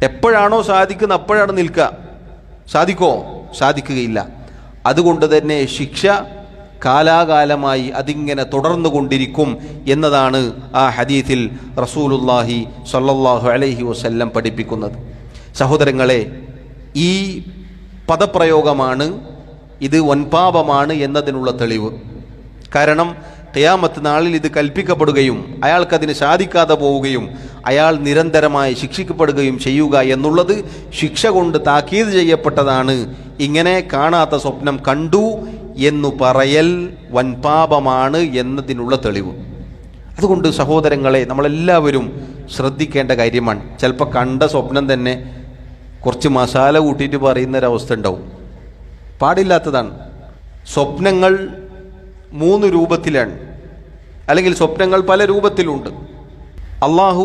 Speaker 1: എപ്പോഴാണോ സാധിക്കുന്നത് അപ്പോഴാണ് നിൽക്കുക. സാധിക്കോ? സാധിക്കുകയില്ല. അതുകൊണ്ട് തന്നെ ശിക്ഷ കാലാകാലമായി അതിങ്ങനെ തുടർന്നു കൊണ്ടിരിക്കും എന്നതാണ് ആ ഹദീസിൽ റസൂലുള്ളാഹി സ്വല്ലല്ലാഹു അലൈഹി വസല്ലം പഠിപ്പിക്കുന്നത്. സഹോദരങ്ങളെ, ഈ പദപ്രയോഗമാണ്, ഇത് വൻപാപമാണ് എന്നതിനുള്ള തെളിവ്. കാരണം ഖിയാമത്ത് നാളിൽ ഇത് കൽപ്പിക്കപ്പെടുകയും അയാൾക്കതിന് സാധിക്കാതെ പോവുകയും അയാൾ നിരന്തരമായി ശിക്ഷിക്കപ്പെടുകയും ചെയ്യുക എന്നുള്ളത് ശിക്ഷ കൊണ്ട് താക്കീത് ചെയ്യപ്പെട്ടതാണ്. ഇങ്ങനെ കാണാത്ത സ്വപ്നം കണ്ടു എന്നു പറയൽ വൻപാപമാണ് എന്നതിനുള്ള തെളിവ്. അതുകൊണ്ട് സഹോദരങ്ങളെ, നമ്മളെല്ലാവരും ശ്രദ്ധിക്കേണ്ട കാര്യമാണ്. ചിലപ്പോൾ കണ്ട സ്വപ്നം തന്നെ കുറച്ച് മസാല കൂട്ടിയിട്ട് പറയുന്നൊരവസ്ഥ ഉണ്ടാവും. പാടില്ലാത്തതാണ്. സ്വപ്നങ്ങൾ 3 രൂപത്തിലാണ്, അല്ലെങ്കിൽ സ്വപ്നങ്ങൾ പല രൂപത്തിലുണ്ട്. അള്ളാഹു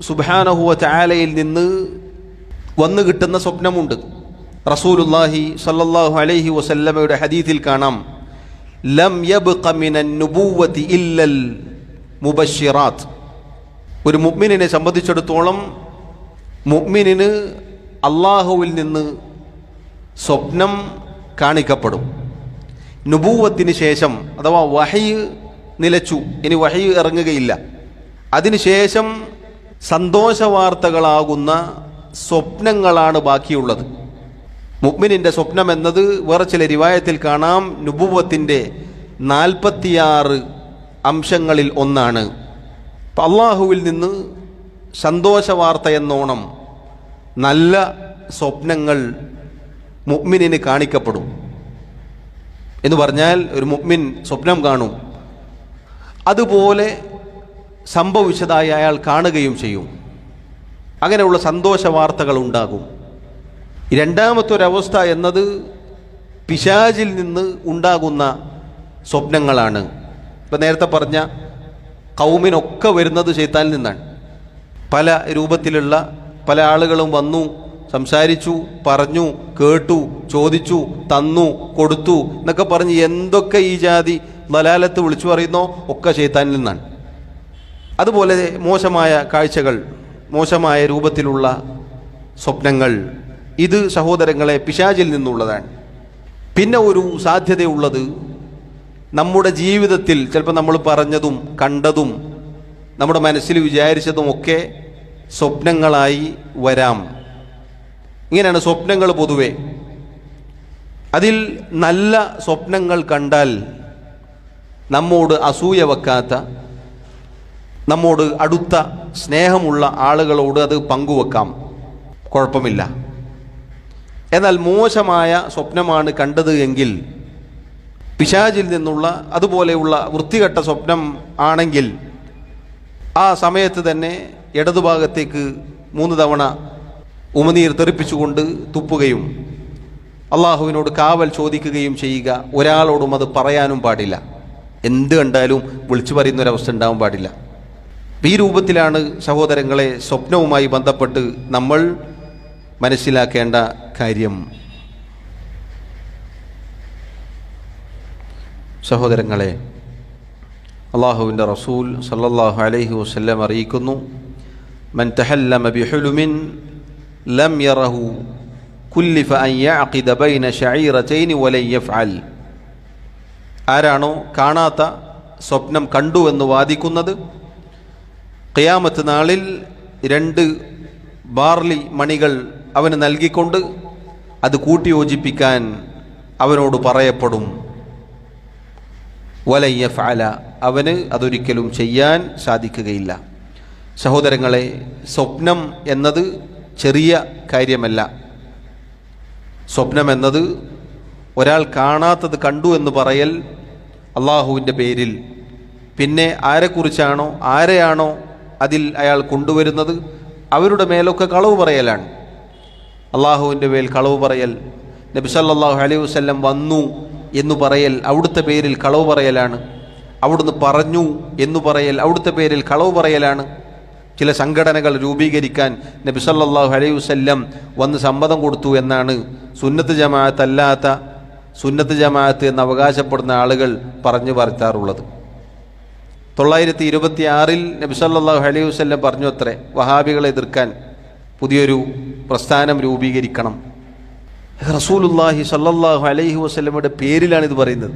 Speaker 1: സുബ്ഹാനഹു വ തആലയിൽ നിന്ന് വന്നു കിട്ടുന്ന സ്വപ്നമുണ്ട്. റസൂലുള്ളാഹി സ്വല്ലല്ലാഹു അലൈഹി വസല്ലമയുടെ ഹദീസിൽ കാണാം, ലം യബ്ഖ മിനൻ നുബുവ്വതി ഇല്ലൽ മുബശ്ശിറാത്ത്. ഒരു മുഅ്മിനിനെ സംബന്ധിച്ചിടത്തോളം മുഅ്മിനിന് അള്ളാഹുവിൽ നിന്ന് സ്വപ്നം കാണിക്കപ്പെടും. നുബൂവത്തിന് ശേഷം, അഥവാ വഹയ് നിലച്ചു, ഇനി വഹയ് ഇറങ്ങുകയില്ല. അതിനുശേഷം സന്തോഷവാർത്തകളാകുന്ന സ്വപ്നങ്ങളാണ് ബാക്കിയുള്ളത്. മുഅ്മിനിൻ്റെ സ്വപ്നം എന്നത് വേറെ ചില റിവായത്തിൽ കാണാം, നുബുവത്തിൻ്റെ 46 അംശങ്ങളിൽ ഒന്നാണ്. അള്ളാഹുവിൽ നിന്ന് സന്തോഷവാർത്ത എന്നോണം നല്ല സ്വപ്നങ്ങൾ മുഅ്മിനിന് കാണിക്കപ്പെടും. എന്ന് പറഞ്ഞാൽ ഒരു മുഅ്മിൻ സ്വപ്നം കാണും, അതുപോലെ സംഭവിച്ചതായി അയാൾ കാണുകയും ചെയ്യും. അങ്ങനെയുള്ള സന്തോഷ വാർത്തകൾ ഉണ്ടാകും. രണ്ടാമത്തൊരവസ്ഥ എന്നത് പിശാചിൽ നിന്ന് ഉണ്ടാകുന്ന സ്വപ്നങ്ങളാണ്. ഇപ്പം നേരത്തെ പറഞ്ഞ ഖൗമിനൊക്കെ വരുന്നത് ശൈത്താനിൽ നിന്നാണ്. പല രൂപത്തിലുള്ള പല ആളുകളും വന്നു, സംസാരിച്ചു, പറഞ്ഞു, കേട്ടു, ചോദിച്ചു, തന്നു, കൊടുത്തു എന്നൊക്കെ പറഞ്ഞ് എന്തൊക്കെ ഈ ജാതി ദലാലത്ത് വിളിച്ചു പറയുന്നോ ഒക്കെ ശൈത്താനിൽ നിന്നാണ്. അതുപോലെ മോശമായ കാഴ്ചകൾ, മോശമായ രൂപത്തിലുള്ള സ്വപ്നങ്ങൾ, ഇത് സഹോദരങ്ങളെ പിശാചിൽ നിന്നുള്ളതാണ്. പിന്നെ ഒരു സാധ്യതയുള്ളത് നമ്മുടെ ജീവിതത്തിൽ ചിലപ്പോൾ നമ്മൾ പറഞ്ഞതും കണ്ടതും നമ്മുടെ മനസ്സിൽ വിചാരിച്ചതുമൊക്കെ സ്വപ്നങ്ങളായി വരാം. ഇങ്ങനെയാണ് സ്വപ്നങ്ങൾ പൊതുവെ. അതിൽ നല്ല സ്വപ്നങ്ങൾ കണ്ടാൽ നമ്മോട് അസൂയ വെക്കാത്ത, നമ്മോട് അടുത്ത സ്നേഹമുള്ള ആളുകളോട് അത് പങ്കുവെക്കാം, കുഴപ്പമില്ല. എന്നാൽ മോശമായ സ്വപ്നമാണ് കണ്ടത് എങ്കിൽ, പിശാചിൽ നിന്നുള്ള അതുപോലെയുള്ള വൃത്തികെട്ട സ്വപ്നം ആണെങ്കിൽ ആ സമയത്ത് തന്നെ ഇടതുഭാഗത്തേക്ക് 3 തവണ ഉമിനീർ തെറിപ്പിച്ചുകൊണ്ട് തുപ്പുകയും അള്ളാഹുവിനോട് കാവൽ ചോദിക്കുകയും ചെയ്യുക. ഒരാളോടും അത് പറയാനും പാടില്ല. എന്ത് കണ്ടാലും വിളിച്ചു പറയുന്നൊരവസ്ഥ ഉണ്ടാവാൻ പാടില്ല. ഈ രൂപത്തിലാണ് സഹോദരങ്ങളെ സ്വപ്നവുമായി ബന്ധപ്പെട്ട് നമ്മൾ മനസ്സിലാക്കേണ്ട കാര്യം. സഹോദരങ്ങളെ, അള്ളാഹുവിൻ്റെ റസൂൽ സല്ലല്ലാഹു അലൈഹി വസല്ലം അറിയിക്കുന്നു, മൻ തഹല്ലമ ബിഹുലുമിൻ ലം യറഹു കുല്ലിഫ അൻ യഅഖിദ ബൈന ശഈറതൈനി വലൻ യഫ്അൽ. ആരാണോ കാണാത്ത സ്വപ്നം കണ്ടു എന്ന് വാദിക്കുന്നത്, ഖിയാമത്ത് നാളിൽ 2 ബാർലി മണികൾ അവന് നൽകിക്കൊണ്ട് അത് കൂട്ടിയോജിപ്പിക്കാൻ അവനോട് പറയപ്പെടും. വലൻ യഫ്അല, അവന് അതൊരിക്കലും ചെയ്യാൻ സാധിക്കുകയില്ല. സഹോദരങ്ങളെ, സ്വപ്നം എന്നത് ചെറിയ കാര്യമല്ല. സ്വപ്നം എന്നത് ഒരാൾ കാണാത്തത് കണ്ടു എന്ന് പറയൽ അള്ളാഹുവിൻ്റെ പേരിൽ, പിന്നെ ആരെയാണോ അതിൽ അയാൾ കൊണ്ടുവരുന്നത് അവരുടെ മേലൊക്കെ കളവ് പറയലാണ്. അള്ളാഹുവിൻ്റെ മേൽ കളവ് പറയൽ, നബി സല്ലല്ലാഹു അലൈഹി വസല്ലം വന്നു എന്ന് പറയൽ അവിടുത്തെ പേരിൽ കളവ് പറയലാണ്. അവിടുന്ന് പറഞ്ഞു എന്ന് പറയൽ അവിടുത്തെ പേരിൽ കളവ് പറയലാണ്. ചില സംഘടനകൾ രൂപീകരിക്കാൻ നബി സല്ലല്ലാഹു അലൈഹി വസല്ലം വന്ന് സമ്മതം കൊടുത്തു എന്നാണ് സുന്നത്ത് ജമാഅത്ത് അല്ലാത്ത സുന്നത്ത് ജമാഅത്ത് എന്ന് അവകാശപ്പെടുന്ന ആളുകൾ പറഞ്ഞു പരത്താറുള്ളത്. 926 നബി സല്ലല്ലാഹു അലൈഹി വസല്ലം പറഞ്ഞു അത്രേ, വഹാബികളെ എതിർക്കാൻ പുതിയൊരു പ്രസ്ഥാനം രൂപീകരിക്കണം. റസൂലുള്ളാഹി സല്ലല്ലാഹു അലൈഹി വസല്ലമയുടെ പേരിലാണ് ഇത് പറയുന്നത്.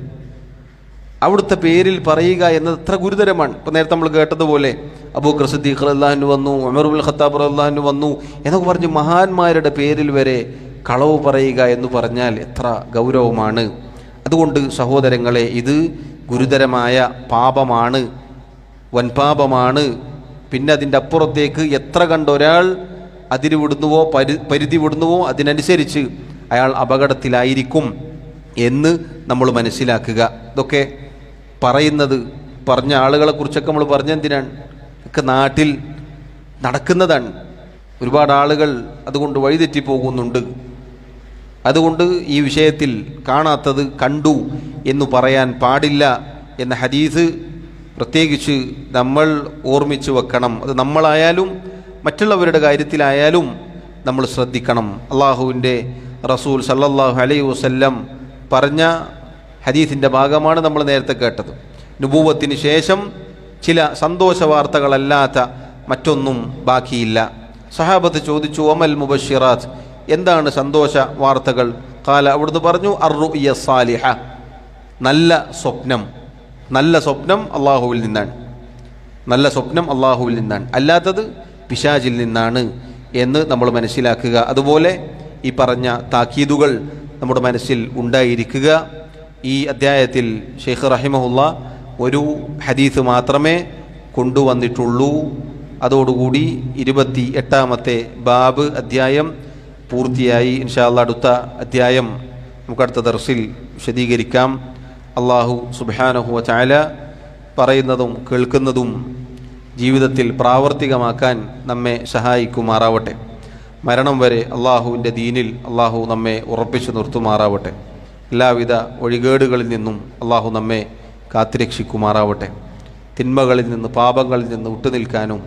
Speaker 1: അവിടുത്തെ പേരിൽ പറയുക എന്നത് എത്ര ഗുരുതരമാണ്. ഇപ്പോൾ നേരത്തെ നമ്മൾ കേട്ടതുപോലെ അബൂബക്കർ സിദ്ദീഖ് റളിയല്ലാഹു അൻഹു വന്നു, ഉമർ ഇബ്നുൽ ഖത്താബ് റളിയല്ലാഹു അൻഹു വന്നു എന്നൊക്കെ പറഞ്ഞ് മഹാന്മാരുടെ പേരിൽ വരെ കളവ് പറയുക എന്ന് പറഞ്ഞാൽ എത്ര ഗൗരവമാണ്. അതുകൊണ്ട് സഹോദരങ്ങളെ, ഇത് ഗുരുതരമായ പാപമാണ്, വൻപാപമാണ്. പിന്നെ അതിൻ്റെ അപ്പുറത്തേക്ക് എത്ര കണ്ടൊരാൾ അതിര് വിടുന്നുവോ പരിധി വിടുന്നുവോ അതിനനുസരിച്ച് അയാൾ അപകടത്തിലായിരിക്കും എന്ന് നമ്മൾ മനസ്സിലാക്കുക. ഇതൊക്കെ പറഞ്ഞ ആളുകളെക്കുറിച്ചൊക്കെ നമ്മൾ പറഞ്ഞെന്തിനാണ്? ഒക്കെ നാട്ടിൽ നടക്കുന്നതാണ്. ഒരുപാട് ആളുകൾ അതുകൊണ്ട് വഴിതെറ്റിപ്പോകുന്നുണ്ട്. അതുകൊണ്ട് ഈ വിഷയത്തിൽ കാണാത്തത് കണ്ടു എന്ന് പറയാൻ പാടില്ല എന്ന ഹദീസ് പ്രത്യേകിച്ച് നമ്മൾ ഓർമ്മിച്ച് വെക്കണം. അത് നമ്മളായാലും മറ്റുള്ളവരുടെ കാര്യത്തിലായാലും നമ്മൾ ശ്രദ്ധിക്കണം. അള്ളാഹുവിൻ്റെ റസൂൽ സല്ലല്ലാഹു അലൈഹി വസല്ലം പറഞ്ഞ ഹദീസിൻ്റെ ഭാഗമാണ് നമ്മൾ നേരത്തെ കേട്ടത്. നുബൂവത്തിന് ശേഷം ചില സന്തോഷ വാർത്തകളല്ലാത്ത മറ്റൊന്നും ബാക്കിയില്ല. സഹാബത്ത് ചോദിച്ചു, അമൽ മുബശ്ശിറാത്ത്, എന്താണ് സന്തോഷ വാർത്തകൾ? ഖാല, അവിടുന്ന് പറഞ്ഞു, അർറുയ സാലിഹ, നല്ല സ്വപ്നം. നല്ല സ്വപ്നം അള്ളാഹുവിൽ നിന്നാണ്. നല്ല സ്വപ്നം അള്ളാഹുവിൽ നിന്നാണ്, അല്ലാത്തത് പിശാചിൽ നിന്നാണ് എന്ന് നമ്മൾ മനസ്സിലാക്കുക. അതുപോലെ ഈ പറഞ്ഞ താക്കീതുകൾ നമ്മുടെ മനസ്സിൽ ഉണ്ടായിരിക്കുക. ഈ അദ്ധ്യായത്തിൽ ഷെയ്ഖ് റഹിമഹുല്ല ഒരു ഹദീസ് മാത്രമേ കൊണ്ടുവന്നിട്ടുള്ളൂ. അതോടുകൂടി 28-ാമത്തെ ബാബ് അധ്യായം പൂർത്തിയായി. ഇൻഷാ അല്ലാഹ് അടുത്ത അധ്യായം നമുക്കടുത്ത ദർസിൽ വിശദീകരിക്കാം. അള്ളാഹു സുബ്ഹാനഹു വ തആല പറയുന്നതും കേൾക്കുന്നതും ജീവിതത്തിൽ പ്രാവർത്തികമാക്കാൻ നമ്മെ സഹായിക്കുമാറാവട്ടെ. മരണം വരെ അള്ളാഹുവിൻ്റെ ദീനിൽ അള്ളാഹു നമ്മെ ഉറപ്പിച്ചു നിർത്തുമാറാവട്ടെ. എല്ലാവിധ ഒഴികേടുകളിൽ നിന്നും അള്ളാഹു നമ്മെ കാത്തുരക്ഷിക്കുമാറാവട്ടെ. തിന്മകളിൽ നിന്ന്, പാപങ്ങളിൽ നിന്ന് വിട്ടുനിൽക്കാനും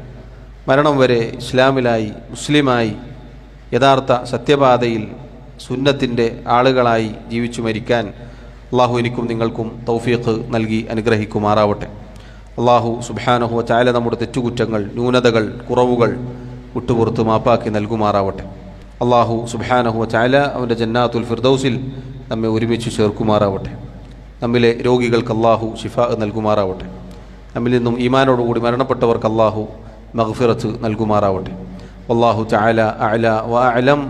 Speaker 1: മരണം വരെ ഇസ്ലാമിലായി, മുസ്ലിമായി, യഥാർത്ഥ സത്യപാതയിൽ സുന്നത്തിൻ്റെ ആളുകളായി ജീവിച്ചു മരിക്കാൻ അള്ളാഹു എനിക്കും നിങ്ങൾക്കും തൗഫീഖ് നൽകി അനുഗ്രഹിക്കുമാറാവട്ടെ. അള്ളാഹു സുബ്ഹാനഹു വ തആല നമ്മുടെ തെറ്റുകുറ്റങ്ങൾ, ന്യൂനതകൾ, കുറവുകൾ വിട്ടുപുറത്ത് മാപ്പാക്കി നൽകുമാറാവട്ടെ. അള്ളാഹു സുബ്ഹാനഹു വ തആല അവൻ്റെ ജന്നാത്തുൽ ഫിർദൗസിൽ നമ്മെ ഒരുമിച്ച് ചേർക്കുമാറാവട്ടെ. നമ്മിലെ രോഗികൾക്ക് അള്ളാഹു ശിഫാ നൽകുമാറാവട്ടെ. നമ്മിൽ നിന്നും ഈമാനോടുകൂടി മരണപ്പെട്ടവർക്ക് അള്ളാഹു മഗ്ഫിറത്ത് നൽകുമാറാവട്ടെ. വല്ലാഹു തആല അഅല വ അഅലം.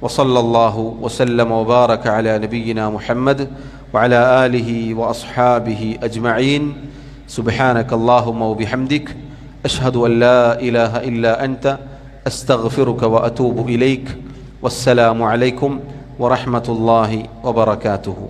Speaker 1: വസല്ലല്ലാഹു വസല്ലമ വബാറക അലാ നബിയിനാ മുഹമ്മദ് വഅലാ ആലിഹി വഅസ്ഹാബിഹി അജ്മഈൻ. സുബ്ഹാനക അല്ലാഹുമ്മ വബിഹംദിക അഷ്ഹദു അൻ ലാ ഇലാഹ ഇല്ലാ അൻത അസ്തഗ്ഫിറുക വഅതൂബു ഇലൈക്. വസ്സലാമു അലൈക്കും വറഹ്മത്തുള്ളാഹി വബറകാതുഹു.